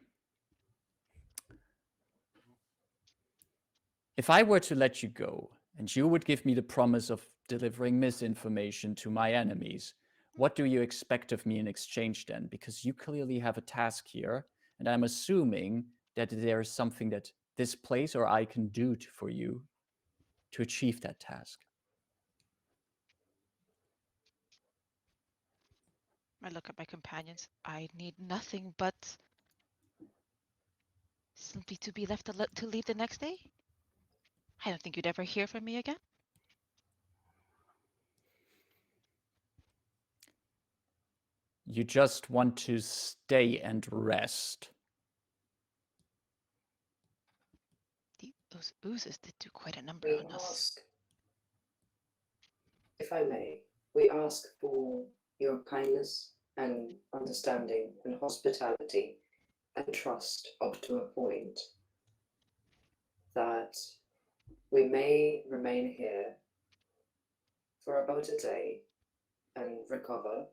[SPEAKER 1] if I were to let you go, and you would give me the promise of delivering misinformation to my enemies, what do you expect of me in exchange then? Because you clearly have a task here, and I'm assuming that there is something that this place or I can do for you to achieve that task.
[SPEAKER 2] I look at my companions. I need nothing but simply to be left to leave the next day. I don't think you'd ever hear from me again.
[SPEAKER 1] You just want to stay and rest.
[SPEAKER 2] Those oozes did do quite a number
[SPEAKER 6] We
[SPEAKER 2] on us.
[SPEAKER 6] ask, if I may, we ask for your kindness and understanding and hospitality and trust up to a point that we may remain here for about a day and recover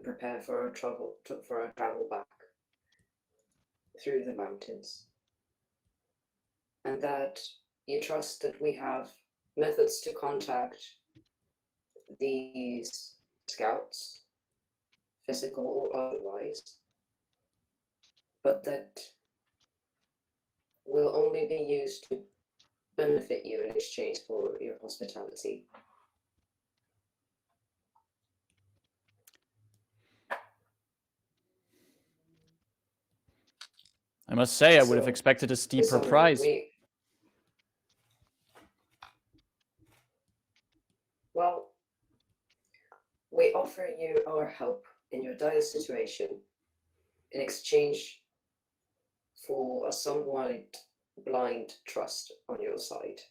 [SPEAKER 6] prepare for our travel back through the mountains, and that you trust that we have methods to contact these scouts, physical or otherwise, but that will only be used to benefit you in exchange for your hospitality.
[SPEAKER 1] I must say, I would have
[SPEAKER 6] So,
[SPEAKER 1] expected a steeper
[SPEAKER 6] Summary,
[SPEAKER 1] price.
[SPEAKER 6] We offer you our help in your dire situation in exchange for a somewhat blind trust on your side.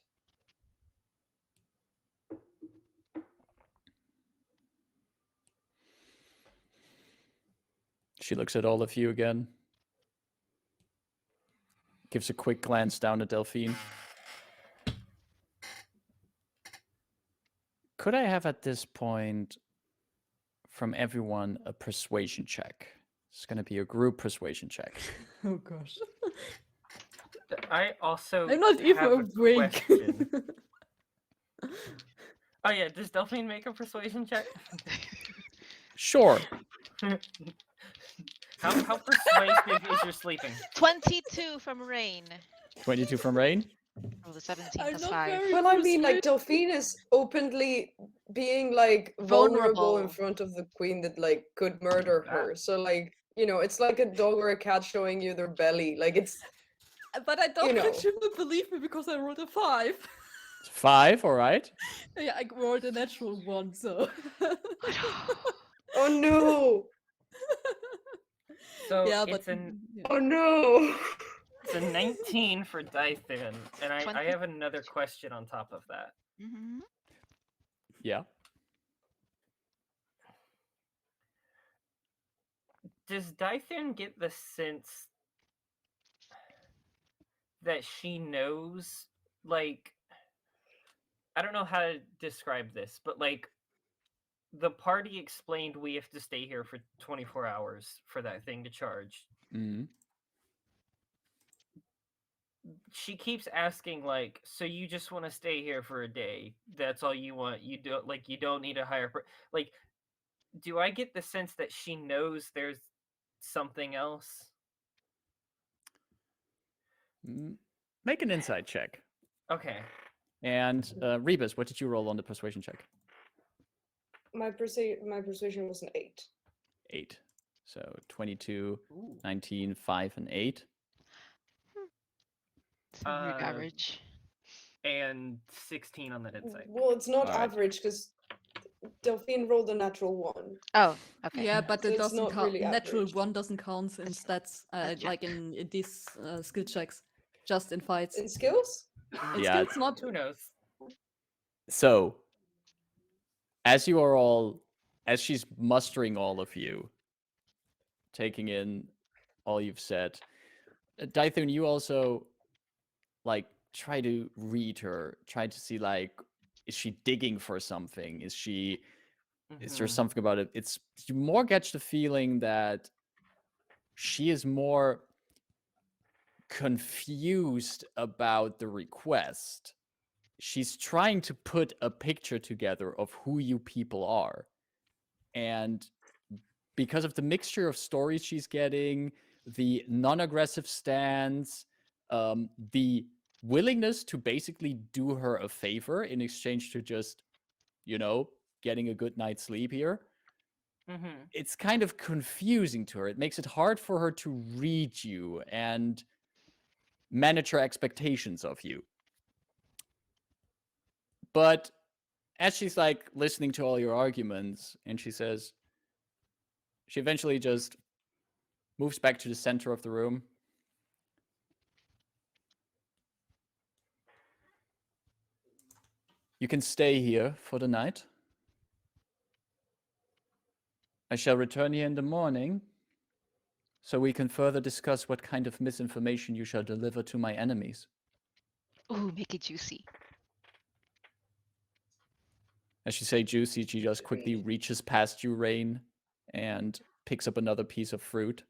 [SPEAKER 1] She looks at all of you again. Gives a quick glance down at Delphine. Could I have at this point from everyone a persuasion check? It's going to be a group persuasion check.
[SPEAKER 5] Oh gosh.
[SPEAKER 3] I also
[SPEAKER 5] I'm not even
[SPEAKER 3] have a
[SPEAKER 5] awake.
[SPEAKER 3] question. Oh yeah, does Delphine make a persuasion check?
[SPEAKER 1] Sure.
[SPEAKER 3] How persuasive is your sleeping?
[SPEAKER 2] 22 from Rayn.
[SPEAKER 1] 22 from Rayn.
[SPEAKER 2] Oh, the 17
[SPEAKER 5] I'm
[SPEAKER 2] plus
[SPEAKER 5] not
[SPEAKER 2] 5.
[SPEAKER 5] very
[SPEAKER 4] Well, I mean, like,
[SPEAKER 5] persuaded.
[SPEAKER 4] Delphine is openly being, like, vulnerable in
[SPEAKER 2] Vulnerable.
[SPEAKER 4] front of the queen that, like, could murder her. So, like, you know, it's like a dog or a cat showing you their belly. Like, it's,
[SPEAKER 5] But I don't
[SPEAKER 4] you know.
[SPEAKER 5] think she will believe me because I rolled a 5.
[SPEAKER 1] 5, all right.
[SPEAKER 5] Yeah, I rolled a natural 1, so.
[SPEAKER 4] oh no!
[SPEAKER 3] So
[SPEAKER 5] yeah,
[SPEAKER 3] it's
[SPEAKER 5] but
[SPEAKER 3] a
[SPEAKER 4] Oh no!
[SPEAKER 3] it's a 19 for Dython, and I
[SPEAKER 2] 20.
[SPEAKER 3] have another question on top of that.
[SPEAKER 2] Mm-hmm.
[SPEAKER 1] Yeah.
[SPEAKER 3] Does Dython get the sense that she knows, like, I don't know how to describe this, but like the party explained we have to stay here for 24 hours for that thing to charge.
[SPEAKER 1] Mm-hmm.
[SPEAKER 3] She keeps asking, like, so you just want to stay here for a day? That's all you want? You don't need a higher like, do I get the sense that she knows there's something else?
[SPEAKER 1] Make an insight check.
[SPEAKER 3] Okay.
[SPEAKER 1] And Rebus, what did you roll on the persuasion check?
[SPEAKER 4] My persuasion was an 8.
[SPEAKER 1] 8. So 22,
[SPEAKER 3] Ooh.
[SPEAKER 1] 19, 5, and 8.
[SPEAKER 2] It's a rude average.
[SPEAKER 3] And 16 on that insight.
[SPEAKER 4] Well, it's not
[SPEAKER 1] Alright.
[SPEAKER 4] average because Delphine rolled a natural 1.
[SPEAKER 2] Oh, okay.
[SPEAKER 5] yeah, but
[SPEAKER 4] So
[SPEAKER 5] it
[SPEAKER 4] it's
[SPEAKER 5] doesn't
[SPEAKER 4] not
[SPEAKER 5] count.
[SPEAKER 4] really
[SPEAKER 5] Natural
[SPEAKER 4] average.
[SPEAKER 5] 1 doesn't count in stats,
[SPEAKER 2] a
[SPEAKER 5] like in these skill checks, just in fights.
[SPEAKER 4] In skills?
[SPEAKER 5] In
[SPEAKER 1] Yeah.
[SPEAKER 5] skills, not.
[SPEAKER 3] Who knows?
[SPEAKER 1] So, as she's mustering all of you, taking in all you've said, Dython, you also, like, try to read her, try to see, like, is she digging for something? Is there something about it? You more get the feeling that she is more confused about the request. She's trying to put a picture together of who you people are. And because of the mixture of stories she's getting, the non-aggressive stance, the willingness to basically do her a favor in exchange to just, getting a good night's sleep here, it's kind of confusing to her. It makes it hard for her to read you and manage her expectations of you. But as she's like listening to all your arguments, and she eventually just moves back to the center of the room. You can stay here for the night. I shall return here in the morning, so we can further discuss what kind of misinformation you shall deliver to my enemies.
[SPEAKER 2] Ooh, make it juicy.
[SPEAKER 1] As you say juicy, she just quickly reaches past you, Rayn, and picks up another piece of fruit.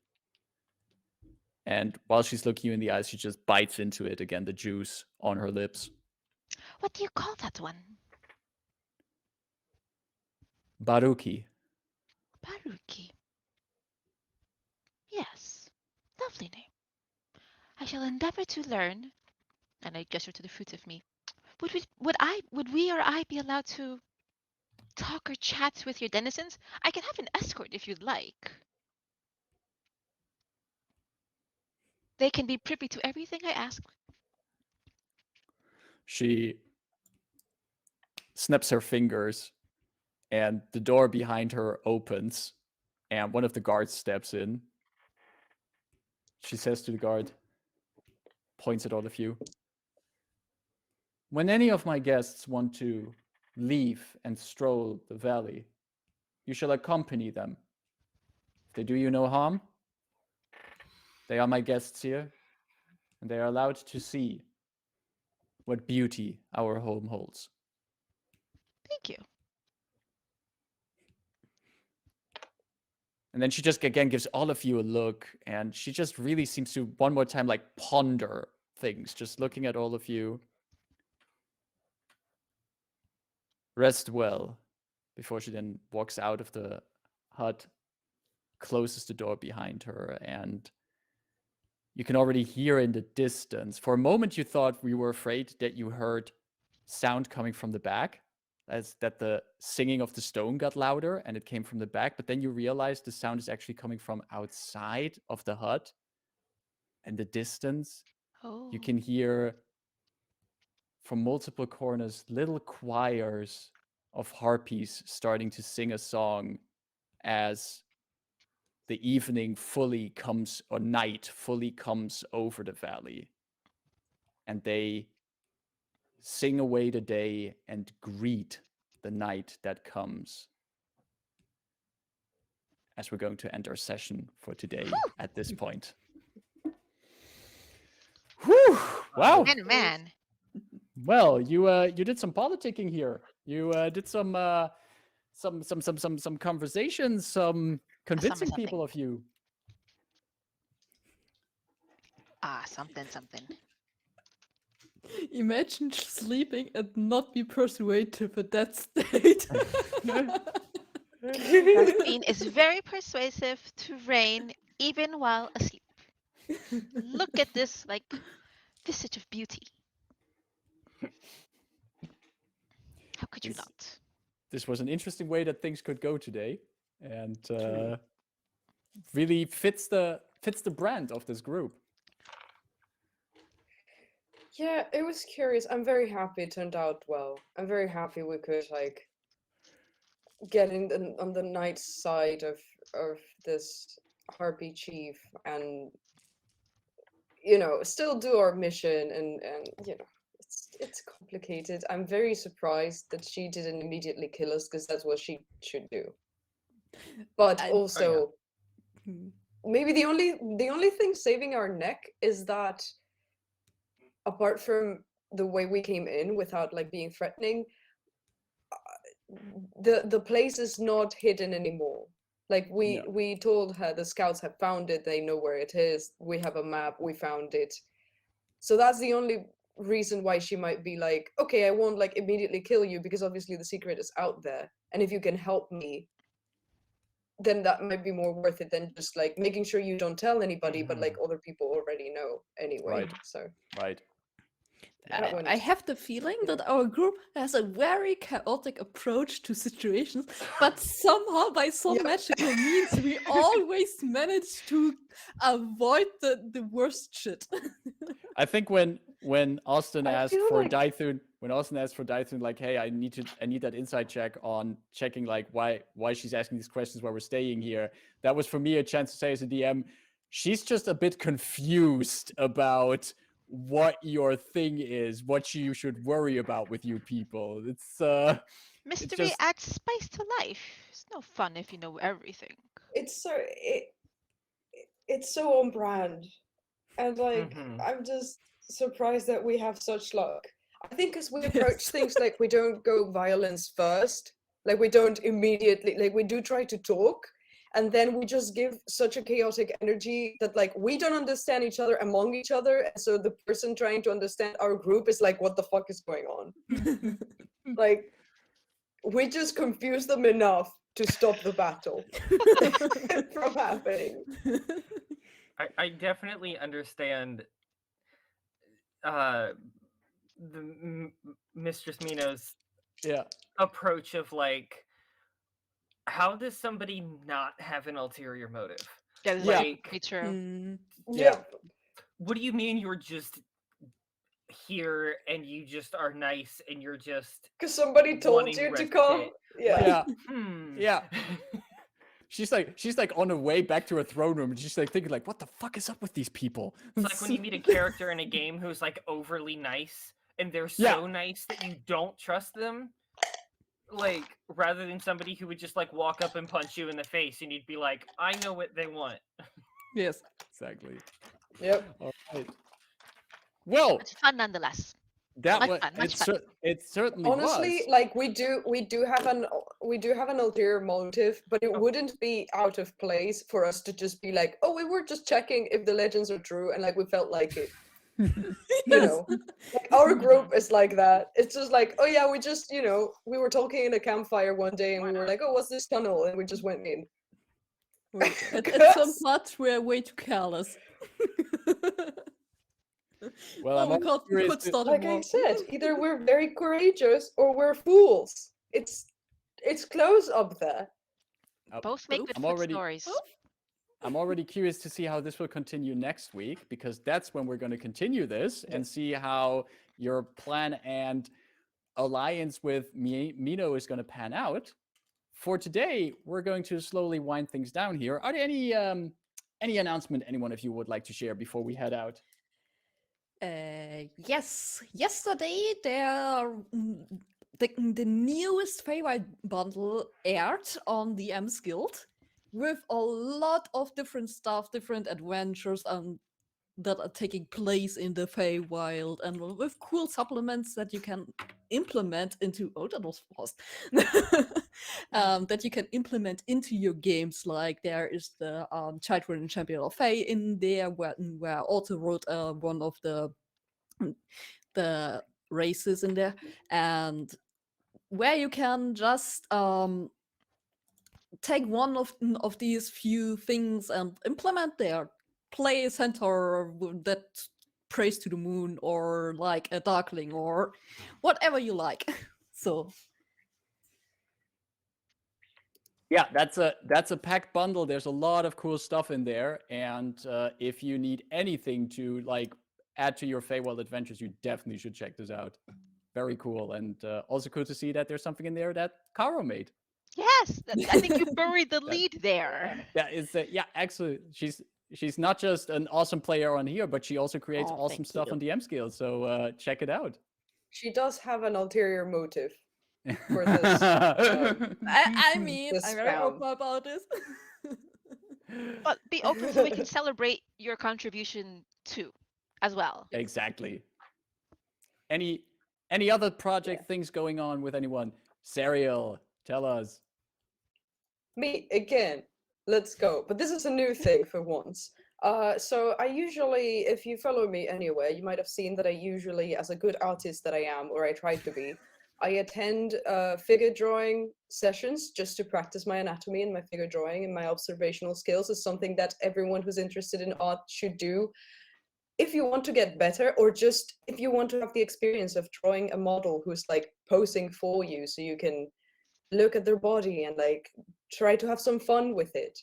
[SPEAKER 1] And while she's looking you in the eyes, she just bites into it again, the juice on her lips.
[SPEAKER 2] What do you call that one?
[SPEAKER 1] Baruki.
[SPEAKER 2] Baruki. Yes, lovely name. I shall endeavor to learn. And I gesture to the fruit of me. Would we or I be allowed to talk or chat with your denizens? I can have an escort if you'd like. They can be privy to everything I ask.
[SPEAKER 1] She snaps her fingers, and the door behind her opens, and one of the guards steps in. She says to the guard, points at all of you. When any of my guests want to leave and stroll the valley, you shall accompany them. If they do you no harm, they are my guests here, and they are allowed to see what beauty our home holds.
[SPEAKER 2] Thank you.
[SPEAKER 1] And then she just again gives all of you a look, and she just really seems to one more time like ponder things, just looking at all of you. Rest well, before she then walks out of the hut, closes the door behind her, and you can already hear in the distance. For a moment, you thought we were afraid that you heard sound coming from the back, as that the singing of the stone got louder and it came from the back. But then you realized the sound is actually coming from outside of the hut. And the distance,
[SPEAKER 2] Oh.
[SPEAKER 1] you can hear from multiple corners little choirs of harpies starting to sing a song as the evening fully comes, or night fully comes over the valley. And they sing away the day and greet the night that comes. As we're going to end our session for today at this point. Whew! Wow.
[SPEAKER 2] Man.
[SPEAKER 1] Well, you did some politicking here. You did some conversations, some convincing
[SPEAKER 2] something.
[SPEAKER 1] people of you.
[SPEAKER 2] Something.
[SPEAKER 5] Imagine sleeping and not be persuasive at that state.
[SPEAKER 2] Caffeine is very persuasive to Rayn even while asleep. Look at this, visage of beauty. How could you not?
[SPEAKER 1] This was an interesting way that things could go today, and really fits the brand of this group.
[SPEAKER 4] Yeah, it was curious. I'm very happy it turned out well. I'm very happy we could get on the night side of this harpy chief and still do our mission and it's complicated. I'm very surprised that she didn't immediately kill us, because that's what she should do. But also, maybe the only thing saving our neck is that, apart from the way we came in without being threatening, the place is not hidden anymore. Like
[SPEAKER 1] Yeah.
[SPEAKER 4] we told her the scouts have found it, they know where it is. We have a map, we found it. So that's the only reason why she might be like, okay, I won't like immediately kill you because obviously the secret is out there. And if you can help me, then that might be more worth it than just like making sure you don't tell anybody, but like other people already know anyway.
[SPEAKER 1] Right.
[SPEAKER 4] So
[SPEAKER 1] Right.
[SPEAKER 4] that
[SPEAKER 5] I
[SPEAKER 4] one,
[SPEAKER 5] have the feeling that our group has a very chaotic approach to situations, but somehow by some
[SPEAKER 4] Yeah.
[SPEAKER 5] magical means we always manage to avoid the worst shit.
[SPEAKER 1] I think when Austin
[SPEAKER 4] I
[SPEAKER 1] asked
[SPEAKER 4] feel
[SPEAKER 1] for
[SPEAKER 4] like-
[SPEAKER 1] Dythun, like, hey, I need that insight check on checking like why she's asking these questions while we're staying here. That was for me a chance to say as a DM, she's just a bit confused about what your thing is, what you should worry about with you people. It's
[SPEAKER 2] Mystery
[SPEAKER 1] just
[SPEAKER 2] adds spice to life. It's no fun if you know everything.
[SPEAKER 4] it's so it's so on brand. And like
[SPEAKER 3] Mhm.
[SPEAKER 4] I'm just surprised that we have such luck. I think because we approach
[SPEAKER 5] Yes.
[SPEAKER 4] things like we don't go violence first, like we don't immediately, like we do try to talk, and then we just give such a chaotic energy that like we don't understand each other among each other, and so the person trying to understand our group is like, what the fuck is going on? Like we just confuse them enough to stop the battle from happening.
[SPEAKER 3] I definitely understand uh, Mistress Mino's
[SPEAKER 1] yeah.
[SPEAKER 3] approach of like, how does somebody not have an ulterior motive?
[SPEAKER 2] That is
[SPEAKER 1] Yeah.
[SPEAKER 2] very true.
[SPEAKER 5] Mm,
[SPEAKER 1] Yeah.
[SPEAKER 3] What do you mean you're just here and you just are nice and you're just
[SPEAKER 4] Because somebody told
[SPEAKER 3] wanting
[SPEAKER 4] you to
[SPEAKER 3] respite?
[SPEAKER 4] come. Yeah.
[SPEAKER 1] Yeah.
[SPEAKER 3] Hmm.
[SPEAKER 1] Yeah. She's like on her way back to her throne room and she's like thinking like, what the fuck is up with these people?
[SPEAKER 3] It's like when you meet a character in a game who's like overly nice and they're so
[SPEAKER 1] Yeah.
[SPEAKER 3] nice that you don't trust them. Like, rather than somebody who would just like walk up and punch you in the face and you'd be like, I know what they want.
[SPEAKER 5] yes.
[SPEAKER 1] Exactly.
[SPEAKER 4] Yep.
[SPEAKER 1] All right. Well,
[SPEAKER 2] It's fun nonetheless.
[SPEAKER 1] that
[SPEAKER 2] Much
[SPEAKER 1] was
[SPEAKER 2] fun, much fun.
[SPEAKER 1] it certainly
[SPEAKER 4] Honestly,
[SPEAKER 1] was.
[SPEAKER 4] like we do have an ulterior motive, but it wouldn't be out of place for us to just be like, oh, we were just checking if the legends are true, and like we felt like it. You know, like our group is like that. It's just like, oh yeah, we just, we were talking in a campfire one day and we were like, oh, what's this tunnel? And we just went in.
[SPEAKER 5] At some parts we're way too careless.
[SPEAKER 1] Well, I'm
[SPEAKER 5] oh
[SPEAKER 1] also
[SPEAKER 5] god, we
[SPEAKER 1] curious
[SPEAKER 5] could
[SPEAKER 1] to-
[SPEAKER 5] start a
[SPEAKER 4] Like I
[SPEAKER 5] war.
[SPEAKER 4] said, either we're very courageous or we're fools. It's close up there.
[SPEAKER 2] Both make
[SPEAKER 5] Both?
[SPEAKER 2] good
[SPEAKER 1] I'm
[SPEAKER 2] food
[SPEAKER 1] already-
[SPEAKER 2] stories.
[SPEAKER 1] I'm already curious to see how this will continue next week because that's when we're going to continue this and see how your plan and alliance with Mino is going to pan out. For today, we're going to slowly wind things down here. Are there any announcement anyone of you would like to share before we head out?
[SPEAKER 5] Yes. Yesterday, the newest Feywild bundle aired on the M's Guild with a lot of different stuff, different adventures that are taking place in the Feywild, and with cool supplements that you can implement into. Oh, that was fast. That you can implement into your games. Like there is the Children and Champion of Fey in there, where I also wrote one of the races in there, and where you can just take one of these few things and implement there. Play a centaur that prays to the moon, or like a darkling, or whatever you like. So
[SPEAKER 1] Yeah, that's a packed bundle. There's a lot of cool stuff in there, and if you need anything to like add to your Feywild adventures, you definitely should check this out. Very cool, and also cool to see that there's something in there that Caro made.
[SPEAKER 2] Yes, I think you buried the lead there.
[SPEAKER 1] That is, yeah, actually, she's not just an awesome player on here, but she also creates
[SPEAKER 5] Oh,
[SPEAKER 1] awesome
[SPEAKER 5] thank
[SPEAKER 1] stuff
[SPEAKER 5] you.
[SPEAKER 1] on DM Skills. So check it out.
[SPEAKER 4] She does have an ulterior motive for this.
[SPEAKER 5] I mean,
[SPEAKER 4] This
[SPEAKER 5] I'm very
[SPEAKER 4] spam.
[SPEAKER 5] open about this.
[SPEAKER 2] But be open so we can celebrate your contribution too, as well.
[SPEAKER 1] Exactly. Any other project things going on with anyone? Serial, tell us.
[SPEAKER 4] Me again. let's go. But this is a new thing for once. So I usually, if you follow me anywhere, you might have seen that I usually, as a good artist that I am, or I try to be, I attend figure drawing sessions just to practice my anatomy and my figure drawing, and my observational skills is something that everyone who's interested in art should do if you want to get better, or just if you want to have the experience of drawing a model who's like posing for you so you can look at their body and like try to have some fun with it.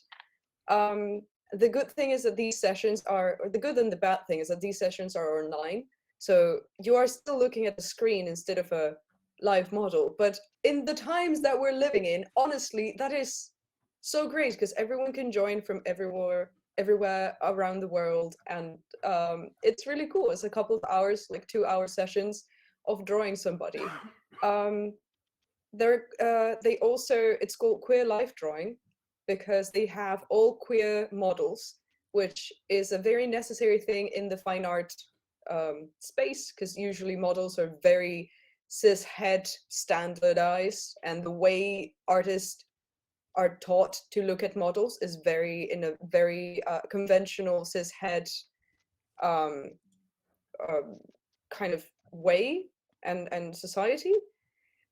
[SPEAKER 4] The good thing is that these sessions are, or the good and the bad thing is that these sessions are online, so you are still looking at the screen instead of a live model. But in the times that we're living in, honestly, that is so great because everyone can join from everywhere around the world, and it's really cool. It's a couple of hours, like 2-hour sessions of drawing somebody. They also, it's called queer life drawing because they have all queer models, which is a very necessary thing in the fine art space, because usually models are very cis-het standardized, and the way artists are taught to look at models is very in a very conventional cis-het um, kind of way and society.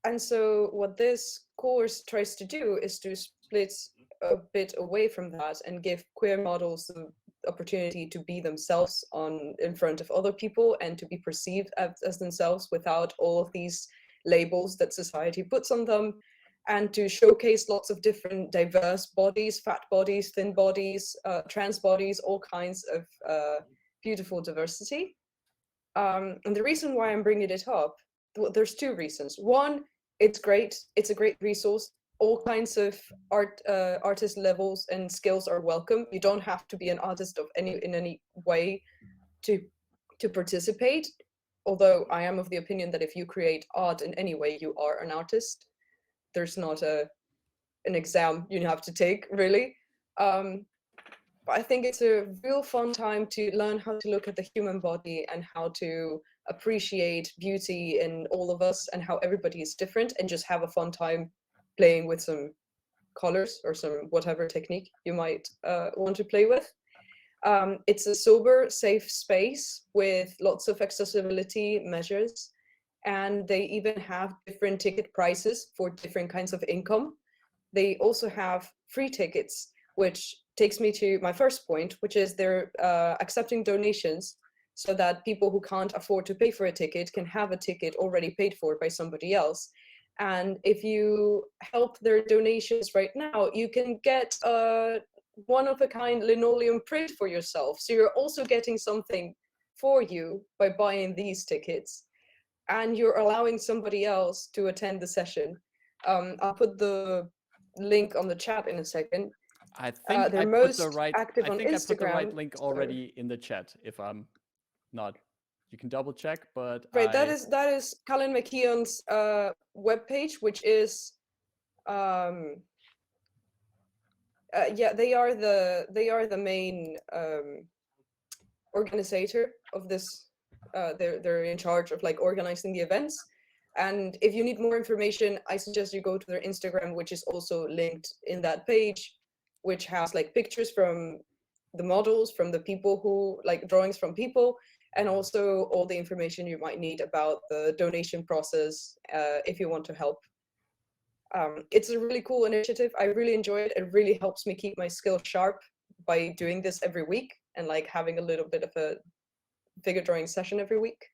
[SPEAKER 4] And so what this course tries to do is to split a bit away from that and give queer models the opportunity to be themselves in front of other people and to be perceived as themselves without all of these labels that society puts on them, and to showcase lots of different diverse bodies, fat bodies, thin bodies, trans bodies, all kinds of beautiful diversity. And the reason why I'm bringing it up, well, there's two reasons. One, it's great. It's a great resource. All kinds of artist levels and skills are welcome. You don't have to be an artist in any way to participate. Although I am of the opinion that if you create art in any way, you are an artist. There's not an exam you have to take, really. But I think it's a real fun time to learn how to look at the human body and how to appreciate beauty in all of us and how everybody is different, and just have a fun time playing with some colors or some whatever technique you might want to play with. It's a sober, safe space with lots of accessibility measures, and they even have different ticket prices for different kinds of income. They also have free tickets, which takes me to my first point, which is they're accepting donations so that people who can't afford to pay for a ticket can have a ticket already paid for by somebody else. And if you help their donations right now, you can get a one-of-a-kind linoleum print for yourself. So you're also getting something for you by buying these tickets, and you're allowing somebody else to attend the session. I'll put the link on the chat in a second.
[SPEAKER 1] I think
[SPEAKER 4] they're
[SPEAKER 1] I
[SPEAKER 4] most
[SPEAKER 1] put the right.
[SPEAKER 4] active
[SPEAKER 1] I
[SPEAKER 4] on
[SPEAKER 1] think I put the right
[SPEAKER 4] Instagram,
[SPEAKER 1] link
[SPEAKER 4] so-
[SPEAKER 1] already in the chat. If I'm not, you can double check. But
[SPEAKER 4] Right, that is Colin McKeon's webpage, which is yeah, they are the main organizer of this. They're in charge of like organizing the events. And if you need more information, I suggest you go to their Instagram, which is also linked in that page, which has like pictures from the models, from the people who like drawings from people, and also all the information you might need about the donation process if you want to help. It's a really cool initiative. I really enjoy it. It really helps me keep my skills sharp by doing this every week and like having a little bit of a figure drawing session every week.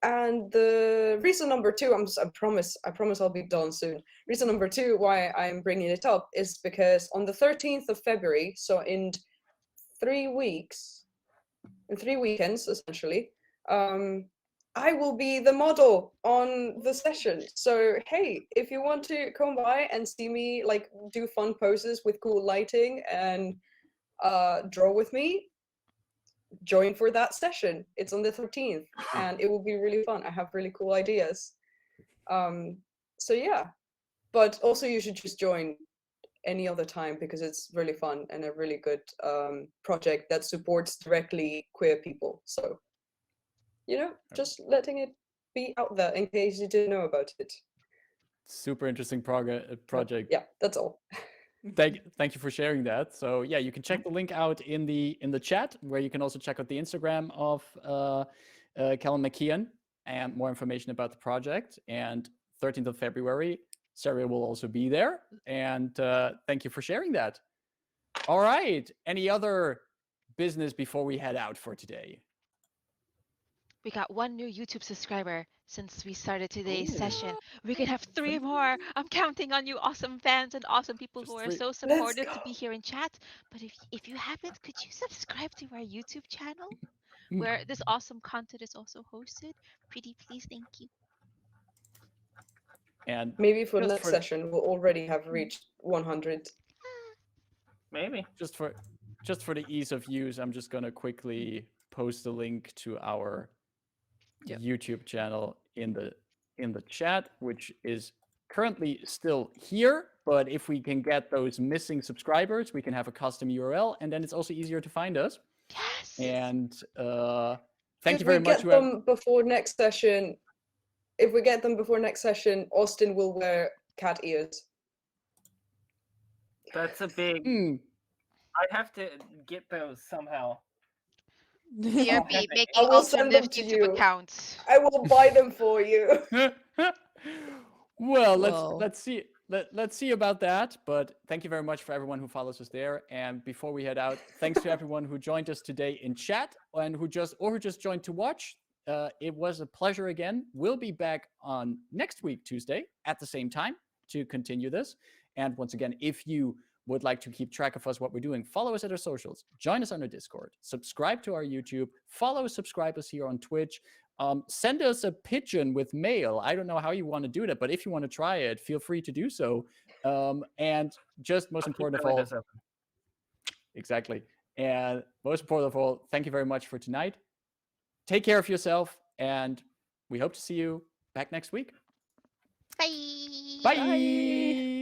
[SPEAKER 4] And the reason number two, I promise I'll be done soon. Reason number two why I'm bringing it up is because on the 13th of February, so in 3 weeks, in 3 weekends essentially, I will be the model on the session. So hey, if you want to come by and see me like do fun poses with cool lighting and draw with me, join for that session. It's on the 13th and it will be really fun. I have really cool ideas. So yeah, but also you should just join any other time because it's really fun and a really good project that supports directly queer people. So, you know, just letting it be out there in case you didn't know about it.
[SPEAKER 1] super interesting project.
[SPEAKER 4] Yeah, that's all.
[SPEAKER 1] Thank you for sharing that. So yeah, you can check the link out in the chat, where you can also check out the Instagram of Callum McKeon and more information about the project. And 13th of February, Sarah will also be there. And thank you for sharing that. All right. Any other business before we head out for today?
[SPEAKER 2] We got 1 new YouTube subscriber since we started today's
[SPEAKER 1] Ooh.
[SPEAKER 2] session. We can have 3 more. I'm counting on you, awesome fans and awesome people
[SPEAKER 1] Just
[SPEAKER 2] who are
[SPEAKER 1] 3.
[SPEAKER 2] so supportive to be here in chat. But if you haven't, could you subscribe to our YouTube channel where this awesome content is also hosted? Pretty please, thank you.
[SPEAKER 1] And
[SPEAKER 4] Maybe for
[SPEAKER 1] just
[SPEAKER 4] next session, we'll already have reached 100.
[SPEAKER 3] Maybe.
[SPEAKER 1] just for the ease of use, I'm just gonna quickly post a link to our YouTube channel in the chat, which is currently still here. But if we can get those missing subscribers, we can have a custom URL, and then it's also easier to find us.
[SPEAKER 2] Yes.
[SPEAKER 1] And thank
[SPEAKER 4] If
[SPEAKER 1] you very
[SPEAKER 4] we
[SPEAKER 1] much.
[SPEAKER 4] get them before next session, Austin will wear cat ears.
[SPEAKER 3] That's a big. I'd have to get those somehow.
[SPEAKER 2] TRP, making
[SPEAKER 4] I will send them
[SPEAKER 2] alternative
[SPEAKER 4] to
[SPEAKER 2] YouTube
[SPEAKER 4] you.
[SPEAKER 2] accounts.
[SPEAKER 4] I will buy them for you.
[SPEAKER 1] Well,
[SPEAKER 5] Wow.
[SPEAKER 1] let's see. Let's see about that. But thank you very much for everyone who follows us there. And before we head out, thanks to everyone who joined us today in chat and who just joined to watch. It was a pleasure again. We'll be back on next week, Tuesday, at the same time to continue this. And once again, if you would like to keep track of us, what we're doing, follow us at our socials, join us on our Discord, subscribe to our YouTube, subscribe us here on Twitch. Send us a pigeon with mail. I don't know how you want to do that, but if you want to try it, feel free to do so. And just most important of all, exactly. And most important of all, thank you very much for tonight. Take care of yourself, and we hope to see you back next week.
[SPEAKER 2] Bye.
[SPEAKER 1] Bye.